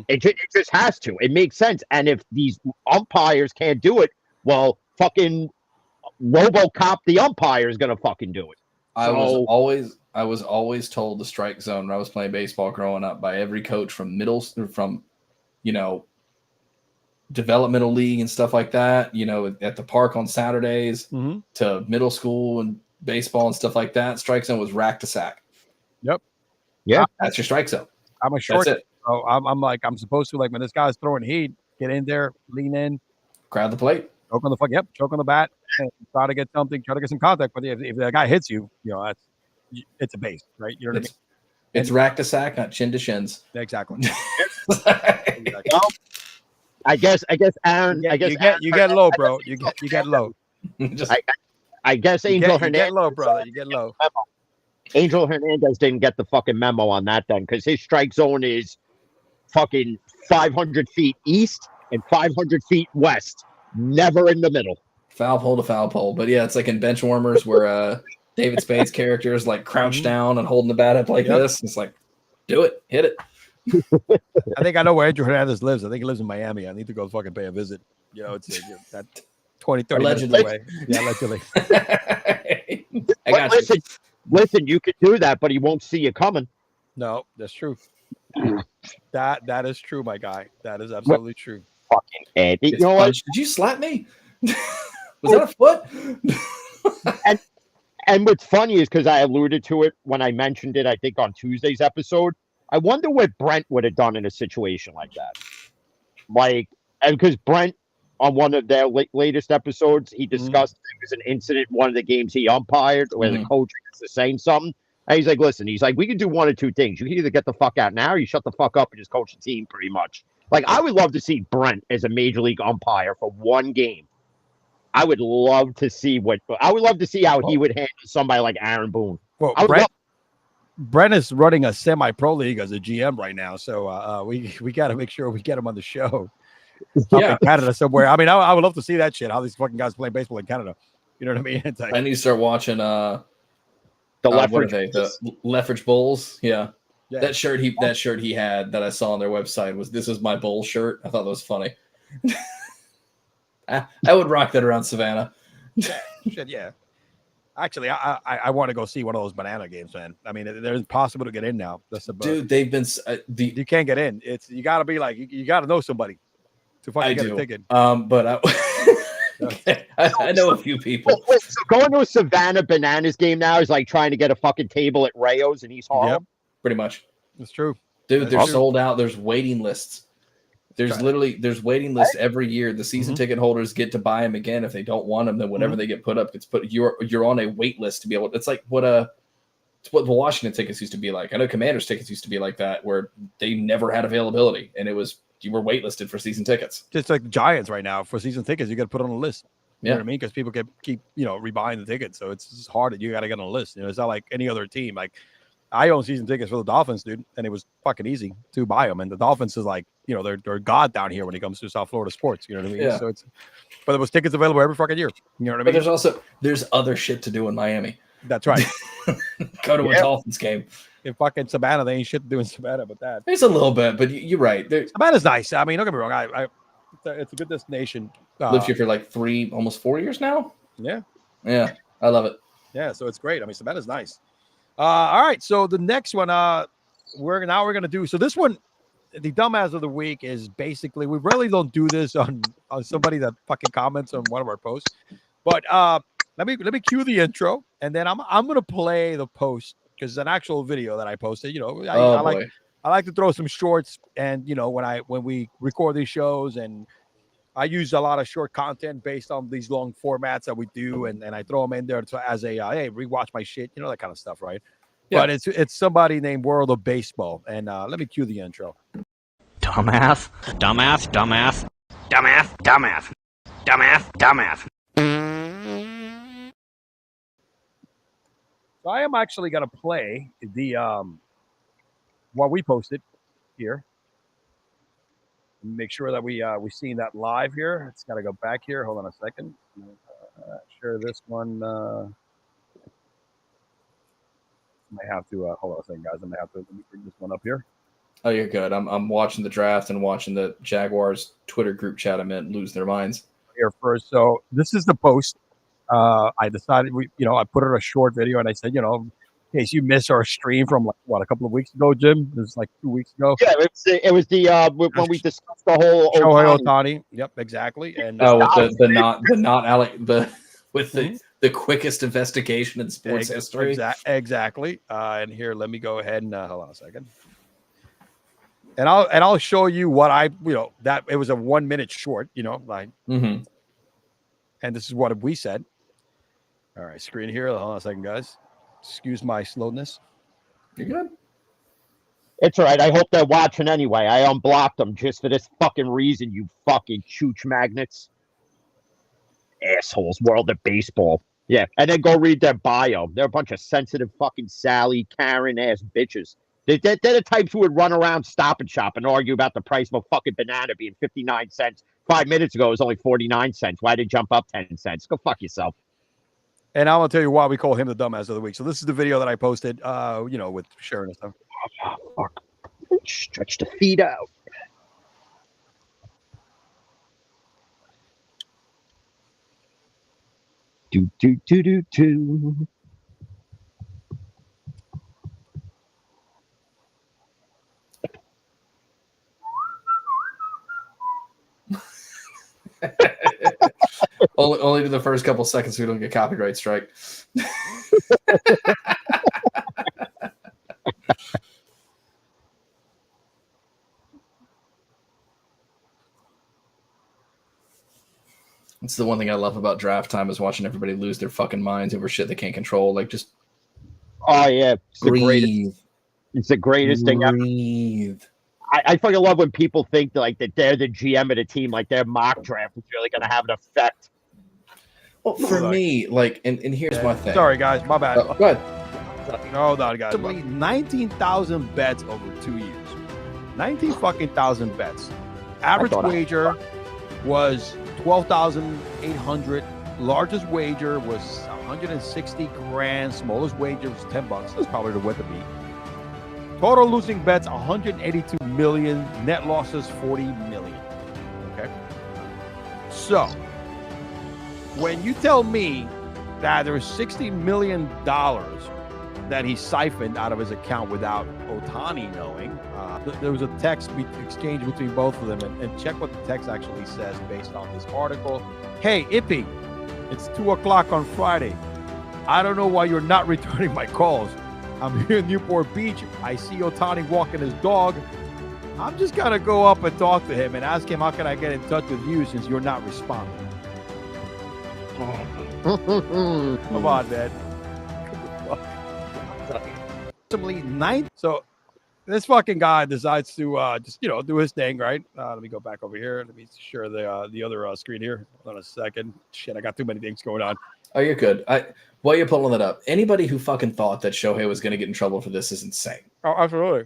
It just has to. It makes sense. And if these umpires can't do it, well, fucking RoboCop the umpire is gonna fucking do it. I was always told the strike zone when I was playing baseball growing up by every coach from developmental league and stuff like that, at the park on Saturdays to middle school and baseball and stuff like that. Strike zone was rack to sack. Yep. Yeah. That's your strike zone. I'm a short. That's it. So I'm supposed to, like, when this guy's throwing heat, get in there, lean in, grab the plate, choke on the bat, and try to get something, try to get some contact. But if the guy hits you, it's a base, right? You know what I mean? It's rack to sack, not chin to shins. Exactly. Well, I guess Aaron. You get low, bro. You get low. I guess Angel Hernandez. You get low, brother. You get low. Angel Hernandez didn't get the fucking memo on that then, because his strike zone is fucking 500 feet east and 500 feet west, never in the middle. Foul pole to foul pole. But yeah, it's like in Bench Warmers where David Spade's character is like crouched down and holding the bat up like this. It's like, do it, hit it. I think I know where Angel Hernandez lives. I think he lives in Miami. I need to go fucking pay a visit. It's that 20, 30 allegedly. Minutes away. Yeah, allegedly. I got you. Listen, you could do that, but he won't see you coming. No, that's true. That is true, my guy. That is absolutely true. Fucking Ed. You know what? Did you slap me? Was that a foot? and what's funny is because I alluded to it when I mentioned it, I think on Tuesday's episode. I wonder what Brent would have done in a situation like that. And because Brent, on one of their latest episodes, he discussed there was an incident in one of the games he umpired where the coach was saying something. And he's like, listen, we can do one or two things. You can either get the fuck out now or you shut the fuck up and just coach the team pretty much. Like, I would love to see Brent as a major league umpire for one game. I would love to see how he would handle somebody like Aaron Boone. Well, Brent is running a semi-pro league as a GM right now, so we got to make sure we get him on the show. In Canada somewhere. I mean, I would love to see that shit. How these fucking guys playing baseball in Canada. You know what I mean? It's like, I need to start watching the Lethbridge Bulls. Yeah. That shirt he had that I saw on their website was "This is my Bull" shirt. I thought that was funny. I would rock that around Savannah. Shit, yeah. Actually, I want to go see one of those banana games, man. I mean, they're impossible to get in now. Dude, they've been you can't get in. You got to be like you got to know somebody to fucking get a ticket. But I know a few people. So going to a Savannah Bananas game now is like trying to get a fucking table at Rayo's in East Harlem. Yep. Pretty much. That's true. Dude, they're sold out. There's waiting lists. There's waiting lists every year. The season ticket holders get to buy them again if they don't want them. Then whenever they get put up, it's put. You're on a wait list to be able. It's like it's what the Washington tickets used to be like. I know Commanders tickets used to be like that, where they never had availability, and it was you were waitlisted for season tickets. Just like the Giants right now for season tickets, you got to put on a list. You know what I mean? Because people keep rebuying the tickets, so it's hard. You got to get on a list. It's not like any other team. Like I own season tickets for the Dolphins, dude, and it was fucking easy to buy them. And the Dolphins is like, they're god down here when it comes to South Florida sports. You know what I mean? Yeah. So but there was tickets available every fucking year. You know what I mean? But there's other shit to do in Miami. That's right. Go to a Dolphins game. In fucking Savannah, they ain't shit to do in Savannah but that. There's a little bit, but you're right. Savannah's nice. I mean, don't get me wrong. It's a good destination. Lived here for like almost 4 years now. Yeah. Yeah. I love it. Yeah. So it's great. I mean, Savannah's nice. All right. So the next one, we're going to do. So this one, the dumbass of the week is basically, we really don't do this on somebody that fucking comments on one of our posts, but let me cue the intro and then I'm going to play the post because it's an actual video that I posted. I like to throw some shorts and when we record these shows, and I use a lot of short content based on these long formats that we do, and I throw them in there as a hey, rewatch my shit, that kind of stuff, right? Yeah. But it's somebody named World of Baseball, and let me cue the intro. Dumbass, dumbass, dumbass, dumbass, dumbass. Dumbass. So I am actually going to play the what we posted here. Make sure that we seen that live here. It's got to go back here. Hold on a second. Share this one. Might have to hold on a second, guys. I might have to let me bring this one up here. Oh, you're good. I'm watching the draft and watching the Jaguars Twitter group chat. I meant lose their minds here first. So this is the post. I decided I put it a short video, and I said, in case you missed our stream from a couple of weeks ago, Jim. It was like 2 weeks ago. Yeah, it was the when we discussed the whole Shohei Ohtani. Yep, exactly. And with the quickest investigation in sports history. Exactly. And here, let me go ahead and hold on a second. And I'll show you what that it was a 1 minute short, Mm-hmm. And this is what we said. All right, screen here. Hold on a second, guys. Excuse my slowness. You're good. It's all right. I hope they're watching anyway. I unblocked them just for this fucking reason, you fucking chooch magnets. Assholes, world of baseball. Yeah, and then go read their bio. They're a bunch of sensitive fucking Sally, Karen-ass bitches. They're the types who would run around Stop and Shop and argue about the price of a fucking banana being 59 cents. 5 minutes ago, it was only 49 cents. Why did it jump up 10 cents? Go fuck yourself. And I'm going to tell you why we call him the dumbass of the week. So this is the video that I posted, with Sharon and stuff. Oh, fuck. Stretch the feet out. Do. only to the first couple seconds so we don't get copyright strike. It's the one thing I love about draft time is watching everybody lose their fucking minds over shit they can't control. Like, just yeah, breathe. It's the greatest thing ever. I fucking love when people think that they're the GM of the team, like their mock draft is really going to have an effect. Well, for me, and here's my thing. Sorry, guys, my bad. Go ahead. Hold on, guys. 19,000 bets over 2 years. 19,000 bets. Average wager was 12,800. Largest wager was 160 grand. Smallest wager was $10. That's probably the way to be. Total losing bets 182 million. Net losses 40 million. Okay. So when you tell me that there's $60 million that he siphoned out of his account without Ohtani knowing, there was a text exchange between both of them, and check what the text actually says based on this article. Hey, Ippy, it's 2:00 on Friday. I don't know why you're not returning my calls. I'm here in Newport Beach. I see Ohtani walking his dog. I'm just going to go up and talk to him and ask him, how can I get in touch with you since you're not responding? Come on, man. So this fucking guy decides to just do his thing, right? Let me go back over here. Let me share the other screen here. Hold on a second. Shit, I got too many things going on. Oh, you're good. While you're pulling that up, anybody who fucking thought that Shohei was going to get in trouble for this is insane. Oh, absolutely.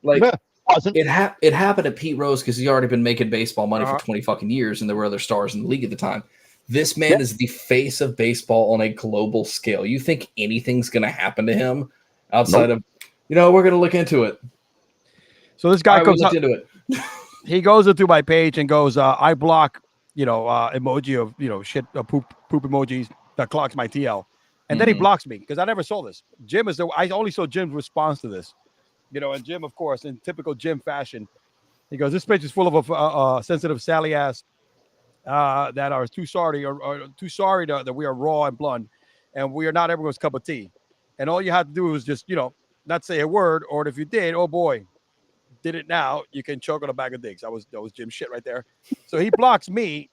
It happened to Pete Rose because he's already been making baseball money for 20 fucking years, and there were other stars in the league at the time. This man is the face of baseball on a global scale. You think anything's going to happen to him outside of, we're going to look into it. So this guy goes into it. He goes into my page and goes, I block, emoji of, shit, poop emojis that clocks my TL. And then he blocks me because I never saw this. I only saw Jim's response to this. And Jim, of course, in typical Jim fashion, he goes, this page is full of sensitive Sally ass that are too sorry that we are raw and blunt and we are not everyone's cup of tea. And all you had to do was just, not say a word, or if you did, oh boy, did it now, you can choke on a bag of dicks. That was Jim's shit right there. So he blocks me.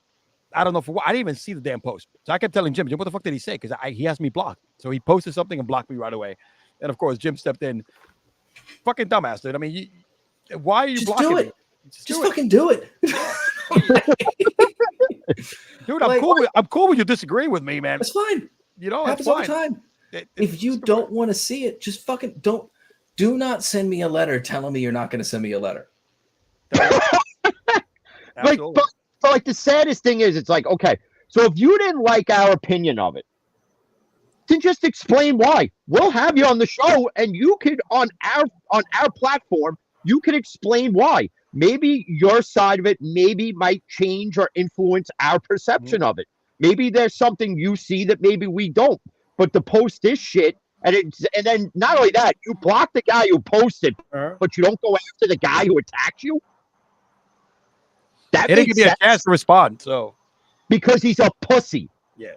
I don't know for what. I didn't even see the damn post. So I kept telling Jim, what the fuck did he say? Because he has me blocked. So he posted something and blocked me right away. And of course, Jim stepped in. Fucking dumbass, dude. I mean, why are you blocking me? Just fucking do it. Dude, I'm cool. I'm cool with you disagreeing with me, man. It's fine. You know, happens it's all the fine. time. If you don't want to see it, just fucking don't. Do not send me a letter telling me you're not going to send me a letter. Like, but the saddest thing is, it's like, okay, so if you didn't like our opinion of it, then just explain why. We'll have you on the show, and you could on our platform, you could explain why. Maybe your side of it maybe might change or influence our perception of it. Maybe there's something you see that maybe we don't. But to post this shit, and then not only that, you block the guy who posted, but you don't go after the guy who attacked you. That didn't give me a chance to respond, so because he's a pussy. Yeah,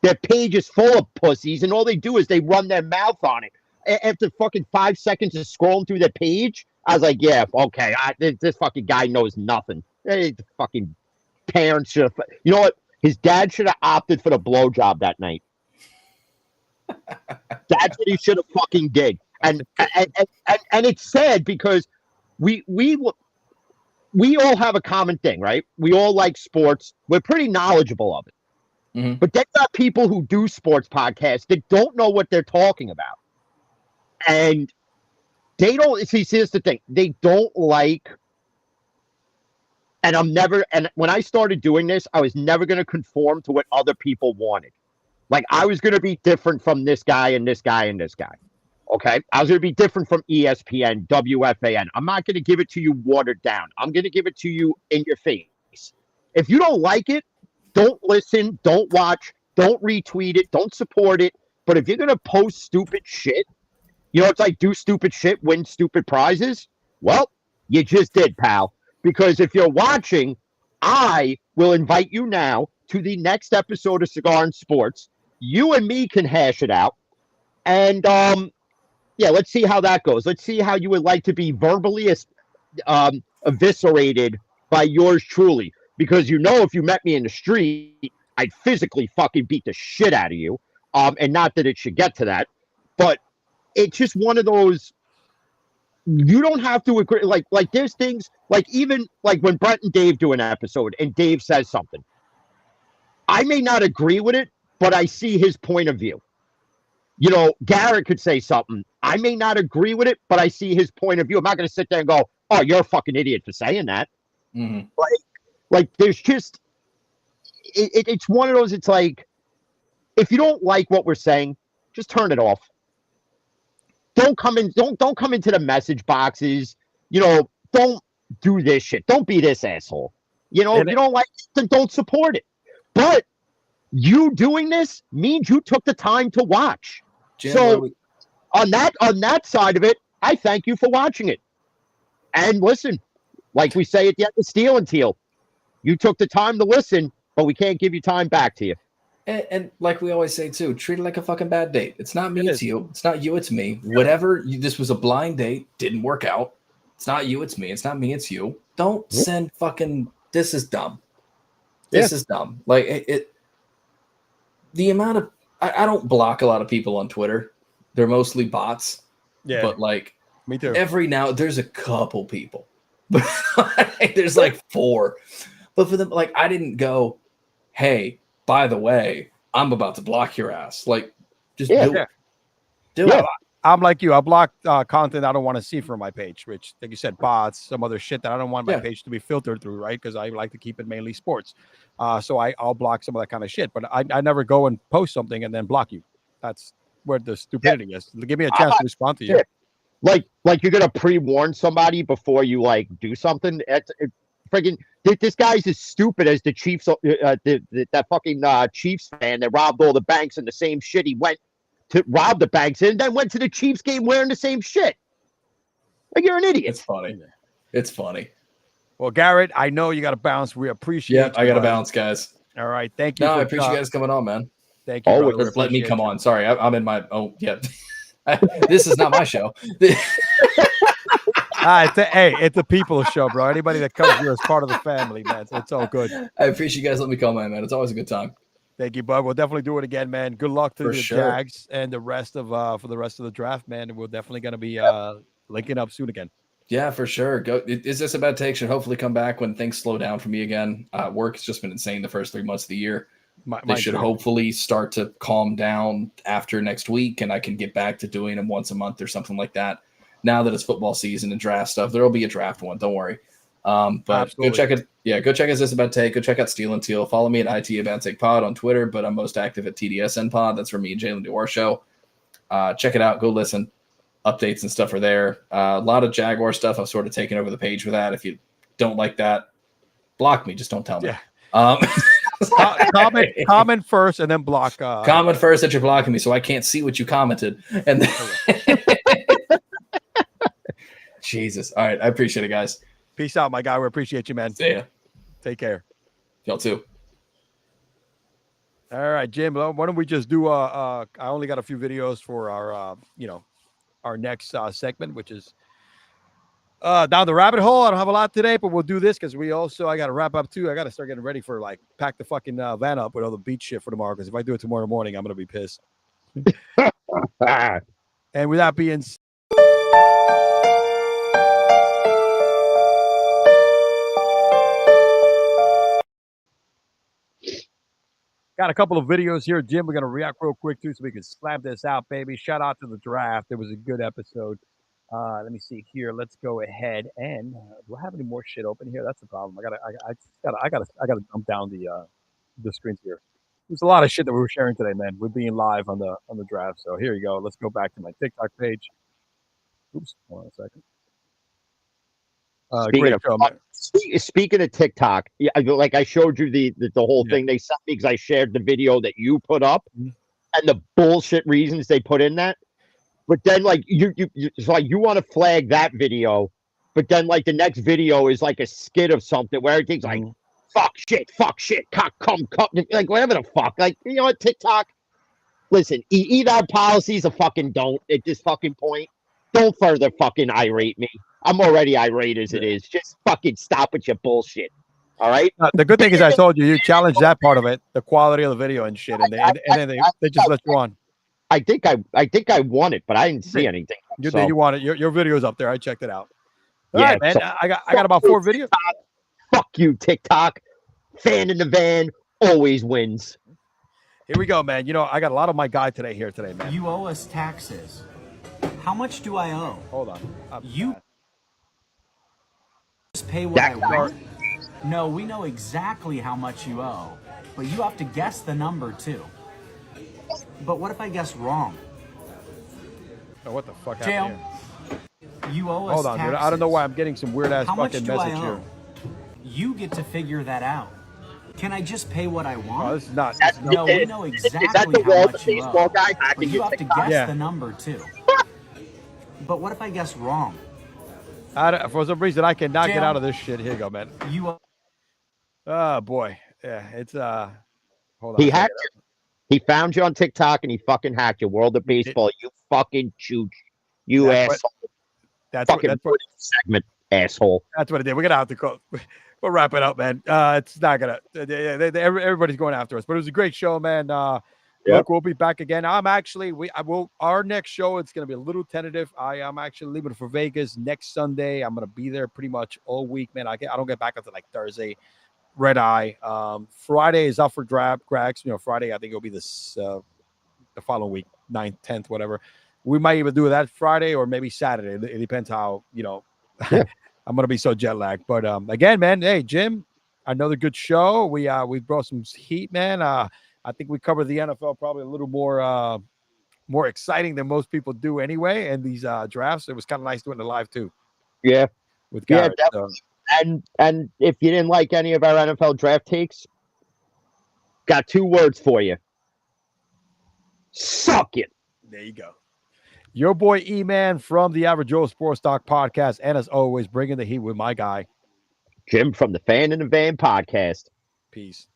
their page is full of pussies, and all they do is they run their mouth on it. After fucking 5 seconds of scrolling through their page, I was like, yeah, okay, this fucking guy knows nothing. The fucking parents should have. You know what? His dad should have opted for the blowjob that night. That's what he should have fucking did. And it's sad because we all have a common thing, right? We all like sports. We're pretty knowledgeable of it. Mm-hmm. But they've got people who do sports podcasts that don't know what they're talking about. And they don't see, here's the thing. They don't like, and when I started doing this, I was never going to conform to what other people wanted. Like, I was going to be different from this guy and this guy and this guy. Okay? I was going to be different from ESPN, WFAN. I'm not going to give it to you watered down. I'm going to give it to you in your face. If you don't like it, don't listen, don't watch, don't retweet it, don't support it. But if you're going to post stupid shit, it's like do stupid shit, win stupid prizes. Well, you just did, pal. Because if you're watching, I will invite you now to the next episode of Cigar and Sports. You and me can hash it out. And, let's see how that goes. Let's see how you would like to be verbally eviscerated by yours truly. Because if you met me in the street, I'd physically fucking beat the shit out of you. And not that it should get to that. But it's just one of those, you don't have to agree. Like there's things, like even like when Brett and Dave do an episode and Dave says something. I may not agree with it, but I see his point of view. Garrett could say something. I may not agree with it, but I see his point of view. I'm not going to sit there and go, oh, you're a fucking idiot for saying that. Mm-hmm. Like there's just, it's one of those, it's like, if you don't like what we're saying, just turn it off. Don't come into the message boxes. Don't do this shit. Don't be this asshole. If you don't like it, then don't support it. But you doing this means you took the time to watch. Jim, so on that side of it, I thank you for watching it. And listen, like we say at the end of Steel and Teal, you took the time to listen, but we can't give you time back to you. And like we always say too, treat it like a fucking bad date. It's not me, it's you. It's not you, it's me. Whatever. This was a blind date, didn't work out. It's not you, it's me. It's not me, it's you. Don't send fucking. This is dumb. This is dumb. Like it. The amount of I don't block a lot of people on Twitter. They're mostly bots. Yeah. But like me too. Every now there's a couple people, but there's like 4. But for them, like I didn't go, hey. By the way, I'm about to block your ass. Like, just do it. Do it. I'm like you. I block content I don't want to see from my page, which, like you said, bots, some other shit that I don't want my page to be filtered through, right? Because I like to keep it mainly sports. So I'll block some of that kind of shit. But I never go and post something and then block you. That's where the stupidity is. Give me a chance to respond to you. Like you're gonna pre-warn somebody before you like do something. Friggin' this guy's as stupid as the Chiefs, that fucking Chiefs fan that robbed all the banks in the same shit. He went to rob the banks and then went to the Chiefs game wearing the same shit. Like, you're an idiot. It's funny. It's funny. Well, Garrett, I know you got to bounce. We appreciate it. Yeah, I got to bounce, guys. All right. Thank you. No, I appreciate you guys coming on, man. Thank you. Let me come on. Sorry, I'm in my. Oh, yeah. This is not my show. It's a people's show, bro. Anybody that comes here is part of the family, man. So it's all good. I appreciate you guys letting me come in, man. It's always a good time. Thank you, bud. We'll definitely do it again, man. Good luck to the Jags and the rest of for the rest of the draft, man. And we're definitely going to be linking up soon again. Yeah, for sure. Is This a Bad Take should hopefully come back when things slow down for me again. Work has just been insane the first 3 months of the year. They should hopefully start to calm down after next week, and I can get back to doing them once a month or something like that. Now that it's football season and draft stuff, there'll be a draft one. Don't worry. But Absolutely. Go check it. Yeah, go check Is This a Bad Take. Go check out Steel and Teal. Follow me at IT A Bad Take Pod on Twitter, but I'm most active at TDSN Pod. That's for me and Jalen Dewar show. Check it out. Go listen. Updates and stuff are there. A lot of Jaguar stuff. I've sort of taken over the page for that. If you don't like that, block me. Just don't tell me. Yeah. Comment first and then block. Comment first that you're blocking me so I can't see what you commented. And then Jesus. All right. I appreciate it, guys. Peace out, my guy. We appreciate you, man. See ya. Take care. Y'all too. All right, Jim. Why don't we just do I only got a few videos for our our next segment, which is down the rabbit hole. I don't have a lot today, but we'll do this because I got to wrap up too. I got to start getting ready for pack the fucking van up with all the beach shit for tomorrow. Because if I do it tomorrow morning, I'm gonna be pissed. And with that being said, got a couple of videos here, Jim. We're gonna react real quick too, so we can slam this out, baby. Shout out to the draft. It was a good episode. Let me see here. Let's go ahead and do I have any more shit open here? That's the problem. I gotta dump down the screens here. There's a lot of shit that we were sharing today, man. We're being live on the draft. So here you go. Let's go back to my TikTok page. Oops, hold on a second. Speaking of TikTok, like I showed you the whole thing they sent me because I shared the video that you put up and the bullshit reasons they put in that. But then like you want to flag that video, but then like the next video is like a skit of something where everything's like fuck shit, cock, come, like whatever the fuck. Like, you know what, TikTok? Listen, either our policies or fucking don't at this fucking point. Don't further fucking irate me. I'm already irate as it is. Just fucking stop with your bullshit. All right. The good thing is, I told you challenged that part of it, the quality of the video and shit, and then they just let you on. I think I won it, but I didn't see anything. You won it. Your video's up there. I checked it out. All right, man. I got about 4 videos. Fuck you, TikTok. Fan in the van always wins. Here we go, man. I got a lot of my guy today, man. You owe us taxes. How much do I owe? Hold on. You just pay what I want? No, we know exactly how much you owe, but you have to guess the number too. But what if I guess wrong? Oh, what the fuck happened here? You owe us Hold on, taxes. dude. I don't know why I'm getting some weird ass fucking message here. You get to figure that out. Can I just pay what I want? Oh, this is not. No, we know exactly how much you owe, but you have to guess the number too. But what if I guess wrong? For some reason, I cannot get out of this shit. Here you go, man. Oh boy, yeah, it's Hold on. He hacked you. He found you on TikTok and he fucking hacked you. World of Baseball. You fucking chooch. You asshole. That's fucking segment, asshole. That's what it did. We're gonna have to go. We'll wrap it up, man. It's not gonna. Everybody's going after us, but it was a great show, man. Look, we'll be back again. Our next show, it's going to be a little tentative. I am actually leaving for Vegas next Sunday. I'm going to be there pretty much all week, man. I don't get back until like Thursday. Red eye. Friday is up for Grags. Friday, I think it'll be this the following week, 9th, 10th, whatever. We might even do that Friday or maybe Saturday. It depends how, I'm going to be so jet lagged. But again, man, hey, Jim, another good show. We brought some heat, man. I think we covered the NFL probably a little more exciting than most people do anyway. And these drafts, it was kind of nice doing it live too. Yeah, with Garrett. Definitely. And if you didn't like any of our NFL draft takes, got 2 words for you: suck it. There you go. Your boy E-Man from the Average Joe Sports Talk podcast, and as always, bringing the heat with my guy Jim from the Fan in the Van podcast. Peace.